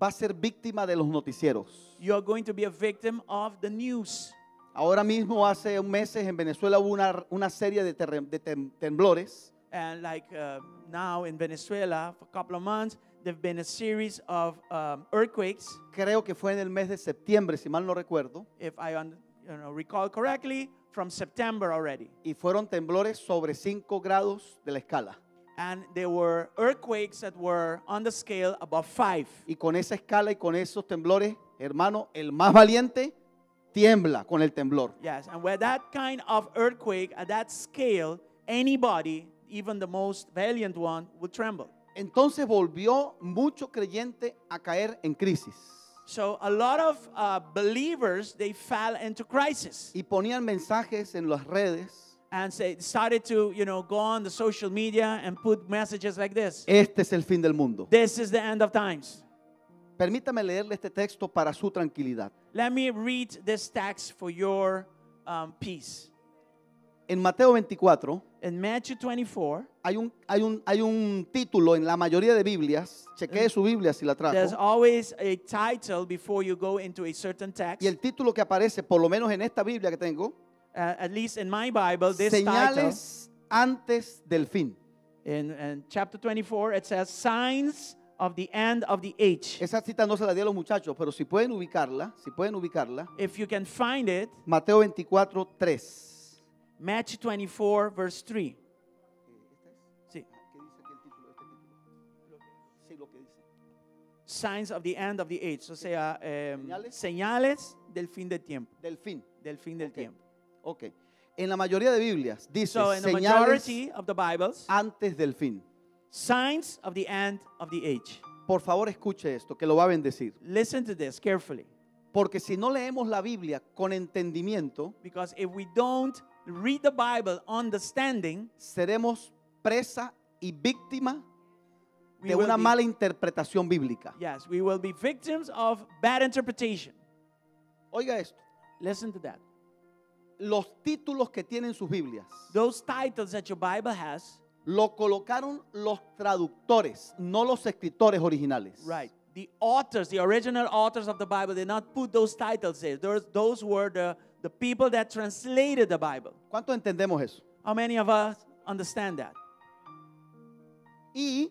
va a ser víctima de los noticieros. you're going to be a victim of the news. Ahora mismo, hace un mes en Venezuela hubo una serie de temblores. And now in Venezuela, for a couple of months, there've been a series of earthquakes. Creo que fue en el mes de septiembre, si mal no recuerdo. If I recall correctly, from September already. Y fueron temblores sobre 5 grados de la escala. And there were earthquakes that were on the scale above 5. Y con esa escala y con esos temblores, hermano, el más valiente tiembla con el temblor. Yes, and with that kind of earthquake at that scale, anybody, even the most valiant one, would tremble. Entonces volvió mucho creyente a caer en crisis. So a lot of believers, they fell into crisis Y ponían mensajes en las redes. and started to, go on the social media and put messages like this. Este es el fin del mundo. This is the end of times. Permítame leerle este texto para su tranquilidad. Let me read this text for your peace. En Mateo 24 In Matthew 24, hay un título en la mayoría de Biblias. Chequee su Biblia si la there's trajo. always a title before you go into a certain text. Y el título que aparece, por lo menos en esta Biblia que tengo, At least in my Bible, this title, señales antes del fin. in chapter 24, it says, Signs of the End of the Age. Esa cita no se la di a los muchachos, pero si pueden ubicarla, If you can find it, Mateo 24, 3. Matthew 24, verse 3. Sí. Signs of the End of the Age. O sea, señales del fin del tiempo. Del fin. Del fin del Ok. tiempo. Ok. En la mayoría de Biblias dice So in the señales majority of the Bibles, antes del fin. signs of the end of the age. Por favor, escuche esto, que lo va a bendecir. Listen to this carefully. Porque si no leemos la Biblia con entendimiento, Because if we don't read the Bible understanding, seremos presa y víctima we de will una be- mala interpretación bíblica. yes, we will be victims of bad interpretation. Oiga esto, Listen to that. los títulos que tienen sus Biblias Those titles that your Bible has, lo colocaron los traductores, no los escritores originales. right? The authors, the original authors of the Bible, did not put those titles there. Those were the people that translated the Bible. ¿Cuántos entendemos eso? How many of us understand that? Y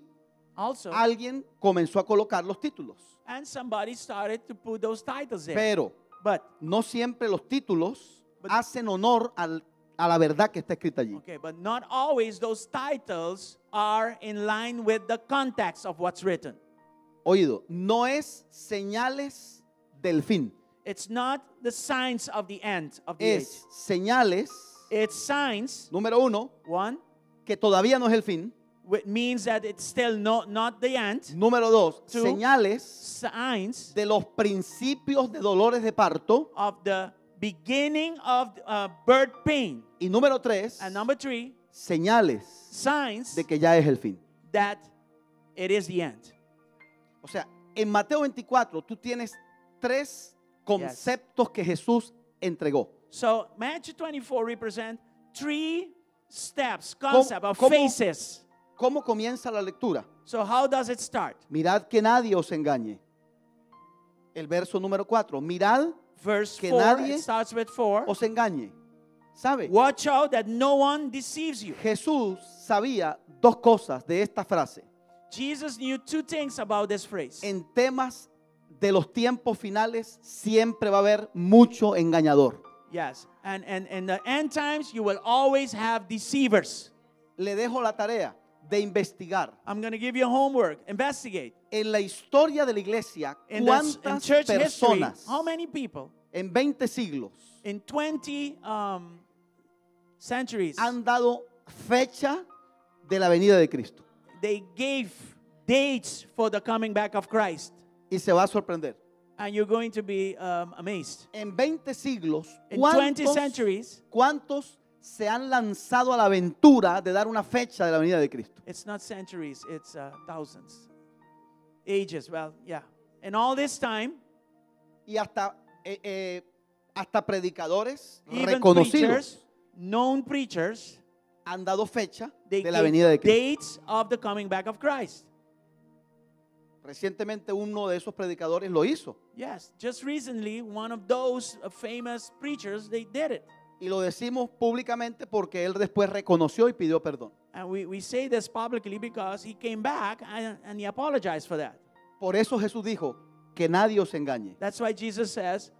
Also, alguien comenzó a colocar los títulos. and somebody started to put those titles there. Pero But no siempre los títulos hacen honor a la verdad que está escrita allí. okay, but not always those titles are in line with the context of what's written. Oído, no es señales del fin, It's not the signs of the end of the es señales, age. It's signs, número 1, one, que todavía no es el fin. which means that it's still not the end. Número 2, Two. señales Signs de los principios de dolores de parto. of the beginning of birth pain. Y número 3, And number 3, señales signs de que ya es el fin. that it is the end. O sea, en Mateo 24 tú tienes 3 conceptos que Jesús entregó. So Matthew 24 represents 3 steps, concept of cómo- phases. ¿Cómo comienza la lectura? So how does it start? Mirad que nadie os engañe. El verso número 4, mirad Verse que 4, nadie it starts with 4. os engañe. ¿Sabe? Watch out that no one deceives you. Jesús sabía 2 cosas de esta frase. Jesus knew 2 things about this phrase. En temas de los tiempos finales siempre va a haber mucho engañador. Yes, and in the end times, you will always have deceivers. Le dejo la tarea de investigar. I'm going to give you homework. Investigate. En la historia de la iglesia, In ¿cuántas church history, personas how many people en 20 siglos in 20 centuries han dado fecha de la venida de Cristo? they gave dates for the coming back of Christ? Y se va a sorprender. And you're going to be amazed. En 20 siglos, In 20 ¿cuántos, centuries, cuántos se han lanzado a la aventura de dar una fecha de la venida de Cristo? it's not centuries, it's thousands. Ages, well, yeah. And all this time, Y hasta predicadores even reconocidos preachers, known preachers, han dado fecha they de la venida de gave Cristo. dates of the coming back of Christ. Recientemente uno de esos predicadores lo hizo. Yes, just recently, one of those famous preachers, they did it. Y lo decimos públicamente porque él después reconoció y pidió perdón. And we say this publicly because he came back and he apologized for that. Por eso Jesús dijo que nadie os engañe. That's why Jesus says,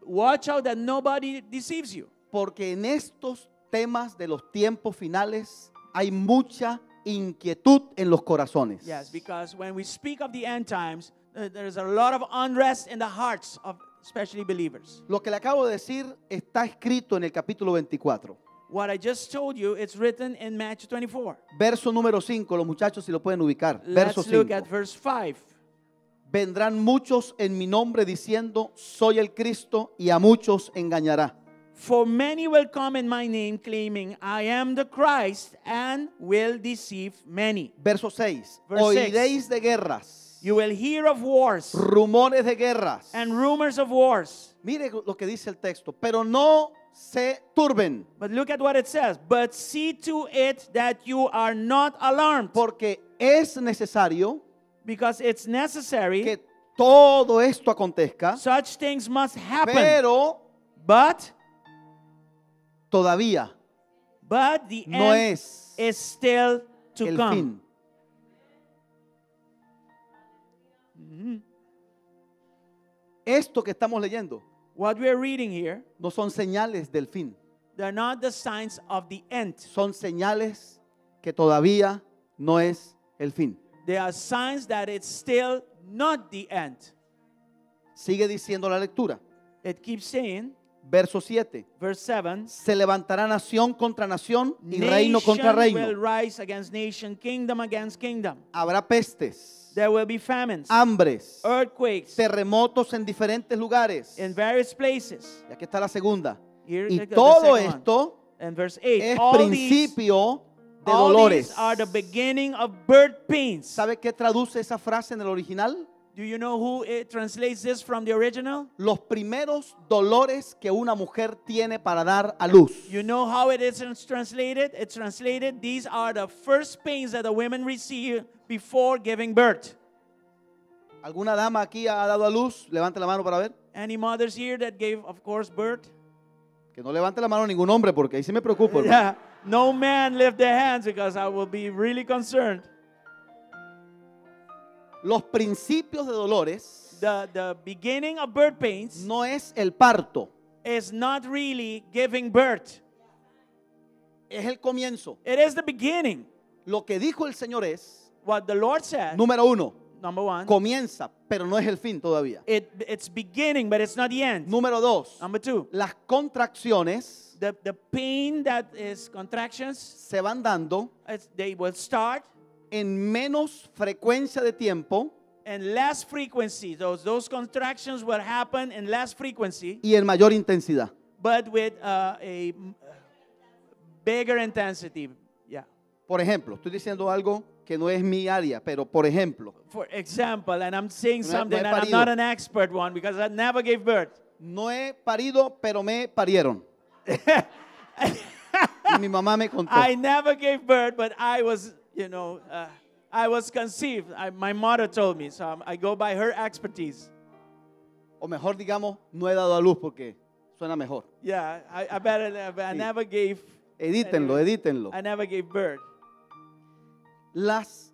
watch out that nobody deceives you. Porque en estos temas de los tiempos finales hay mucha inquietud en los corazones. Yes, because when we speak of the end times, there's a lot of unrest in the hearts of especially believers. Lo que le acabo de decir está escrito en el capítulo 24. What I just told you, it's written in Matthew 24. Verso número 5, los muchachos si lo pueden ubicar. Verso Let's look 5. at verse 5. Vendrán muchos en mi nombre diciendo, soy el Cristo, y a muchos engañará. For many will come in my name, claiming, I am the Christ, and will deceive many. Verso 6. Verse Oiréis de guerras, You will hear of wars rumores de guerras. and rumors of wars. Mire lo que dice el texto. Pero no se turben, But look at what it says. But see to it that you are not alarmed, porque es necesario because it's necessary. que todo esto acontezca, Such things must happen. pero But todavía the no end es is still to el come. fin. Esto que estamos leyendo What we are reading here, no son señales del fin, they're not the signs of the end. son señales que todavía no es el fin. They are signs that it's still not the end. Sigue diciendo la lectura. It keeps saying, Verso 7. verse 7, Se levantará nación contra nación y reino contra nation will reino. rise against nation, kingdom against kingdom. Habrá pestes, There will be famines, hambres, earthquakes terremotos en diferentes lugares. in various places. Y aquí está la segunda. Here, Y look at the todo second one. esto And verse 8, es all these principio de All dolores. these are the beginning of birth pains. ¿Sabe qué traduce esa frase en el original? Do you know who it translates this from the original? Los primeros dolores que una mujer tiene para dar a luz. You know how it is translated? It's translated, these are the first pains that the women receive before giving birth. ¿Alguna dama aquí ha dado a luz? Levante la mano para ver. Any mothers here that gave, of course, birth? Que no levante la mano ningún hombre porque ahí sí me preocupo, hermano. Yeah, no man lift their hands because I will be really concerned. Los principios de dolores The beginning of birth pains no es el parto, is not really giving birth. es el comienzo. It is the beginning. Lo que dijo el Señor es, What the Lord said, número 1, number one. Comienza, pero no es el fin todavía. It's beginning, but it's not the end. Número 2, Number two, las contracciones the pain that is contractions, se van dando they will start en menos frecuencia de tiempo and less frequency. Those contractions will happen in less frequency, y en mayor intensidad. but with a bigger intensity. Yeah. Por ejemplo, estoy diciendo algo que no es mi área, pero por ejemplo, For example, and I'm saying No he something that I'm parido. not an expert one because I never gave birth. no he parido, pero me parieron. Y mi mamá me contó. I never gave birth, but I was, I was conceived. My mother told me, so I go by her expertise. O mejor digamos, no he dado a luz porque suena mejor. Yeah, I better. I Sí. never gave. Edítenlo, edítenlo. I never gave birth. Las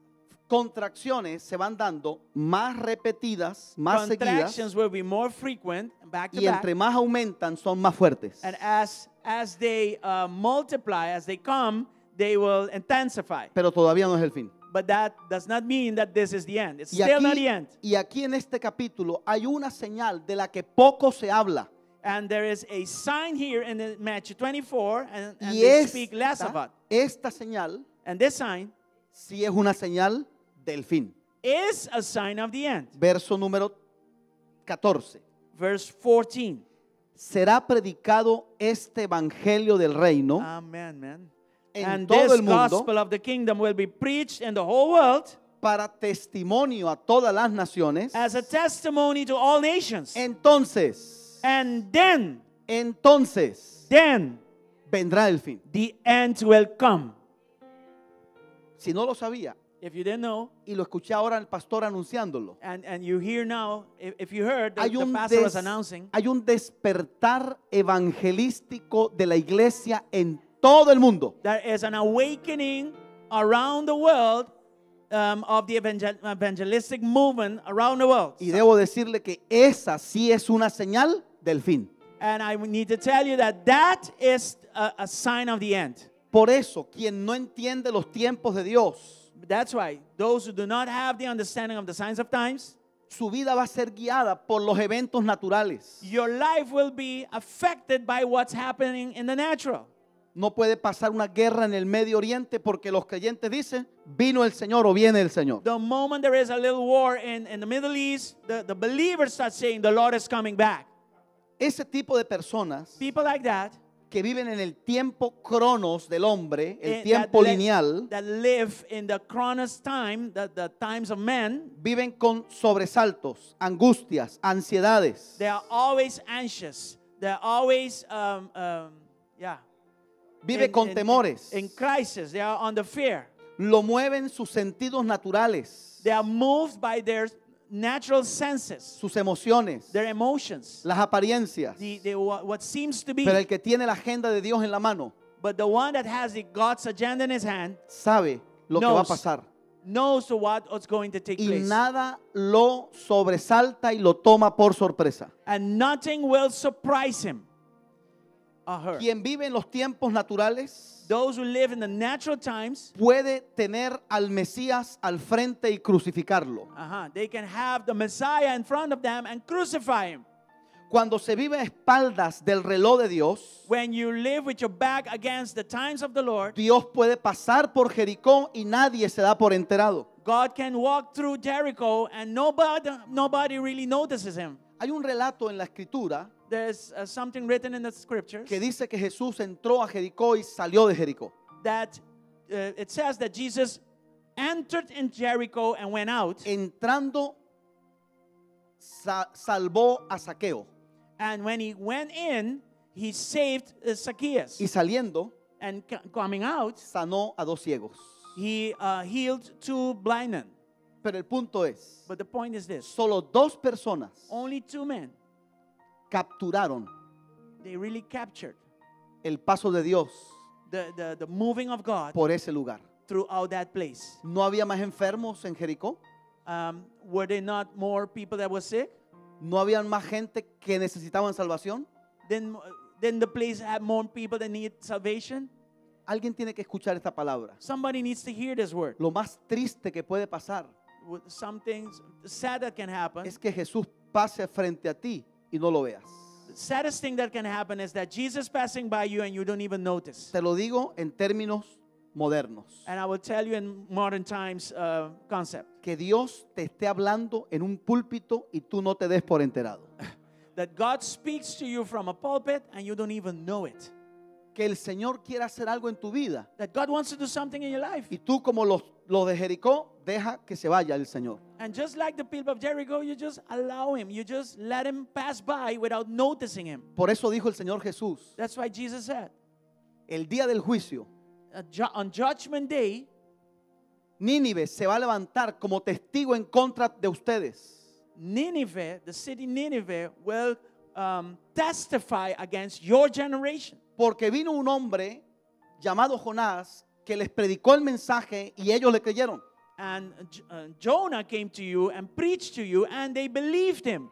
contracciones se van dando más repetidas, más seguidas, Contractions will be more frequent, back to y back, entre más aumentan son más fuertes. and as they multiply, as they come, they will intensify. Pero todavía no es el fin. But that does not mean that this is the end. It's Y still not the end. aquí en este capítulo hay una señal de la que poco se habla. And there is a sign here in the Matthew 24, and Y they speak less of it. esta señal And this sign sí es una señal del fin. is a sign of the end. Verso número 14. Verse 14. Será predicado este evangelio del reino Amen, man. en And todo this el mundo gospel of the kingdom will be preached in the whole world para testimonio a todas las naciones. as a testimony to all nations. Entonces, And then vendrá el fin. the end will come. Si no lo sabía If you didn't know, y lo escuché ahora el pastor anunciándolo, and you hear now, if you heard, hay the un, pastor was announcing, hay un despertar evangelístico de la iglesia en todo el mundo. there is an awakening around the world of the evangelistic movement around the world. Y debo decirle que esa sí es una señal del fin. And I need to tell you that that is a sign of the end. Por eso, quien no entiende los tiempos de Dios, That's why those who do not have the understanding of the signs of times, su vida va a ser guiada por los eventos naturales. your life will be affected by what's happening in the natural. No puede pasar una guerra en el Medio Oriente porque los creyentes dicen, vino el Señor o viene el Señor. The moment there is a little war in the Middle East, the believers start saying the Lord is coming back. Ese tipo de personas People like that, que viven en el tiempo cronos del hombre, el that tiempo li- lineal, that live in the chronos time, the times of men, viven con sobresaltos, angustias, ansiedades. they are always anxious. They're always, Vive con temores. in crisis. They are under fear. Lo mueven sus sentidos naturales, They are moved by their natural senses, sus emociones, their emotions, las apariencias. what seems to be. Pero el que tiene la agenda de Dios en la mano But the one that has God's agenda in his hand sabe lo que va a knows, pasar. knows what's going to take Y place. nada lo sobresalta y lo toma por sorpresa. And nothing will surprise him or her. Quien vive en los tiempos naturales Those who live in the natural times, puede tener al Mesías al frente y crucificarlo. they can have the Messiah in front of them and crucify him. Cuando se vive a espaldas del reloj de Dios, When you live with your back against the times of the Lord, Dios puede pasar por Jericó y nadie se da por enterado. God can walk through Jericho and nobody really notices him. Hay un relato en la escritura There's something written in the scriptures que dice que Jesús entró a Jericó y salió de Jericó. that it says that Jesus entered in Jericho and went out. Entrando, salvó a Zaqueo. And when he went in, he saved Zacchaeus. Y saliendo, And coming out, sanó a 2 ciegos. he healed 2 blind men. Pero el punto es, But the point is this. solo 2 personas Only 2 men, capturaron they really captured el paso de Dios the moving of God por ese lugar. throughout that place. ¿No había más enfermos en Jericó? Were there not more people that were sick? ¿No había más gente que necesitaban salvación? Then the place have more people that need salvation? Alguien tiene que escuchar esta palabra. Somebody needs to hear this word. Lo más triste que puede pasar something sad that can happen. es que Jesús pase frente a ti y no lo veas. The saddest thing that can happen is that Jesus passing by you and you don't even notice. Te lo digo en términos modernos. And I will tell you in modern times concept. Que Dios te esté hablando en un púlpito y tú no te des por enterado. That God speaks to you from a pulpit and you don't even know it. Que el Señor quiera hacer algo en tu vida That God wants to do something in your life. y tú, como los de Jericó, deja que se vaya el Señor. And just like the people of Jericho, you just allow him. You just let him pass by without noticing him. Por eso dijo el Señor Jesús, That's why Jesus said, el día del juicio, on Judgment Day, Nínive se va a levantar como testigo en contra de ustedes. Nineveh, the city Nineveh, will testify against your generation. Porque vino un hombre llamado Jonás que les predicó el mensaje y ellos le creyeron. And Jonah came to you and preached to you, and they believed him.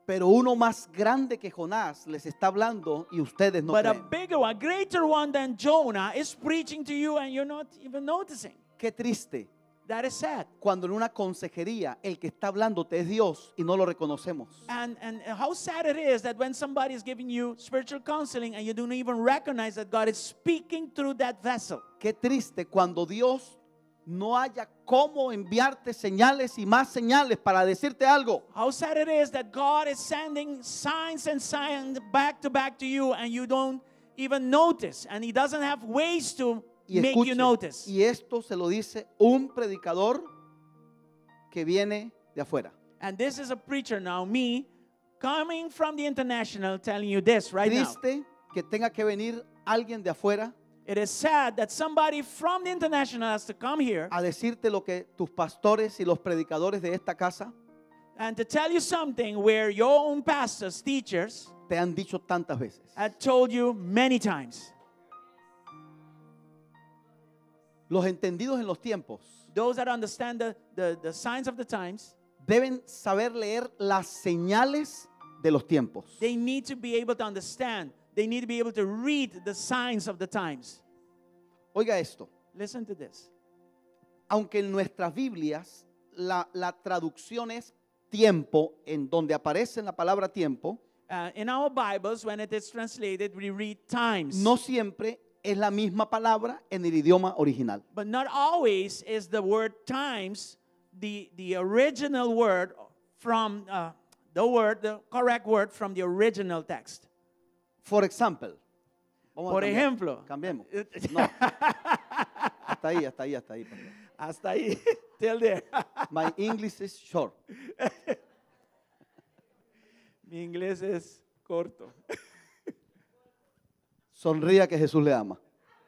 Pero uno más grande que Jonás les está hablando y ustedes no But a creen. bigger one, greater one than Jonah is preaching to you, and you're not even noticing. Qué triste That is sad. cuando en una consejería el que está hablándote es Dios y no lo reconocemos. And how sad it is that when somebody is giving you spiritual counseling and you don't even recognize that God is speaking through that vessel. Qué triste cuando Dios no haya cómo enviarte señales y más señales para decirte algo. How sad it is that God is sending signs and signs back to you and you don't even notice. And He doesn't have ways to Y make you escuche, notice. y esto se lo dice un predicador que viene de afuera. And this is a preacher now, me, coming from the international, telling you this right now. Triste que tenga que venir alguien de afuera It is sad that somebody from the international has to come here a decirte lo que tus pastores y los predicadores de esta casa and to tell you something where your own pastors, teachers, te han dicho tantas veces. had told you many times. Los entendidos en los tiempos Those that understand the signs of the times, deben saber leer las señales de los tiempos. they need to be able to understand. They need to be able to read the signs of the times. Oiga esto, Listen to this. aunque en nuestras Biblias la traducción es tiempo, en donde aparece la palabra tiempo, In our Bibles, when it is translated, we read times. no siempre es la misma palabra en el idioma original. But not always is the word times the original word from the correct word from the original text. For example, vamos a Por cambiar. ejemplo. Cambiemos. No. Hasta ahí, pastor. Hasta ahí, till there. My English is short. Mi inglés es corto. Sonría que Jesús le ama.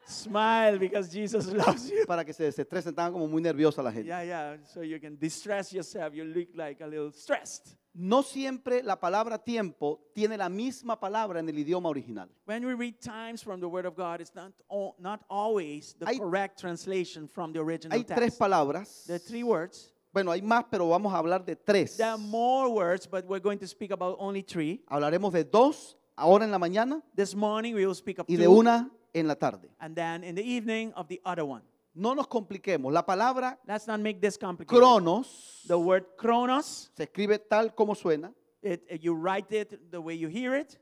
Smile because Jesus loves you. Para que se desestresen, estaban como muy nerviosa la gente. Yeah, so you can distress yourself. You look like a little stressed. No siempre la palabra tiempo tiene la misma palabra en el idioma original. When we read times from the Word of God, it's not always the Hay- correct translation from the original Hay tres text. palabras. There are 3 words. Bueno, hay más, pero vamos a hablar de tres. There are more words, but we're going to speak about only 3. Hablaremos de dos ahora en la mañana This morning we will speak of y 2, de una en la tarde. and then in the evening of the other one. No nos compliquemos. La palabra Let's not make this complicated. cronos The word chronos, se escribe tal como suena. you write it the way you hear it.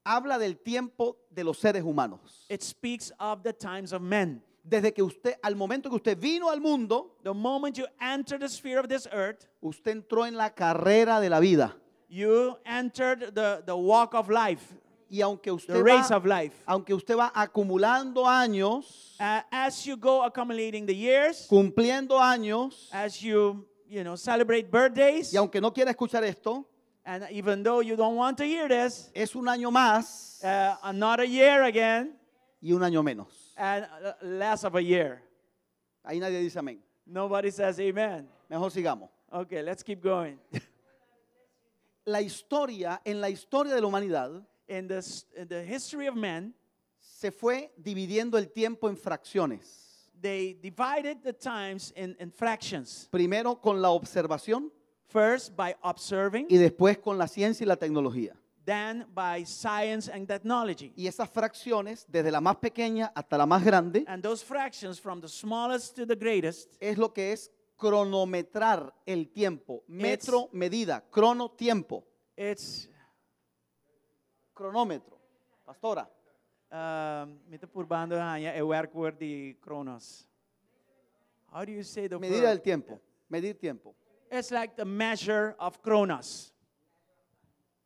Habla del tiempo de los seres humanos. It speaks of the times of men. Desde que usted, al momento que usted vino al mundo, The moment you enter the sphere of this earth, usted entró en la carrera de la vida. you entered the walk of life, Y aunque the usted race va, of life. aunque usted va acumulando años, As you go accumulating the years, cumpliendo años, as you celebrate birthdays, y aunque no quiera escuchar esto, and even though you don't want to hear this, es un año más another year again, y un año menos. and less of a year. Ahí nadie dice amén. Nobody says amen. Mejor sigamos. Okay, let's keep going. En la historia de la humanidad, In the history of men, se fue dividiendo el tiempo en fracciones. they divided the times in fractions. Primero con la observación First by observing, y después con la ciencia y la tecnología. then by science and technology. Y esas fracciones, desde la más pequeña hasta la más grande, And those fractions from the smallest to the greatest es lo que es cronometrar el tiempo. Metro, medida. Crono, tiempo. It's Cronómetro. Pastora. Met purbando é o werkwoord die chronos. How do you say the Medida del verb? tiempo. Medir tiempo. It's like the measure of chronos.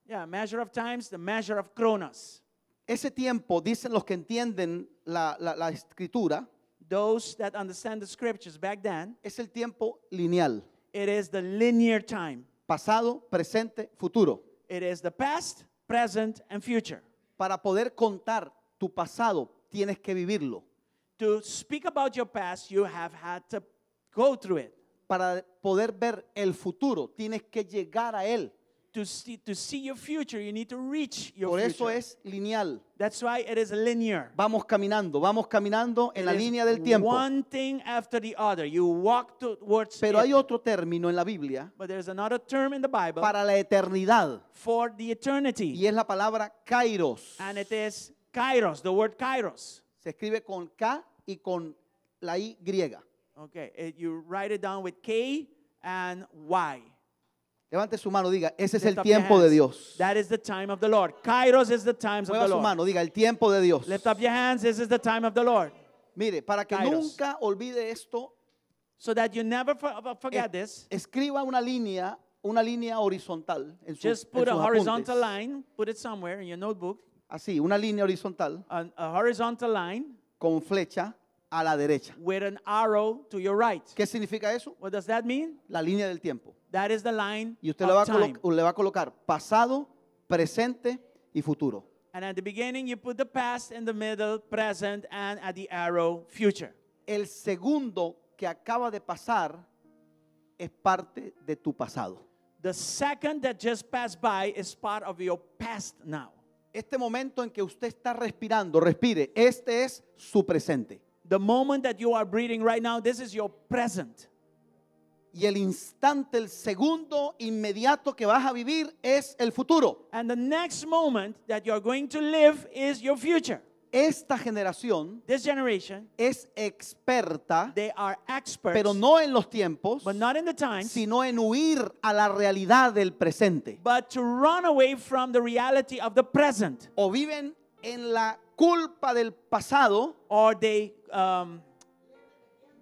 Yeah, measure of times, the measure of chronos. Ese tiempo, dicen los que entienden la escritura, Those that understand the scriptures back then, es el tiempo lineal. it is the linear time. Pasado, presente, futuro. It is the past, present, and future. Para poder contar tu pasado, tienes que vivirlo. To speak about your past, you have had to go through it. Para poder ver el futuro, tienes que llegar a él. To see your future, you need to reach your Por future. eso es lineal. That's why it is linear. Vamos caminando en la It is línea del tiempo. one thing after the other. You walk towards Pero it. hay otro término en la Biblia But there's another term in the Bible para la eternidad for the eternity. y es la palabra kairos. And it is kairos, the word kairos. Se escribe con K y con la Y griega. Okay, you write it down with K and Y. Levante su mano, diga, ese es Lift el up your tiempo de hands. Dios. That is the time of the Lord. Kairos is the times of Mueva the su Lord. mano, diga, el tiempo de Dios. Lift up your hands. This is the time of the Lord. Mire, para que Kairos. nunca olvide esto, So that you never forget this, escriba una línea horizontal en sus, just en put a sus horizontal apuntes. line, put it somewhere in your notebook, Así, una línea horizontal a horizontal line con flecha a la derecha. with an arrow to your right. ¿Qué significa eso? What does that mean? La línea del tiempo. That is the line Y usted le va, of time. le va a colocar pasado, presente y futuro. And at the beginning, you put the past, in the middle, present, and at the arrow, future. El segundo que acaba de pasar es parte de tu pasado. The second that just passed by is part of your past now. Este momento en que usted está respirando, respire. Este es su presente. The moment that you are breathing right now, this is your present. Y el instante, el segundo inmediato que vas a vivir es el futuro. And the next moment that you're going to live is your future. Esta generación This generation, es experta, they are experts, pero no en los tiempos, but not in the times, sino en huir a la realidad del presente. but to run away from the reality of the present. O viven en la culpa del pasado Or they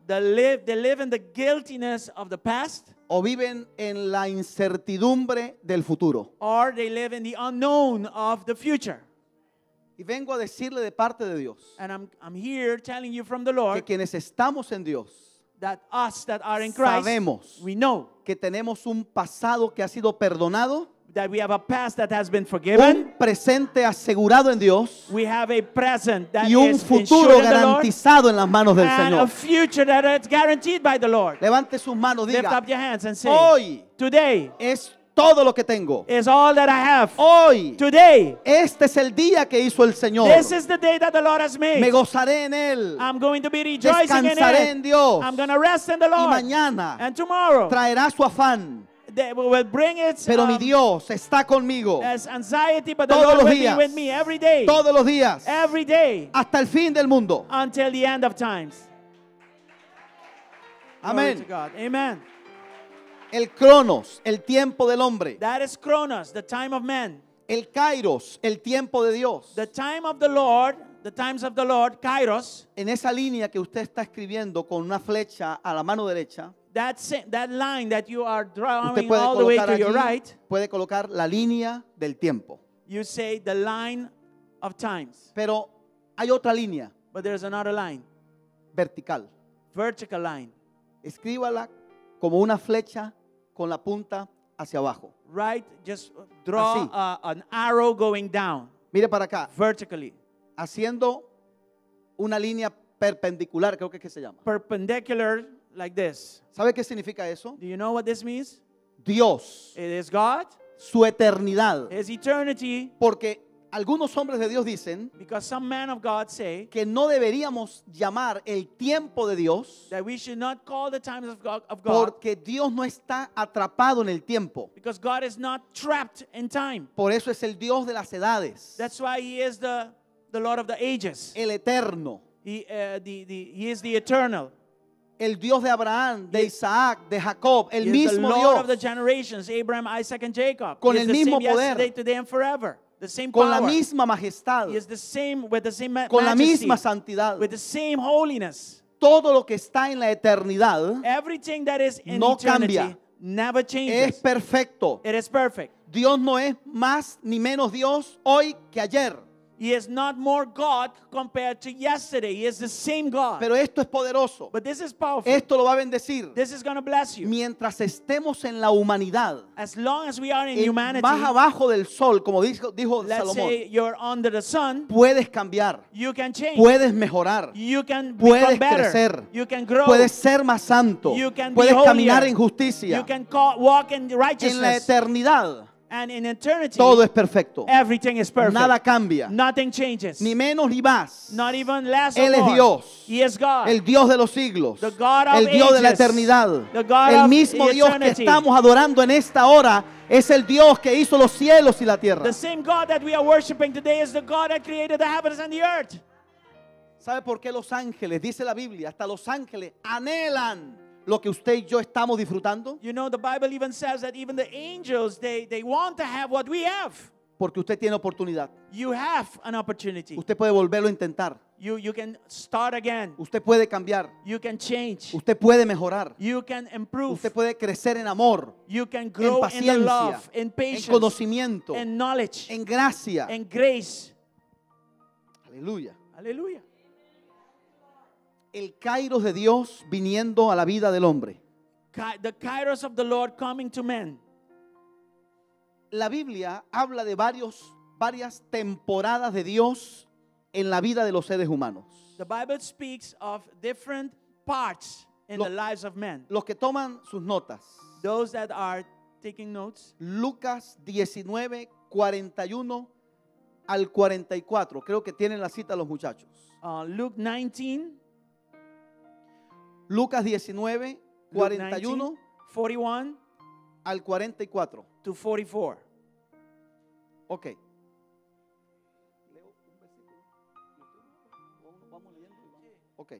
live in the guiltiness of the past, o viven en la incertidumbre del futuro. or they live in the unknown of the future. Y vengo a decirle de parte de Dios And I'm here telling you from the que Lord quienes estamos en Dios that us that are in Christ, sabemos we know que tenemos un pasado que ha sido perdonado, that we have a past that has been forgiven. un presente asegurado en Dios We have a present that y un is futuro insured in the Lord, garantizado en las manos del and a Señor. future that is guaranteed by the Lord. Levante sus manos, Lift diga, up your hands and say, hoy today es todo lo que tengo. is all that I have. Hoy, Today, este es el día que hizo el Señor. this is the day that the Lord has made. Me gozaré en Él. I'm going to be rejoicing in Descansaré en it. Dios. I'm going to rest in the Y Lord. mañana And tomorrow, traerá su afán. they will bring its Pero mi Dios está conmigo as anxiety, but the todos Lord los will be días. with me every day. todos los días Every day hasta el fin del mundo. until the end of times. Glory to Amén. God. Amen. El cronos, el tiempo del hombre. That is Chronos, the time of man. El kairos, el tiempo de Dios. The time of the Lord, the times of the Lord, Kairos, En esa línea que usted está escribiendo con una flecha a la mano derecha, that line that you are usted drawing puede all the way colocar to your allí, right, puede colocar la línea del tiempo. you say the line of times. Pero hay otra línea But there's another line, vertical. vertical line. Escríbala como una flecha con la punta hacia abajo. Right? Just draw Así. an arrow going down Mire para acá, vertically, haciendo una línea perpendicular, creo que es que se llama. perpendicular like this. ¿Sabe qué significa eso? Do you know what this means? Dios, It is God, su eternidad. His eternity, Porque algunos hombres de Dios dicen because some men of God say que no deberíamos llamar el tiempo de Dios that we should not call the times of God porque Dios no está atrapado en el tiempo. because God is not trapped in time. Por eso es el Dios de las edades, That's why He is the Lord of the ages. el eterno. He is the eternal. el Dios de Abraham, de Isaac, de Jacob, el He is the mismo Lord of the Dios, generations, Abraham, Isaac, and Jacob. Con He is el the mismo same poder. yesterday, today, and forever. The same con la power. misma majestad, He is the same with the same con la majesty, misma santidad. with the same holiness. Todo lo que está en la eternidad Everything that is in No eternity cambia. never es changes. perfecto. It is perfect. Dios no es más ni menos Dios hoy que ayer. He is not more God compared to yesterday. He is the same God. Pero esto es poderoso. But this is powerful. Esto lo va a bendecir. This is going to bless you. Mientras estemos en la humanidad, As long as we are in en humanity, más abajo del sol, como dijo let's Salomón, say you're under the sun, puedes cambiar, you can change. puedes mejorar, You can puedes become better. crecer, You can grow. puedes ser más santo, You can be puedes caminar holier. en justicia. You can walk in En la righteousness. eternidad, And in eternity, todo es perfecto. everything is perfect. Nada cambia, Nothing changes. ni menos ni más. Not even less Él or es more. Dios, He is God. el Dios de los siglos, The God of el Dios de la ages. eternidad. The God El of mismo Dios que eternity. estamos adorando en esta hora es el Dios que hizo los cielos y la tierra. The same God that we are worshiping today is the God that created the heavens and the earth. ¿Sabe por qué los ángeles, dice la Biblia, hasta los ángeles anhelan lo que usted y yo estamos disfrutando? You know, the Bible even says that even the angels, they want to have what we have. Porque usted tiene oportunidad. You have an opportunity. Usted puede volverlo a intentar. You can start again. Usted puede cambiar. You can change. Usted puede mejorar. You can improve. Usted puede crecer en amor, You can en grow in the paciencia, love, in en patience, conocimiento, in knowledge, en gracia. in grace. Aleluya. Hallelujah. El kairos de Dios viniendo a la vida del hombre. The kairos of the Lord coming to men. La Biblia habla de varias temporadas de Dios en la vida de los seres humanos. The Bible speaks of different parts in Lo- the lives of men. Los que toman sus notas. Those that are taking notes, Lucas 19, 41 al 44. Creo que tienen la cita los muchachos. Luke 19, Lucas 19, Luke 41 19, 41 al 44. to 44. Ok. Leo un versículo. Vamos leyendo. Ok.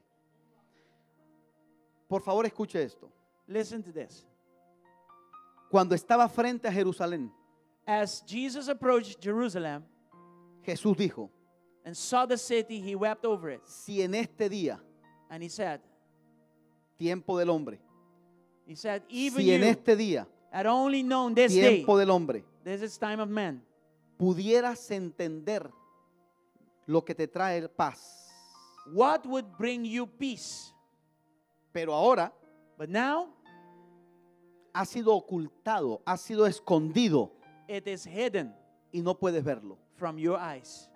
Por favor, escuche esto. Listen to this. Cuando estaba frente a Jerusalén, As Jesus approached Jerusalem Jesús dijo, and saw the city, he wept over it. si en este día, And he said, tiempo del hombre, even si en you este día, had only known this day, tiempo del hombre, this is time of men, pudieras entender lo que te trae paz. what would bring you peace? Pero ahora But now ha sido ocultado, ha sido escondido it is hidden y no puedes verlo. from your eyes.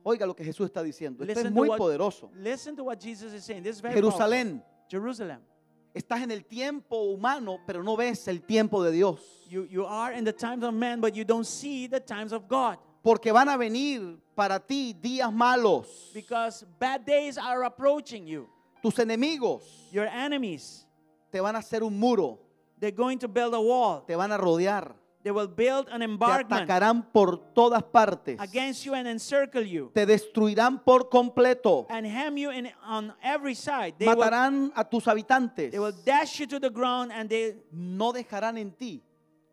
Oiga lo que Jesús está diciendo. Esto es Listen to muy what- poderoso. Listen to what Jesus is saying. This is very Jerusalén, powerful. Jerusalem. estás en el tiempo humano, pero no ves el tiempo de Dios. You are in the times of men, but you don't see the times of God. Porque van a venir para ti días malos. Because bad days are approaching you. Tus enemigos Your enemies, te van a hacer un muro, they're going to build a wall. te van a rodear, They will build an te embankment atacarán por todas partes, against you and encircle you te destruirán por completo, and hem you in on every side. They will matarán a tus habitantes, dash you to the ground, and no dejarán en ti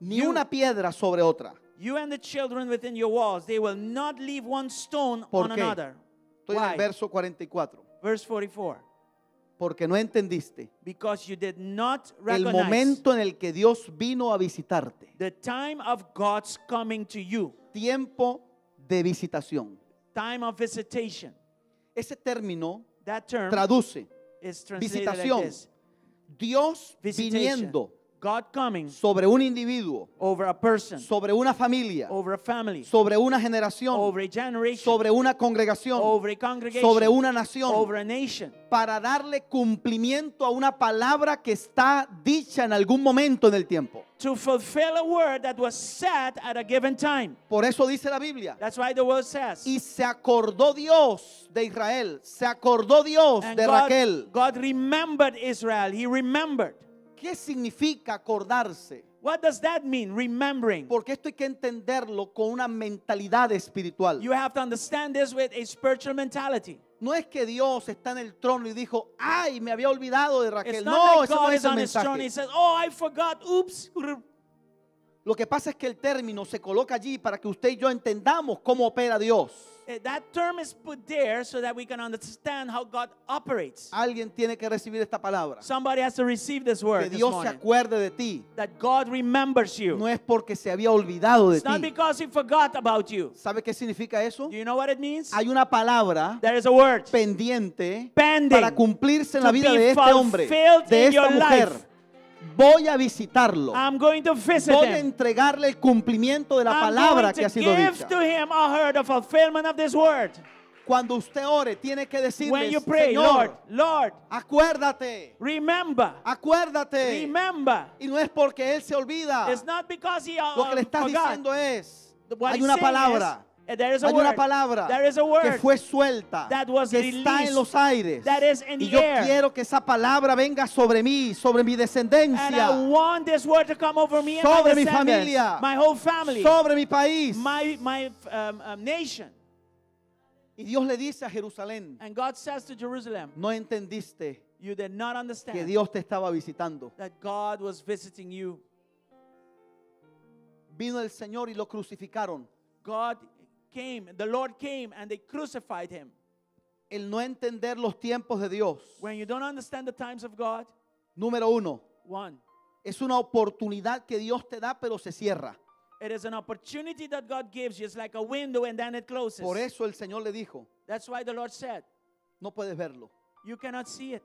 ni You- una piedra sobre otra. you and the children within your walls, they will not leave one stone ¿Por on qué? another. Estoy en Why? el verso 44. Verse 44. Porque no entendiste Because you did not el recognize momento en el que Dios vino a visitarte. the time of God's coming to you, Tiempo de visitación. time of visitation. Ese término That term traduce is translated visitación. like this. Dios Visitation. viniendo God coming sobre un individuo, over a person, sobre una familia, over a family, sobre una generación, over a generation, sobre una congregación, over a congregation, sobre una nación, over a nation, para darle cumplimiento a una palabra que está dicha en algún momento en el tiempo. to fulfill a word that was said at a given time. Por eso dice la Biblia. That's why the word says. Y se acordó Dios de Israel, se acordó Dios And de Raquel. God remembered Israel. He remembered. ¿Qué significa acordarse? What does that mean? Remembering. Porque esto hay que entenderlo con una mentalidad espiritual. You have to understand this with a spiritual mentality. No es que Dios está en el trono y dijo, ay, me había olvidado de It's Raquel. not No, like ese no God es is el on his throne. He mensaje. says, oh, I forgot. Oops. Lo que pasa es que el término se coloca allí para que usted y yo entendamos cómo opera Dios. That term is put there so that we can understand how God operates. Alguien tiene que recibir esta palabra. Somebody has to receive this word Que this Dios se morning. acuerde de ti. That God remembers you. No es porque se había olvidado de It's not ti. because He forgot about you. ¿Sabe qué significa eso? Do you know what it means? Hay una palabra There is a word pendiente pending para cumplirse en la to vida be de este hombre, fulfilled de in esta your mujer. life. Voy a visitarlo. I'm going to visit Voy a him. entregarle el cumplimiento de la I'm palabra going que ha to sido give dicha. to him or her the fulfillment of this word. Cuando usted ore, tiene que decirle, When you pray, Señor, Lord, acuérdate, remember, acuérdate. remember. Y no es porque él se olvida. It's not because he Lo que le estás forgot. diciendo es, What hay he's una saying palabra, is, there is a hay una word. palabra There is a word que fue suelta, that was que está released, en los aires. that is in Y the yo air. quiero que esa palabra venga sobre mí, sobre mi And I descendencia, want this word to come over me and Sobre my mi descendants, familia. my whole family, sobre mi país. my nation. Y Dios le dice a Jerusalén, And God says to Jerusalem, no entendiste you did not que understand Dios te estaba visitando. that God was visiting you. Vino el Señor y lo crucificaron. God came, the Lord came and they crucified him. El no entender los tiempos de Dios. When you don't understand the times of God, Número uno, one, es una oportunidad que Dios te da, pero se cierra. it is an opportunity that God gives you. It's like a window and then it closes. Por eso el Señor le dijo, That's why the Lord said, no puedes verlo. you cannot see it.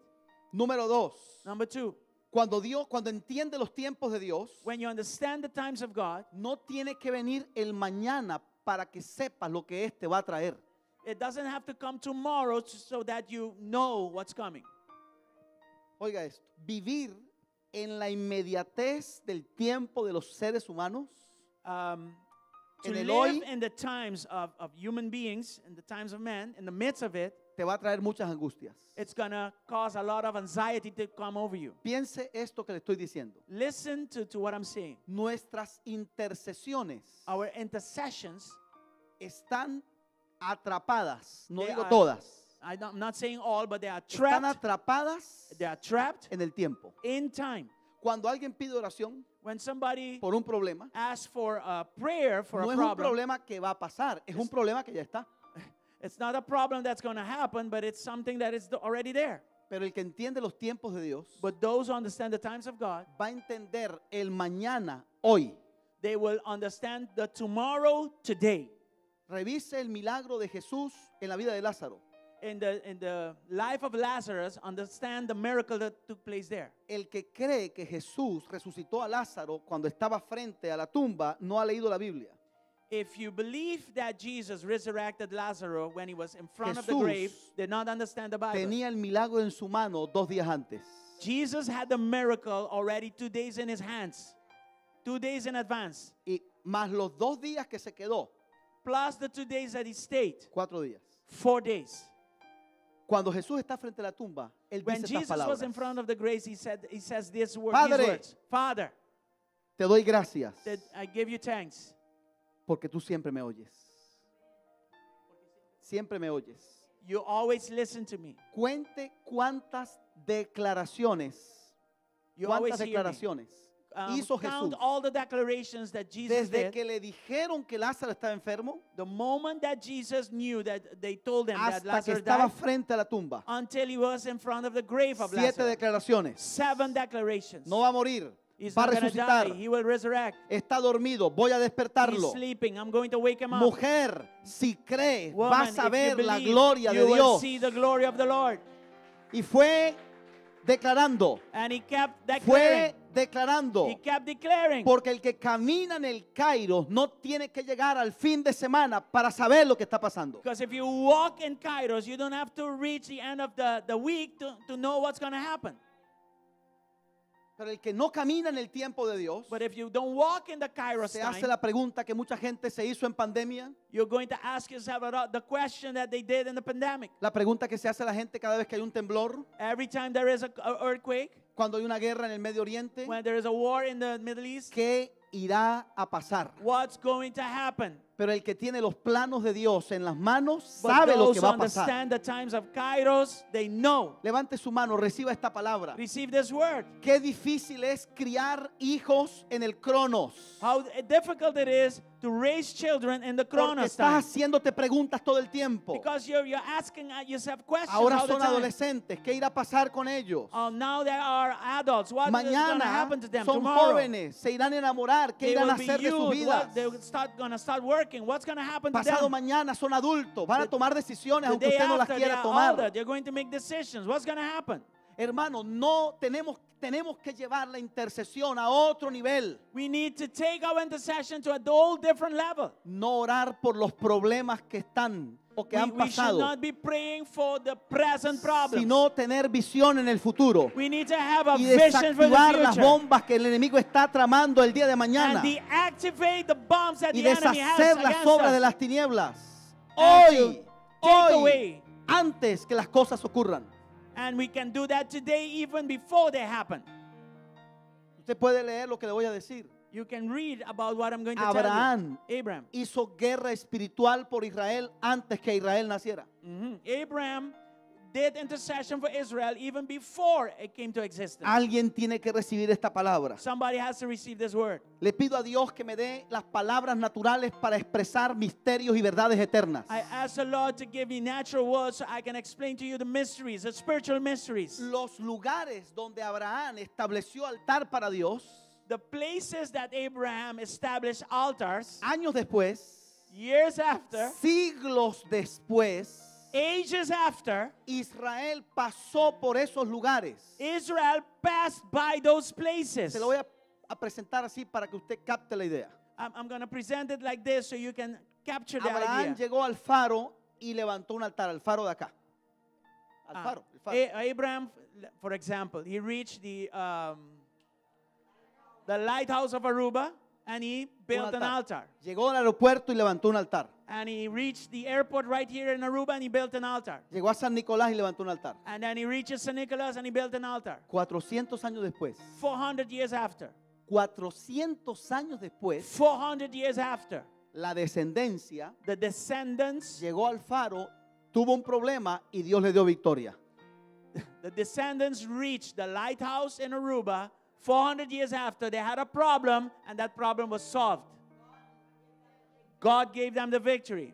Número dos, Number two, cuando entiende los tiempos de Dios, when you understand the times of God, no tiene que venir el mañana para que sepas lo que éste va a traer. it doesn't have to come tomorrow so that you know what's coming. Oiga esto, vivir en la inmediatez del tiempo de los seres humanos, To En el live hoy- in the times of human beings, in the times of men, in the midst of it, te va a traer muchas angustias. it's going to cause a lot of anxiety to come over you. Piense esto que le estoy diciendo. Listen to what I'm saying. Nuestras intercesiones Our intercessions, están atrapadas, no They digo are todas, I'm not saying all, but they are están trapped. atrapadas They are trapped en el tiempo. in time. Cuando alguien pide oración When somebody por un problema, asks for a prayer for no a es un problem, problema que va a pasar, es un problema que ya está. it's not a problem that's going to happen, but it's something that is already there. Pero el que entiende los tiempos de Dios But those who understand the times of God, va a entender el mañana, hoy. they will understand the tomorrow, today. Revise el milagro de Jesús en la vida de Lázaro. In the life of Lazarus, understand the miracle that took place there. El que cree que Jesús resucitó a Lázaro cuando estaba frente a la tumba no ha leído la Biblia. If you believe that Jesus resurrected Lazarus when he was in front of the Jesús grave, did not understand the Bible. Tenía el milagro en su mano 2 días antes. Jesus had the miracle already 2 days in his hands, 2 days in advance, Y más los 2 días que se quedó, plus the 2 days that he stayed, 4 días. 4 days. Cuando Jesús está frente a la tumba, él When dice estas Jesus was in palabras. front of the grave, he says these Padre, words. Father, Te doy gracias that I give you thanks porque tú siempre me oyes. Siempre me oyes. you always listen to me. Cuente cuántas declaraciones, You cuántas always hear me. declaraciones hizo Count Jesús all the declarations that Jesus desde did. que le dijeron que Lázaro estaba enfermo The moment that Jesus knew that they told him that hasta que Lazarus estaba died, frente a la tumba. until he was in front of the grave of 7 Lazarus. declaraciones. 7 declarations. No va a morir, He's va a not going to die. resucitar. He will resurrect. Está dormido, voy a He's despertarlo. sleeping. I'm going to wake him up. Mujer, si cree, Woman, vas a if you ver la believe, gloria you de will Dios. see the glory of the Lord. Y fue declarando, And he kept declaring. fue declarando. He kept declaring. Porque el que camina en el Cairo no tiene que llegar al fin de semana para saber lo que está pasando. Because if you walk in Kairos, you don't have to reach the end of the week to know what's going to happen. Pero el que no camina en el tiempo de Dios, But if you don't walk in the Kairos se hace time, la pregunta que mucha gente se hizo en pandemia, you're going to ask yourself about the question that they did in the pandemic. la pregunta que se hace la gente cada vez que hay un temblor, Every time there is a earthquake, cuando hay una guerra en el Medio Oriente, when there is a war in the Middle East, ¿qué irá a pasar? what's going to happen? Pero el que tiene los planos de Dios en las manos But sabe lo those que who va a pasar. understand the times of Kairos, they know. Levante su mano, reciba esta palabra. Receive this word. Qué difícil es criar hijos en el Cronos. How difficult it is to raise children in the Porque Chronos estás time. haciendo preguntas todo el tiempo. Because you're asking yourself questions Ahora all the son time. adolescentes. ¿Qué irá a pasar con ellos? Now they are adults. What is going to Mañana happen to them son tomorrow? jóvenes. Se irán a enamorar. ¿Qué They irán a will be hacer de sus youth. vidas? They're going to start working. What's going to happen to Pasado them? mañana son adultos. Van a The- tomar decisiones The aunque day usted no las after, they quiera are tomar. older. They're going to make decisions. What's going to happen? Hermano, no tenemos que llevar la intercesión a otro nivel. We need to take our intercession to a whole different level. No orar por los problemas que están o que han We should pasado, not be praying for the present problems. sino tener visión en el futuro We need to have a y vision for the desactivar las future. bombas que el enemigo está tramando el día de mañana And deactivate the bombs that y the enemy has deshacer las against obras de us. las tinieblas. And Hoy, to take hoy, away. antes que las cosas ocurran. And we can do that today even before they happen. Usted puede leer lo que le voy a decir. You can read about what I'm going to Abraham tell you. Abraham. hizo guerra espiritual por Israel antes que Israel naciera. Abraham did intercession for Israel even before it came to existence. Alguien tiene que recibir esta palabra. Somebody has to receive this word. Le pido a Dios que me dé las palabras naturales para expresar misterios y verdades eternas. I ask the Lord to give me natural words so I can explain to you the mysteries, the spiritual mysteries. Los lugares donde Abraham estableció altar para Dios, The places that Abraham established altars, años después, years after, siglos después, ages after, Israel pasó por esos lugares. Israel passed by those places. Se lo voy a presentar así para que usted capte la idea. I'm going to present it like this so you can capture the Abraham idea. llegó al faro y levantó un altar, al faro de acá. Al faro, el faro. Abraham, for example, he reached the lighthouse of Aruba and he built an altar. Llegó al aeropuerto y levantó un altar. And he reached the airport right here in Aruba and he built an altar. Llegó a San Nicolás y levantó un altar. And then he reaches St. Nicholas and he built an altar. 400 años después. 400 years after. 400 años después, 400 years after. la descendencia The descendants, llegó al faro, tuvo un problema y Dios le dio victoria. reached the lighthouse in Aruba 400 years after. They had a problem and that problem was solved. God gave them the victory.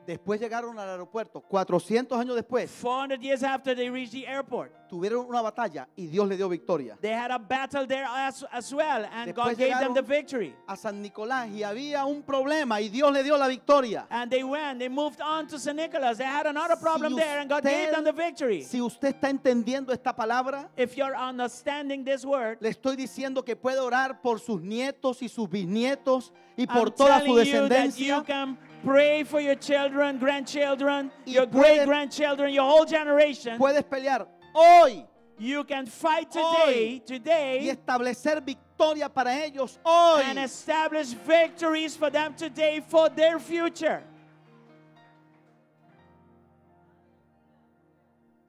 Después llegaron al aeropuerto, 400 años después, 400 years after they reached the airport. tuvieron una batalla y Dios le dio victoria. They had a battle there as well and Después God gave them llegaron the victory. a San Nicolás y había un problema y Dios le dio la victoria. And they moved on to St. Nicholas. They had another problem Si there and God gave them the victory. Si usted está entendiendo esta palabra, If you're understanding this word, le estoy diciendo que puede orar por sus nietos y sus bisnietos y I'm por toda su telling you that descendencia. you can pray for your children, grandchildren, Y your puedes- great-grandchildren, your whole generation. Puedes pelear hoy You can fight y today, establecer victoria para ellos hoy. and establish victories for them today for their future.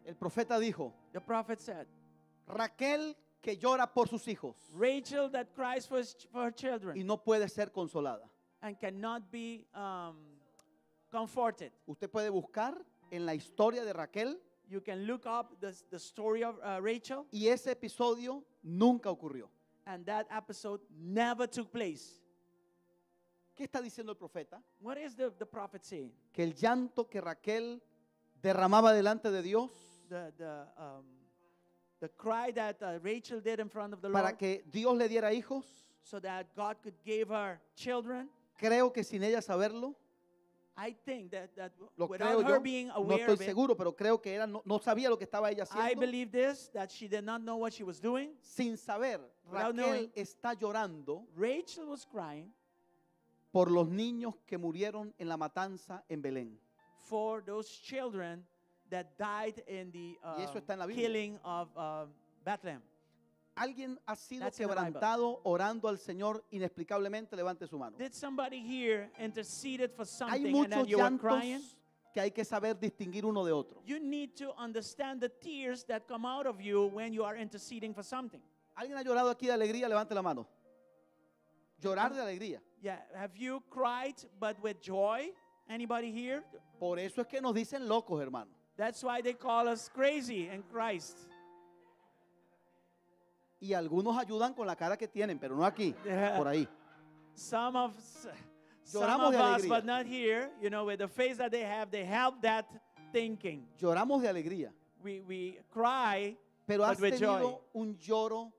El profeta dijo, The prophet said, Raquel que llora por sus hijos Rachel that cries for her children y no puede ser consolada. and cannot be comforted. Usted puede buscar en la historia de Raquel You can look up the story of Rachel, y ese episodio nunca ocurrió. and that episode never took place. ¿Qué está diciendo el profeta? What is the prophet saying? Que el llanto que Raquel derramaba delante de Dios The cry that Rachel did in front of the para Lord que Dios le diera hijos, so that God could give her children. creo que sin ella saberlo, I think that lo without creo her yo, being no aware estoy of it, seguro, pero creo que no sabía lo que estaba ella I haciendo. believe this, that she did not know what she was doing. Sin saber, Without Raquel knowing. está llorando Rachel was crying por los niños que murieron en la matanza en Belén. for those children that died in the Y eso está en la Biblia. killing of Bethlehem. ¿Alguien ha sido That's in the Bible. quebrantado orando al Señor inexplicablemente? Levante su mano. Did somebody here interceded for Hay something and then muchos you were crying? llantos que hay que saber distinguir uno de otro. You need to understand the tears that come out of you when you are interceding for something. ¿Alguien ha llorado aquí de alegría? Levante la mano. Llorar de alegría. Yeah, have you cried but with joy? Anybody here? Por eso es que nos dicen locos, hermano. That's why they call us crazy in Christ. Y algunos ayudan con la cara que tienen, pero no aquí, Yeah. por ahí. Some of Lloramos de us, alegría. but not here, you know, with the face that they help that thinking. Lloramos de alegría. We cry, Pero has but with joy. tenido un lloro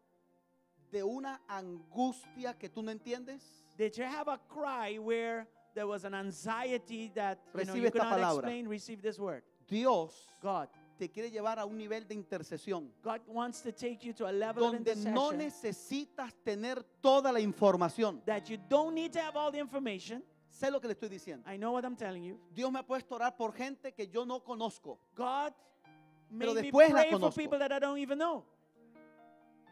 de una angustia que tú no entiendes. Did you have a cry where there was an anxiety that Recibe you could esta not palabra. explain? Receive this word. Dios God. te quiere llevar a un nivel de intercesión God wants to take you to a level of donde no intercession necesitas tener toda la información. that you don't need to have all the information. Sé lo que le estoy diciendo. I know what I'm telling you. Dios me ha puesto a orar por gente que yo no conozco God Pero made me después la pray for conozco. people that I don't even know.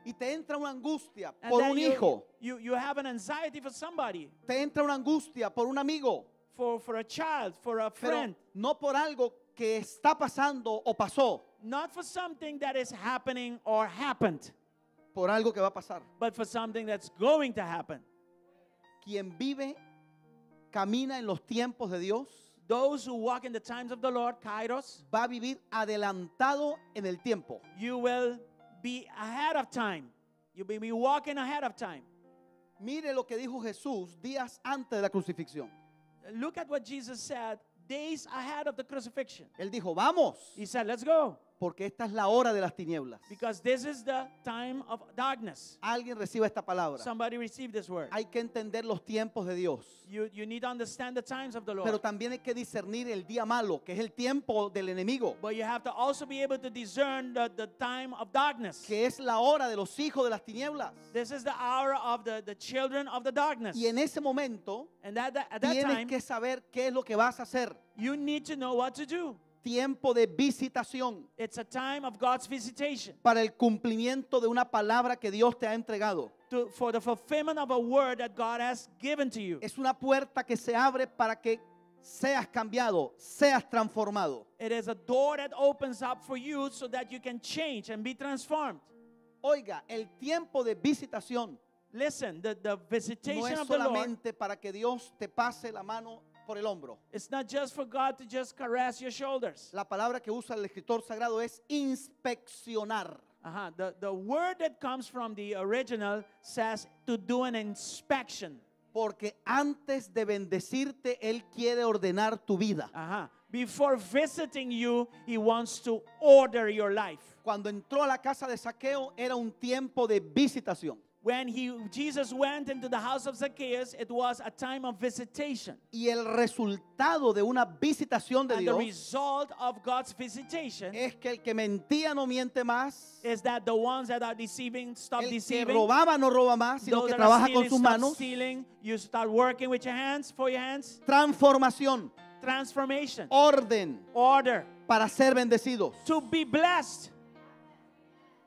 y te entra una angustia And por then un hijo, you have an anxiety for somebody, te entra una angustia por un amigo, for a child, for a pero friend. no por algo que está pasando o pasó, Not for something that is happening or happened, por algo que va a pasar. but for something that's going to happen. Quien vive, camina en los tiempos de Dios, Those who walk in the times of the Lord, Kairos, va a vivir adelantado en el tiempo. you will be ahead of time. You will be walking ahead of time. Mire lo que dijo Jesús días antes de la crucifixión. Look at what Jesus said days ahead of the crucifixion. Él dijo, vamos, He said, let's go, porque esta es la hora de las tinieblas. because this is the time of darkness. Alguien reciba esta palabra. Somebody receive this word. Hay que entender los tiempos de Dios. You need to understand the times of the Pero Lord. también hay que discernir el día malo, que es el tiempo del enemigo, But you have to also be able to discern the time of darkness. que es la hora de los hijos de las tinieblas. This is the hour of the children of the darkness. Y en ese momento And at that tienes time, que saber qué es lo que vas a hacer. you need to know what to do. Tiempo de visitación It's a time of God's visitation para el cumplimiento de una palabra que Dios te ha entregado. for the fulfillment of a word that God has given to you. Es una puerta que se abre para que seas cambiado, seas transformado. It is a door that opens up for you so that you can change and be transformed. Oiga, el tiempo de visitación Listen, the no visitation es of the Lord, solamente para que Dios te pase la mano por el hombro. it's not just for God to just caress your shoulders. La palabra que usa el escritor sagrado es inspeccionar. The word that comes from the original says to do an inspection. Porque antes de bendecirte, Él quiere ordenar tu vida. Before visiting you, He wants to order your life. Cuando entró a la casa de Saqueo era un tiempo de visitación. When Jesus went into the house of Zacchaeus, it was a time of visitation. Y el resultado de una visitación de And the Dios result of God's visitation es que el que mentía no miente más, is that the ones that are deceiving stop el que deceiving. robaba no roba más, sino Those que that are trabaja con stealing sus stop manos. stealing. You start working with your hands, for your hands. Transformación, Transformation. orden Order. para ser bendecidos. To be blessed.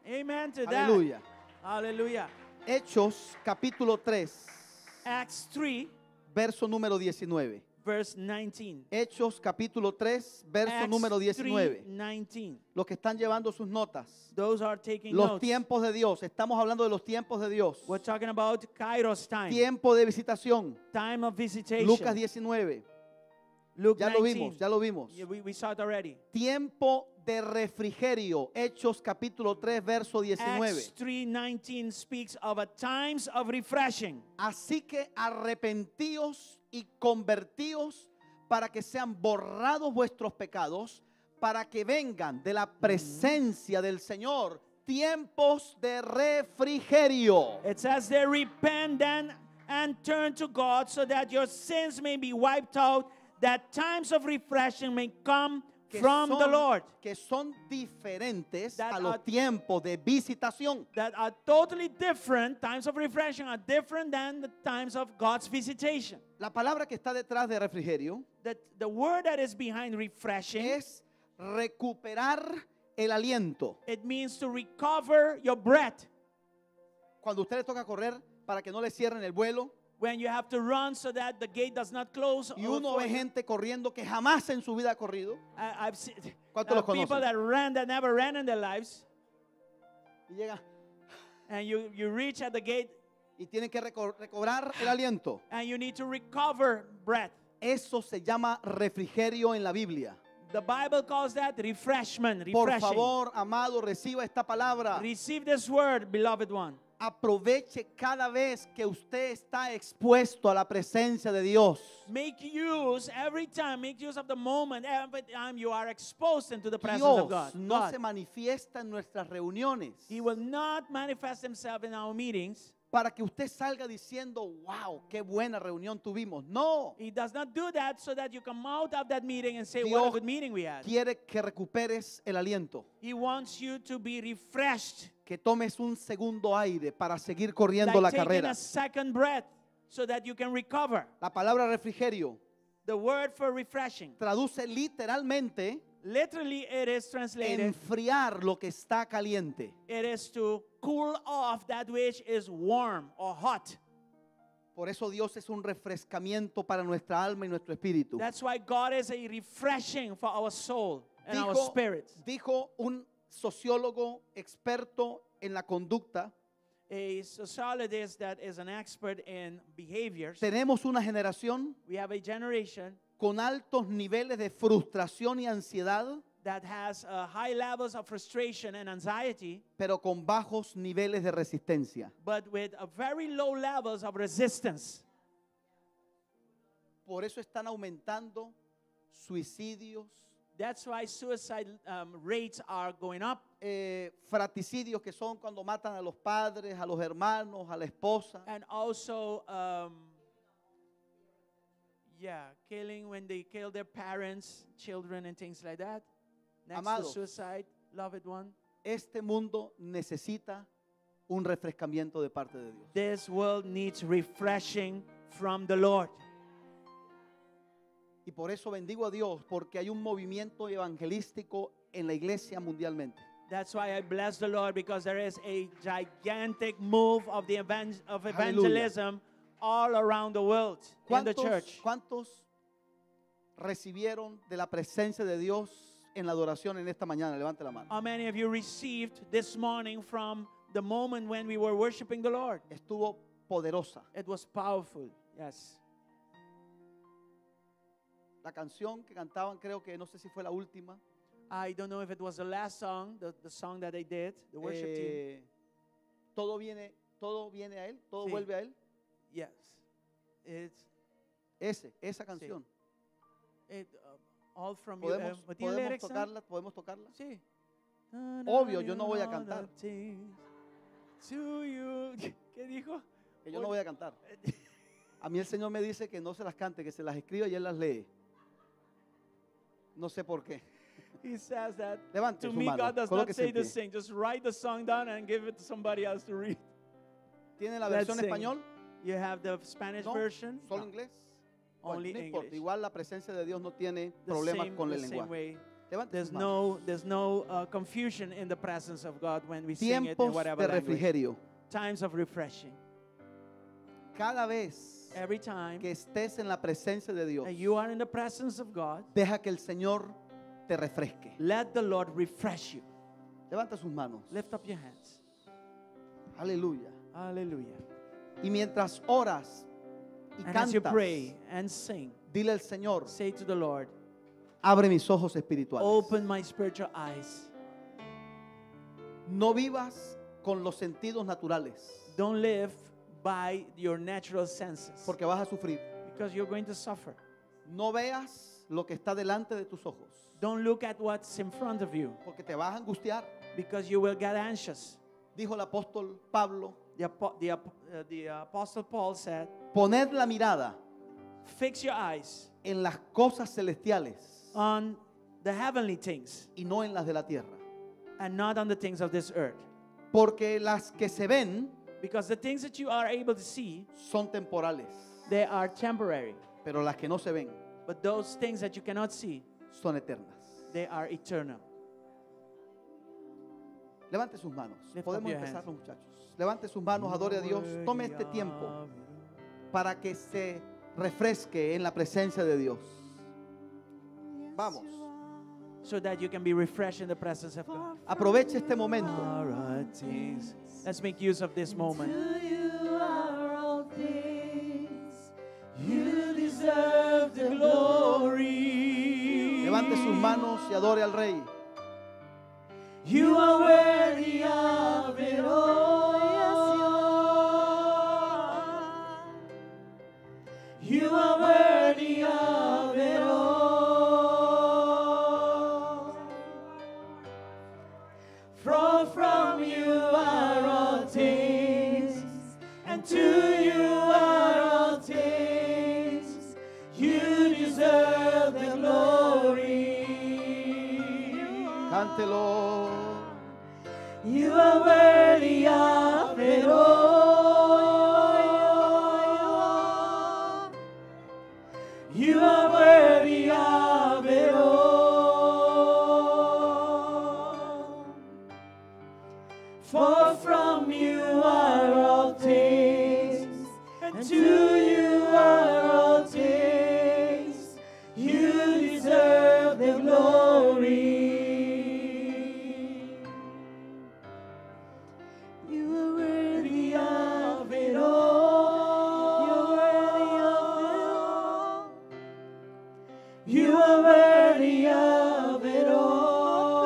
Amen to that. Aleluya. Hallelujah. Hechos capítulo 3, Acts 3, verso número 19. verse 19. Hechos capítulo 3, verso Acts número 19. 3:19. Los que están llevando sus notas. Those are taking Los notes. tiempos de Dios. Estamos hablando de los tiempos de Dios. We're talking about Kairos time. Tiempo de visitación. Time of visitation. Lucas 19. Luke Ya lo 19. vimos, ya lo vimos. Yeah, we saw it already. Tiempo de refrigerio. Hechos capítulo 3, verso 19. Acts 3:19 speaks of a times of refreshing. Así que arrepentíos y convertíos para que sean borrados vuestros pecados, para que vengan de la presencia del Señor tiempos de refrigerio. It says they repent then and turn to God so that your sins may be wiped out, that times of refreshing may come from the Lord. Que son diferentes That a los are- tiempos de visitación. That are totally different. Times of refreshing are different than the times of God's visitation. La palabra que está detrás de refrigerio That the word that is behind refreshing, es recuperar el aliento. it means to recover your breath. Cuando a usted le toca correr para que no le cierren el vuelo, when you have to run so that the gate does not close. Y uno for ve you. gente corriendo que jamás en su vida ha corrido. I've seen ¿Cuántos los people conocen? that ran that never ran in their lives, Y llega and you reach at the gate y tienen que recobrar el aliento. and you need to recover breath. Eso se llama refrigerio en la Biblia. The Bible calls that refreshment, Por refreshing. favor, amado, reciba esta palabra. Receive this word, beloved one. Aproveche cada vez que usted está expuesto a la presencia de Dios. Make use every time, make use of the moment, every time you are exposed into the presence of God. Dios no God. se manifiesta en nuestras reuniones He will not manifest himself in our meetings. para que usted salga diciendo, wow, qué buena reunión tuvimos. No, He does not do that so that you come out of that meeting and say, what Dios a good meeting we had. quiere que recuperes el aliento, He wants you to be refreshed, que tomes un segundo aire para seguir corriendo la like taking carrera. a second breath so that you can recover. La palabra refrigerio The word for refreshing, traduce literalmente literally it is translated, enfriar lo que está caliente. it is to cool off that which is warm or hot. Por eso Dios es un refrescamiento para nuestra alma y nuestro espíritu. That's why God is a refreshing for our soul and our Dijo, spirits. dijo un sociólogo experto en la conducta, A sociologist that is an expert in behaviors. tenemos una generación We have a generation con altos niveles de frustración y ansiedad, that has high levels of frustration and anxiety, pero con bajos niveles de resistencia. but with very low levels of resistance. Por eso están aumentando suicidios, That's why suicide rates are going up, fraticidios, que son cuando matan a los padres, a los hermanos, a la esposa. and also, killing when they kill their parents, children, and things like that. Next to Amados. suicide, loved one. Este mundo necesita un refrescamiento de parte de Dios. This world needs refreshing from the Lord. Y por eso bendigo a Dios, porque hay un movimiento evangelístico en la iglesia mundialmente. That's why I bless the Lord, because there is a gigantic move of the Hallelujah. evangelism all around the world in the church. ¿Cuántos recibieron de la presencia de Dios en la adoración en esta mañana? Levante la mano. How many of you received this morning from the moment when we were worshiping the Lord? Estuvo poderosa. It was powerful. Yes. La canción que cantaban, creo que no sé si fue la última. I don't know if it was the last song, the song that they did, the worship team. Todo viene a Él, todo Sí. vuelve a Él. Yes. It's Esa canción. all from you. ¿Podemos, ¿Tiene lyrics, no? podemos tocarla? Sí. Obvio, yo no voy a cantar. To you. ¿Qué dijo? Que yo no voy a cantar. A mí el Señor me dice que no se las cante, que se las escriba y Él las lee. No sé por qué. He says that. Levante To su me, mano. God does not Colóquese say en to pie. sing. Just write the song down and give it to somebody else to read. ¿Tiene la Let's versión sing. español? You have the Spanish No, version. ¿Solo No. inglés? Bueno, Only no importa. English. Igual la presencia de Dios no tiene The problemas same- con el the same lenguaje. way. Levante There's sus manos. no confusion in the presence of God when we sing it in Tiempos whatever de language. refrigerio. Times of refreshing. Cada vez Every time que estés en la presencia de Dios, that you are in the presence of God, deja que el Señor te refresque. let the Lord refresh you. Levanta sus manos. Lift up your hands. Aleluya. Hallelujah. Y mientras oras y And as you cantas, pray and sing, dile al Señor, say to the Lord, abre mis ojos espirituales. open my spiritual eyes. No vivas con los sentidos naturales, Don't live by your natural senses, porque vas a sufrir. because you're going to suffer. No veas lo que está delante de tus ojos, Don't look at what's in front of you, porque te vas a angustiar. because you will get anxious. Dijo el apóstol Pablo, The Apostle Paul said, poned la mirada fix your eyes en las cosas celestiales on the heavenly things y no en las de la tierra, and not on the things of this earth. porque las que se ven Because the things that you are able to see, son temporales, they are temporary. pero las que no se ven But those things that you cannot see, son eternas. they are eternal. Levante sus manos. Lift up Podemos your empezar hands. los muchachos. Levante sus manos, adore a Dios. Tome este tiempo para que se refresque en la presencia de Dios. Vamos, So that you can be refreshed in the presence of God. aproveche este momento. All right, things. Let's make use of this moment. To you are all things. You deserve the glory. Levante sus manos y adore al Rey. You are worthy of it all. Yes, you are worthy of it all. For from you are all things, and to you are all things. You deserve the glory. Cántelo. You are worthy of it all. You are worthy of it all. For from you are all things, and to you are all things. You deserve the glory. You are worthy of it all. You are worthy of it all.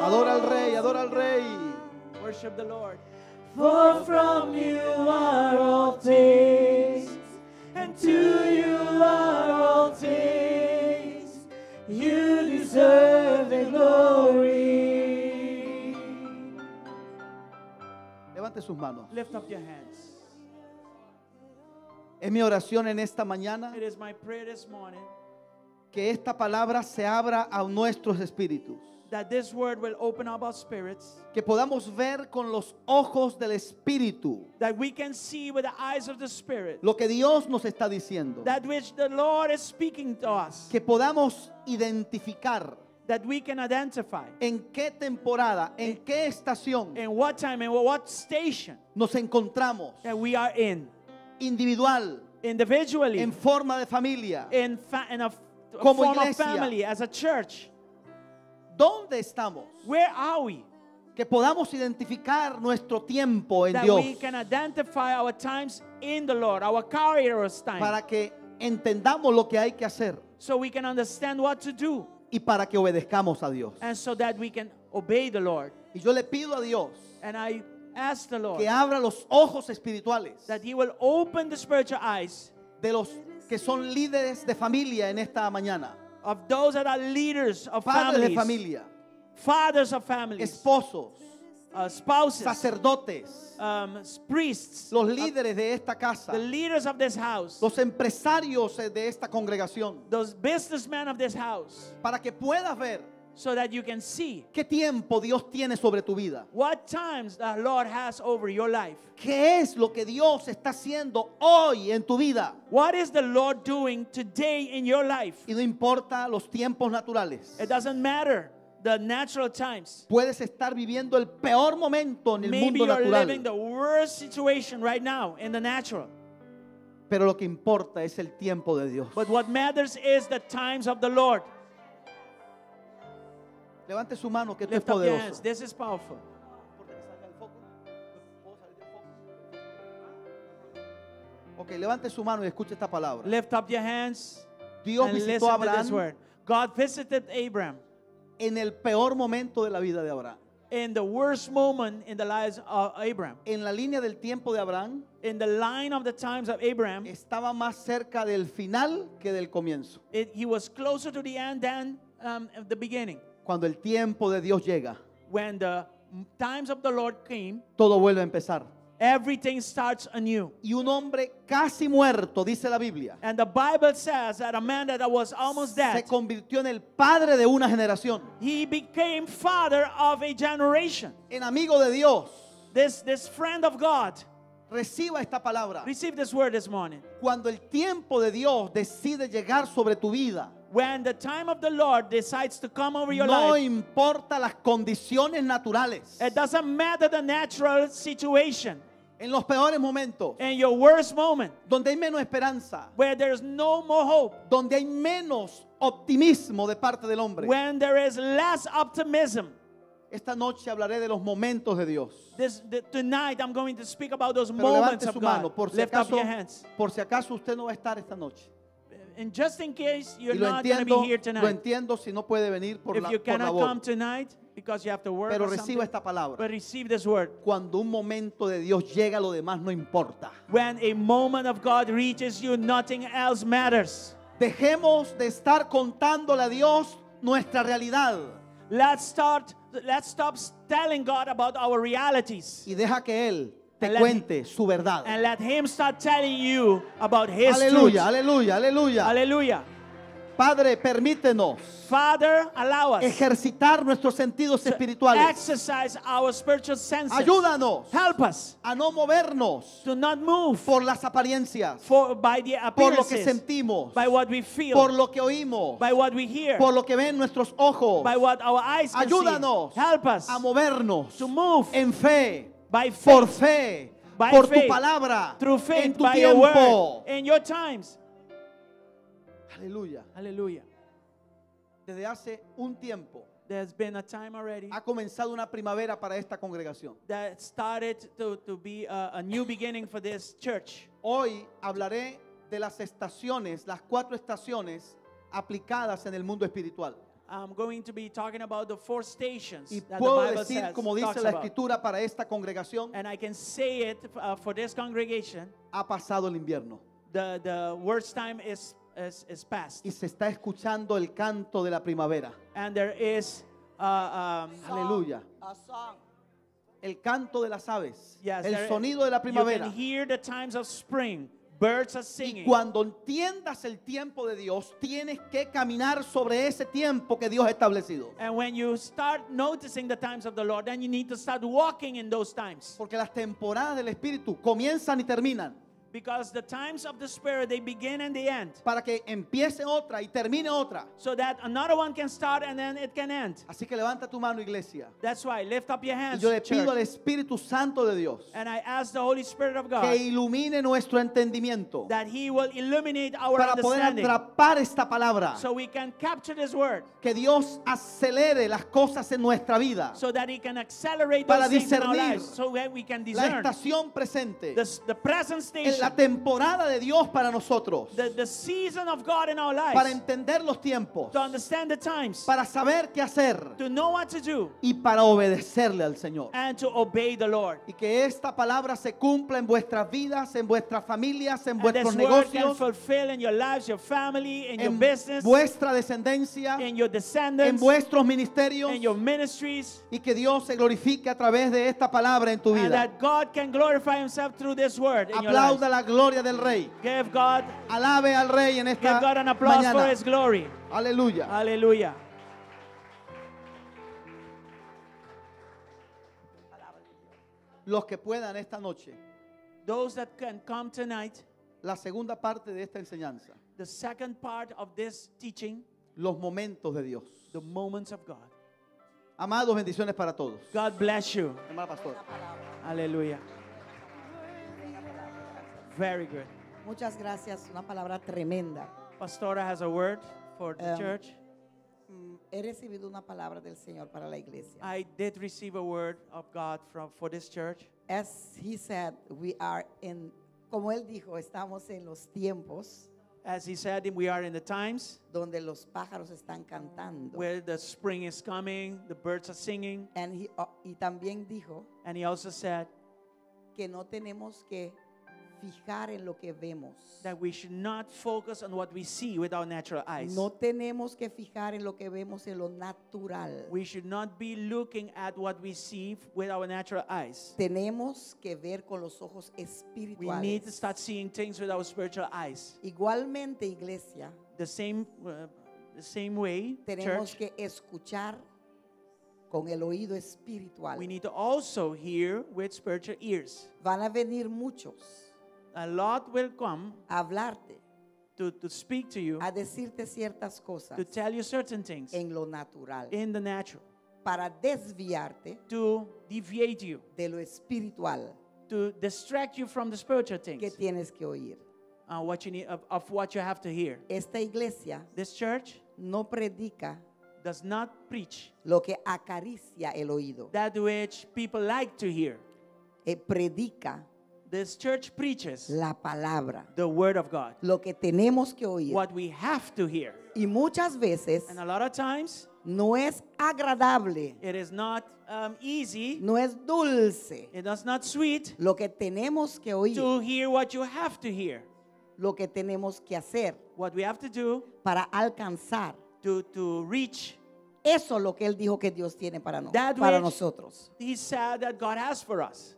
Adora al Rey, adora al Rey. Worship the Lord. For from you are all things, and to you are all things. You deserve the glory. Levante sus manos. Lift up your hands. Es mi oración en esta mañana It is my prayer this morning que esta palabra se abra a nuestros espíritus. that this word will open up our spirits, Que podamos ver con los ojos del Espíritu that we can see with the eyes of the Spirit lo que Dios nos está diciendo. that which the Lord is speaking to us, Que podamos identificar that we can identify en qué temporada, en qué estación in what time and what station nos encontramos, that we are in, individual, individually, en forma de familia. in a Como form of iglesia. family, as a church. ¿Dónde estamos? Where are we? Que podamos identificar nuestro tiempo en That Dios we can identify our times in the Lord, our Kairos time, para que entendamos lo que hay que hacer so we can understand what to do, y para que obedezcamos a Dios. and so that we can obey the Lord. Y yo le pido a Dios And I ask the Lord que abra los ojos espirituales that He will open the spiritual eyes de los que son líderes de familia en esta mañana, of those that are leaders of padres de families, familia, fathers of families, esposos, spouses, sacerdotes, priests, los líderes de esta casa, the leaders of this house, los empresarios de esta congregación, those businessmen of this house, para que puedas ver so that you can see qué tiempo Dios tiene sobre tu vida. what times the Lord has over your life. ¿Qué es lo que Dios está haciendo hoy en tu vida? What is the Lord doing today in your life? Y no importa los tiempos naturales. It doesn't matter the natural times. Puedes estar viviendo el peor momento en el Maybe mundo you're living natural. the worst situation right now in the natural. Pero lo que importa es el tiempo de Dios. But what matters is the times of the Lord. Levante su mano que esto es Lift up your hands. poderoso. This is powerful. Ok, levante su mano y escuche esta palabra. Lift up your hands Dios and visitó a listen to this Abraham word. God visited Abraham en el peor momento de la vida de Abraham. in the worst moment in the lives of Abraham. En la línea del tiempo de Abraham In the line of the times of Abraham, estaba más cerca del final que del comienzo. he was closer to the end than the beginning. Cuando el tiempo de Dios llega, When the times of the Lord came, todo vuelve a empezar. everything starts anew. Y un hombre casi muerto, dice la Biblia, And the Bible says that a man that was almost se dead, convirtió en el padre de una generación, he became father of a generation. en amigo de Dios. This friend of God, Reciba esta palabra. receive this word this morning. Cuando el tiempo de Dios decide llegar sobre tu vida, When the time of the Lord decides to come over your no life, importa las condiciones naturales, it doesn't matter the natural situation. en los peores momentos, in your worst moment, donde hay menos esperanza, where there's no more hope, donde hay menos optimismo de parte del hombre. when there is less optimism. Esta noche hablaré de los momentos de Dios. Tonight I'm going to speak about those Pero moments levante of su mano, God. por si Lift up acaso, your hands. por si acaso usted no va a estar esta noche. And just in case you're Y lo not going to be entiendo, here lo tonight, entiendo si no puede venir por if la, you por cannot labor. come tonight because you have to work Pero or reciba something, esta palabra. but receive this word. Cuando un momento de Dios llega, lo demás no importa. When a moment of God reaches you, nothing else matters. Dejemos de estar contándole a Dios nuestra realidad Let's stop telling God about our realities y deja que Él te And let cuente su verdad. and let Him start telling you about His Aleluya, truth. aleluya, aleluya. Hallelujah. Padre, permítenos Father, allow us ejercitar nuestros sentidos to espirituales. exercise our spiritual senses. Ayúdanos Help us a no movernos to not move por las apariencias, by the por lo que appearances, sentimos, by what we feel, por lo que oímos, by what we hear, por lo que ven nuestros ojos. by what our eyes can Ayúdanos see. Help us a movernos to move en fe, by por faith, fe, by por tu faith, palabra, through en faith, tu by your word, tiempo. in your times. Aleluya. Hallelujah. Desde hace un tiempo There's been a time already ha comenzado una primavera para esta congregación. that started to be a new beginning for this church. Hoy hablaré de las estaciones, las 4 estaciones aplicadas en el mundo espiritual. I'm going to be talking about the 4 stations Y that the puedo Bible decir, says, como dice talks la about. escritura para esta congregación, And I can say it for this congregation, ha pasado el invierno the worst time is past. y se está escuchando el canto de la primavera. And there is, Aleluya. A song. El canto de las aves, yes, el there- sonido de la you primavera. can hear the times of spring. Birds are Y singing. cuando entiendas el tiempo de Dios, tienes que caminar sobre ese tiempo que Dios ha establecido. And when you start noticing the times of the Lord, then you need to start walking in those times. Porque las temporadas del Espíritu comienzan y terminan. Because the times of the Spirit, they begin and they end. Para que empiece otra y termine otra. So that another one can start and then it can end. Así que levanta tu mano, iglesia. That's why, lift up your Y hands, yo le pido al church. Espíritu Santo de Dios And I ask the Holy Spirit of que God ilumine nuestro entendimiento that He will illuminate our para poder understanding. atrapar esta palabra. So we can capture this word. Que Dios acelere las cosas en nuestra vida. So that He can accelerate Para those things in our discernir lives. So that we can La discern estación presente, the present en la station, temporada de Dios para nosotros. the season of God in our Para lives. entender los tiempos. To understand the times. Para saber qué hacer. To know what to do. Y para obedecerle al Señor. And to obey the Lord. Y que esta palabra se cumpla en vuestras vidas, en vuestras familias, en And vuestros this word can negocios, fulfill in your lives, your family, in your en business, vuestra descendencia, in your en descendants, vuestros ministerios. in your ministries, Y que Dios se glorifique a través de esta palabra en tu and vida. that God can glorify Himself through this word in your Aplauda lives. la gloria del Rey. Give God Alabe al Rey en esta Give God an applause for mañana. His glory. Aleluya. Hallelujah. Los que puedan esta noche, Those that can come tonight, la segunda parte de esta enseñanza, the second part of this teaching, los momentos de Dios. the moments of God. Amados, bendiciones para todos. God bless you. Hermana pastora. Hallelujah. Very good. Muchas gracias, una palabra tremenda. Pastora has a word for the church. He recibido una palabra del Señor para la iglesia. I did receive a word of God for this church. As he said, we are in, como él dijo, estamos en los tiempos As he said, we are in the times donde los pájaros están cantando. where the spring is coming, the birds are singing. Y también dijo And he also said que no tenemos que fijar en lo que vemos. that we should not focus on what we see with our natural eyes. No tenemos que fijar en lo que vemos en lo natural. We should not be looking at what we see with our natural eyes. Tenemos que ver con los ojos We espirituales. need to start seeing things with our spiritual eyes. Igualmente, iglesia, The same way, tenemos church, que escuchar con el oído espiritual. we need to also hear with spiritual ears. Van a venir muchos A lot will come a hablarte, to speak to you, a decirte ciertas cosas to tell you certain things en lo natural, in the natural, para desviarte to deviate you de lo espiritual to distract you from the spiritual ¿Qué things. tienes que oír? What you need of what you have to hear. Esta iglesia This church no predica does not preach lo que acaricia el oído. that which people like to hear. Predica This church preaches la palabra, the word of God, lo que tenemos que oír. what we have to hear. Y muchas veces And a lot of times no es agradable, it is not easy, no es dulce it is not sweet lo que tenemos que oír, to hear what you have to hear. lo que tenemos que hacer What we have to do para alcanzar. to reach Eso es lo que Él dijo que Dios tiene para, That para which- nosotros. He said that God has for us.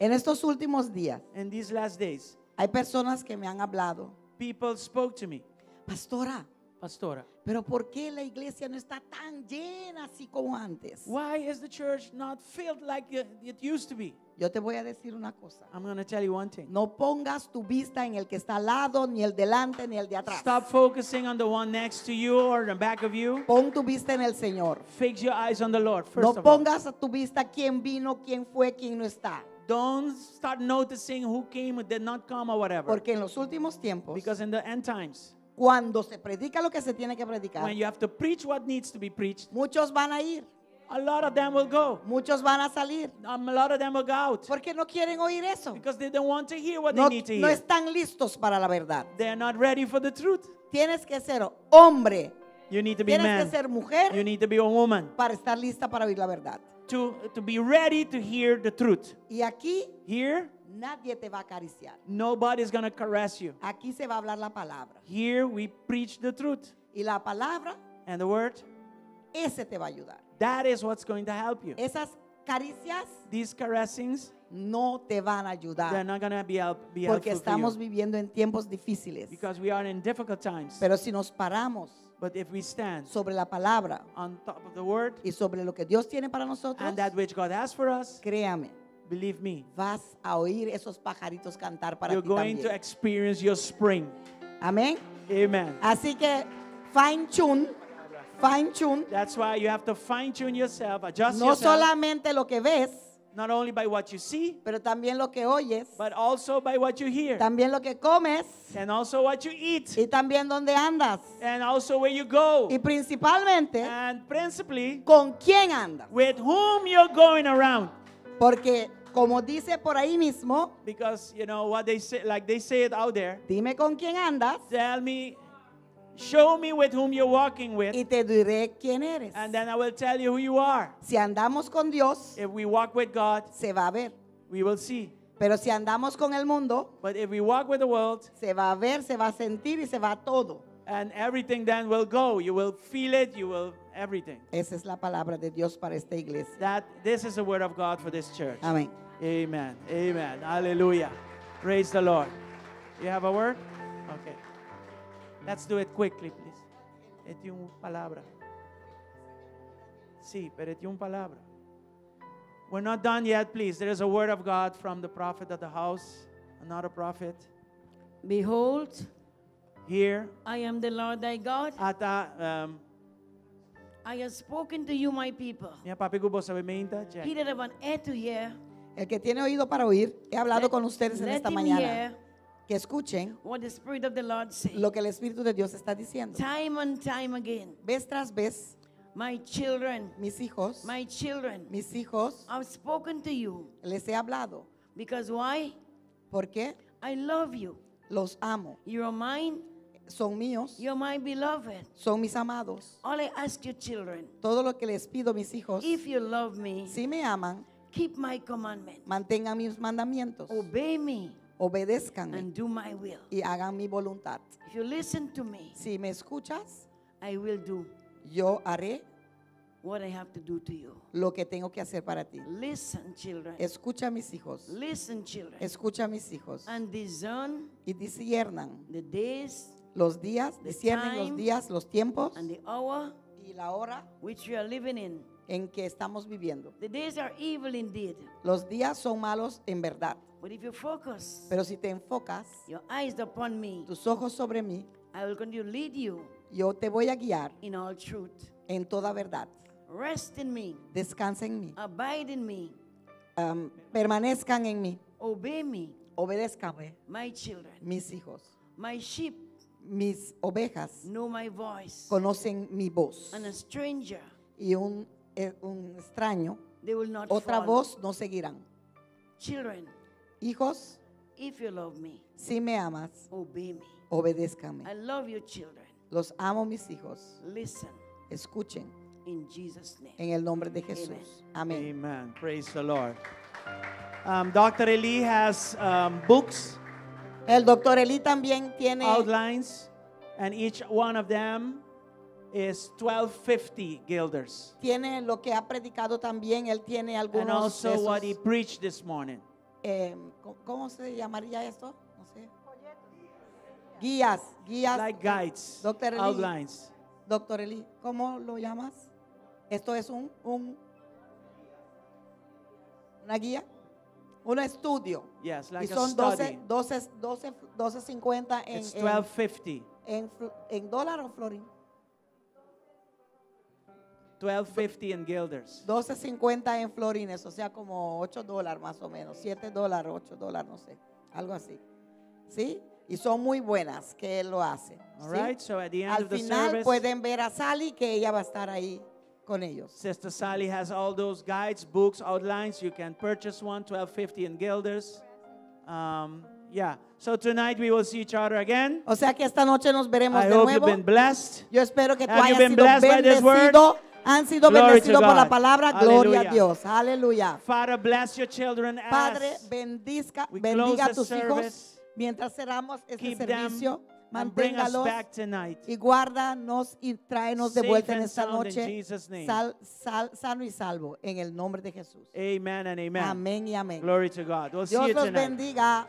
En estos últimos días In these last days, hay personas que me han hablado, people spoke to me, pastora, Pastora, pero ¿por qué la iglesia no está tan llena así como antes? why is the church not filled like it used to be? Yo te voy a decir una cosa. I'm going to tell you one thing. No pongas tu vista en el que está al lado, ni el delante, ni el de atrás. Stop focusing on the one next to you or the back of you. Pon tu vista en el Señor. Fix your eyes on the Lord first No of all. pongas a tu vista quién vino, quién fue, quién no está. Don't start noticing who came, who did not come, or whatever. Porque en los últimos tiempos, Because in the end times, cuando se predica lo que se tiene que predicar, when you have to preach what needs to be preached, muchos van a ir, a lot of them will go. muchos van a salir. A lot of them will go out. Porque no quieren oír eso. Because they don't want to hear what No, they need to no hear. están listos para la verdad. They're not ready for the truth. Tienes que ser hombre, You need to be tienes man. que ser mujer You need to be a woman para estar lista para oír la verdad. to be ready to hear the truth. Y aquí Here, nadie te va a acariciar. nobody's going to caress you. Aquí se va a hablar la palabra. Here, we preach the truth. Y la palabra, And the word, ese te va a ayudar. that is what's going to help you. Esas caricias These caressings, no te van a they're ayudar. not going to be Porque helpful for estamos you. viviendo en tiempos difíciles. Because we are in difficult times. Pero si nos paramos But if we stand sobre la palabra on top of the word y sobre lo que Dios tiene para nosotros, and that which God has for us, créame, believe me, vas a oír esos pajaritos cantar para you're ti going to también. experience your spring. Amén. Amen. Así que fine tune, That's why you have to fine tune yourself, adjust no yourself, solamente lo que ves, not only by what you see, pero también lo que oyes, but also by what you hear, también lo que comes and also what you eat, y también dónde andas. and also where you go, Y principalmente, and principally con quién andas. with whom you're going around. Porque como dice por ahí mismo, Because you know what they say, like they say it out there. dime con quién andas Tell me, show me with whom you're walking with, y te diré quién eres. and then I will tell you who you are. Si andamos con Dios, If we walk with God, se va a ver. we will see. Pero si andamos con el mundo, But if we walk with the world, se va a ver, se va a sentir y se va todo. and everything then will go. You will feel it, you will everything. Esa es la palabra de Dios para esta iglesia. This is the word of God for this church. Amén. Amen. Amen. Hallelujah. Praise the Lord. You have a word? Okay. Let's do it quickly, please. Eti un palabra. Sí, pero eti un palabra. We're not done yet, please. There is a word of God from the prophet of the house, another prophet. Behold, Here, I am the Lord thy God. ata, I have spoken to you, my people. minha papi gubo sabi meinta, Jack. He that have an ear to hear, El que tiene oído para oír, he hablado con ustedes en let esta him mañana. hear Que escuchen what the Spirit of the Lord says. lo que el Espíritu de Dios está diciendo. Time and time again, Vez tras vez, my children, mis hijos, I've spoken to you. les he hablado. Because why? ¿Por qué? I love you. Los amo. You're mine. Son míos. You're my beloved. Son mis amados. All I ask you, children, Todo lo que les pido, mis hijos, if you love me, si me aman, keep my commandment. mantengan mis mandamientos, Obey me obedézcanme and do my will. y hagan mi voluntad. If you listen to me, Si me escuchas, I will do yo haré what I have to do to you. lo que tengo que hacer para ti. Listen, children. Escucha a mis hijos. Listen, children. Escucha a mis hijos. And discern Y disciernan the days los días, The disciernen los time días, los tiempos and the hour y la hora which we are living in. en que estamos viviendo. The days are evil indeed. Los días son malos en verdad, But if you focus pero si te enfocas your eyes upon me, tus ojos sobre mí, I will continue to lead you yo te voy a guiar in all truth. en toda verdad. Rest in me. Descansa en mí, Abide in me. permanezcan en mí, Obey me, obedézcanme, my children. mis hijos, My sheep mis ovejas know my voice. conocen mi voz And a stranger y un extraño, they will not otra follow. voz no seguirán. Children, Hijos, if you love me, si me amas, obey me. obedézcanme. I love you, children. Los amo, mis hijos. Listen Escuchen in Jesus' name. en el nombre de Jesús. Amén. Amen. Praise the Lord. Dr. Eli has books, El doctor Eli también tiene outlines, and each one of them is 1250 guilders. tiene lo que ha predicado también. Él tiene And algunos de also esos, what he preached this morning. ¿cómo se llamaría esto? No sé. Guías, Like guides, Dr. Eli. outlines. Doctor Eli, ¿cómo lo llamas? Esto es una guía, un estudio. Yes, Y like a son study. 12.50 It's 1250. en dólar o florín. 1250 in guilders. 12.50 en florines, o sea, como $8 más o menos, $7, $8, no sé, algo así. ¿Sí? Y son muy buenas que él lo hace. All ¿sí? right, so at the end Al of the final service, pueden ver a Sally, que ella va a estar ahí con ellos. Sister Sally has all those guides, books, outlines. You can purchase one, 1250 in guilders. Yeah, so tonight we will see each other again. O sea que esta noche nos veremos I de hope you've nuevo. been blessed. Yo espero que tú Have you hayas been sido blessed by this word? bendecido. Han sido Glory to bendecidos por la God. palabra. Gloria a Hallelujah. Dios. Aleluya. Father, bless your children Padre, as bendiga we a close tus the hijos service. mientras cerramos este Keep them servicio. and bring us Manténgalos back tonight. y guárdanos y tráenos de Safe vuelta en and esta sound in noche Jesus' name. sano y salvo en el nombre de Jesús. Amen and amen. Amén y amén. Glory to God. We'll see Dios you los tonight. bendiga.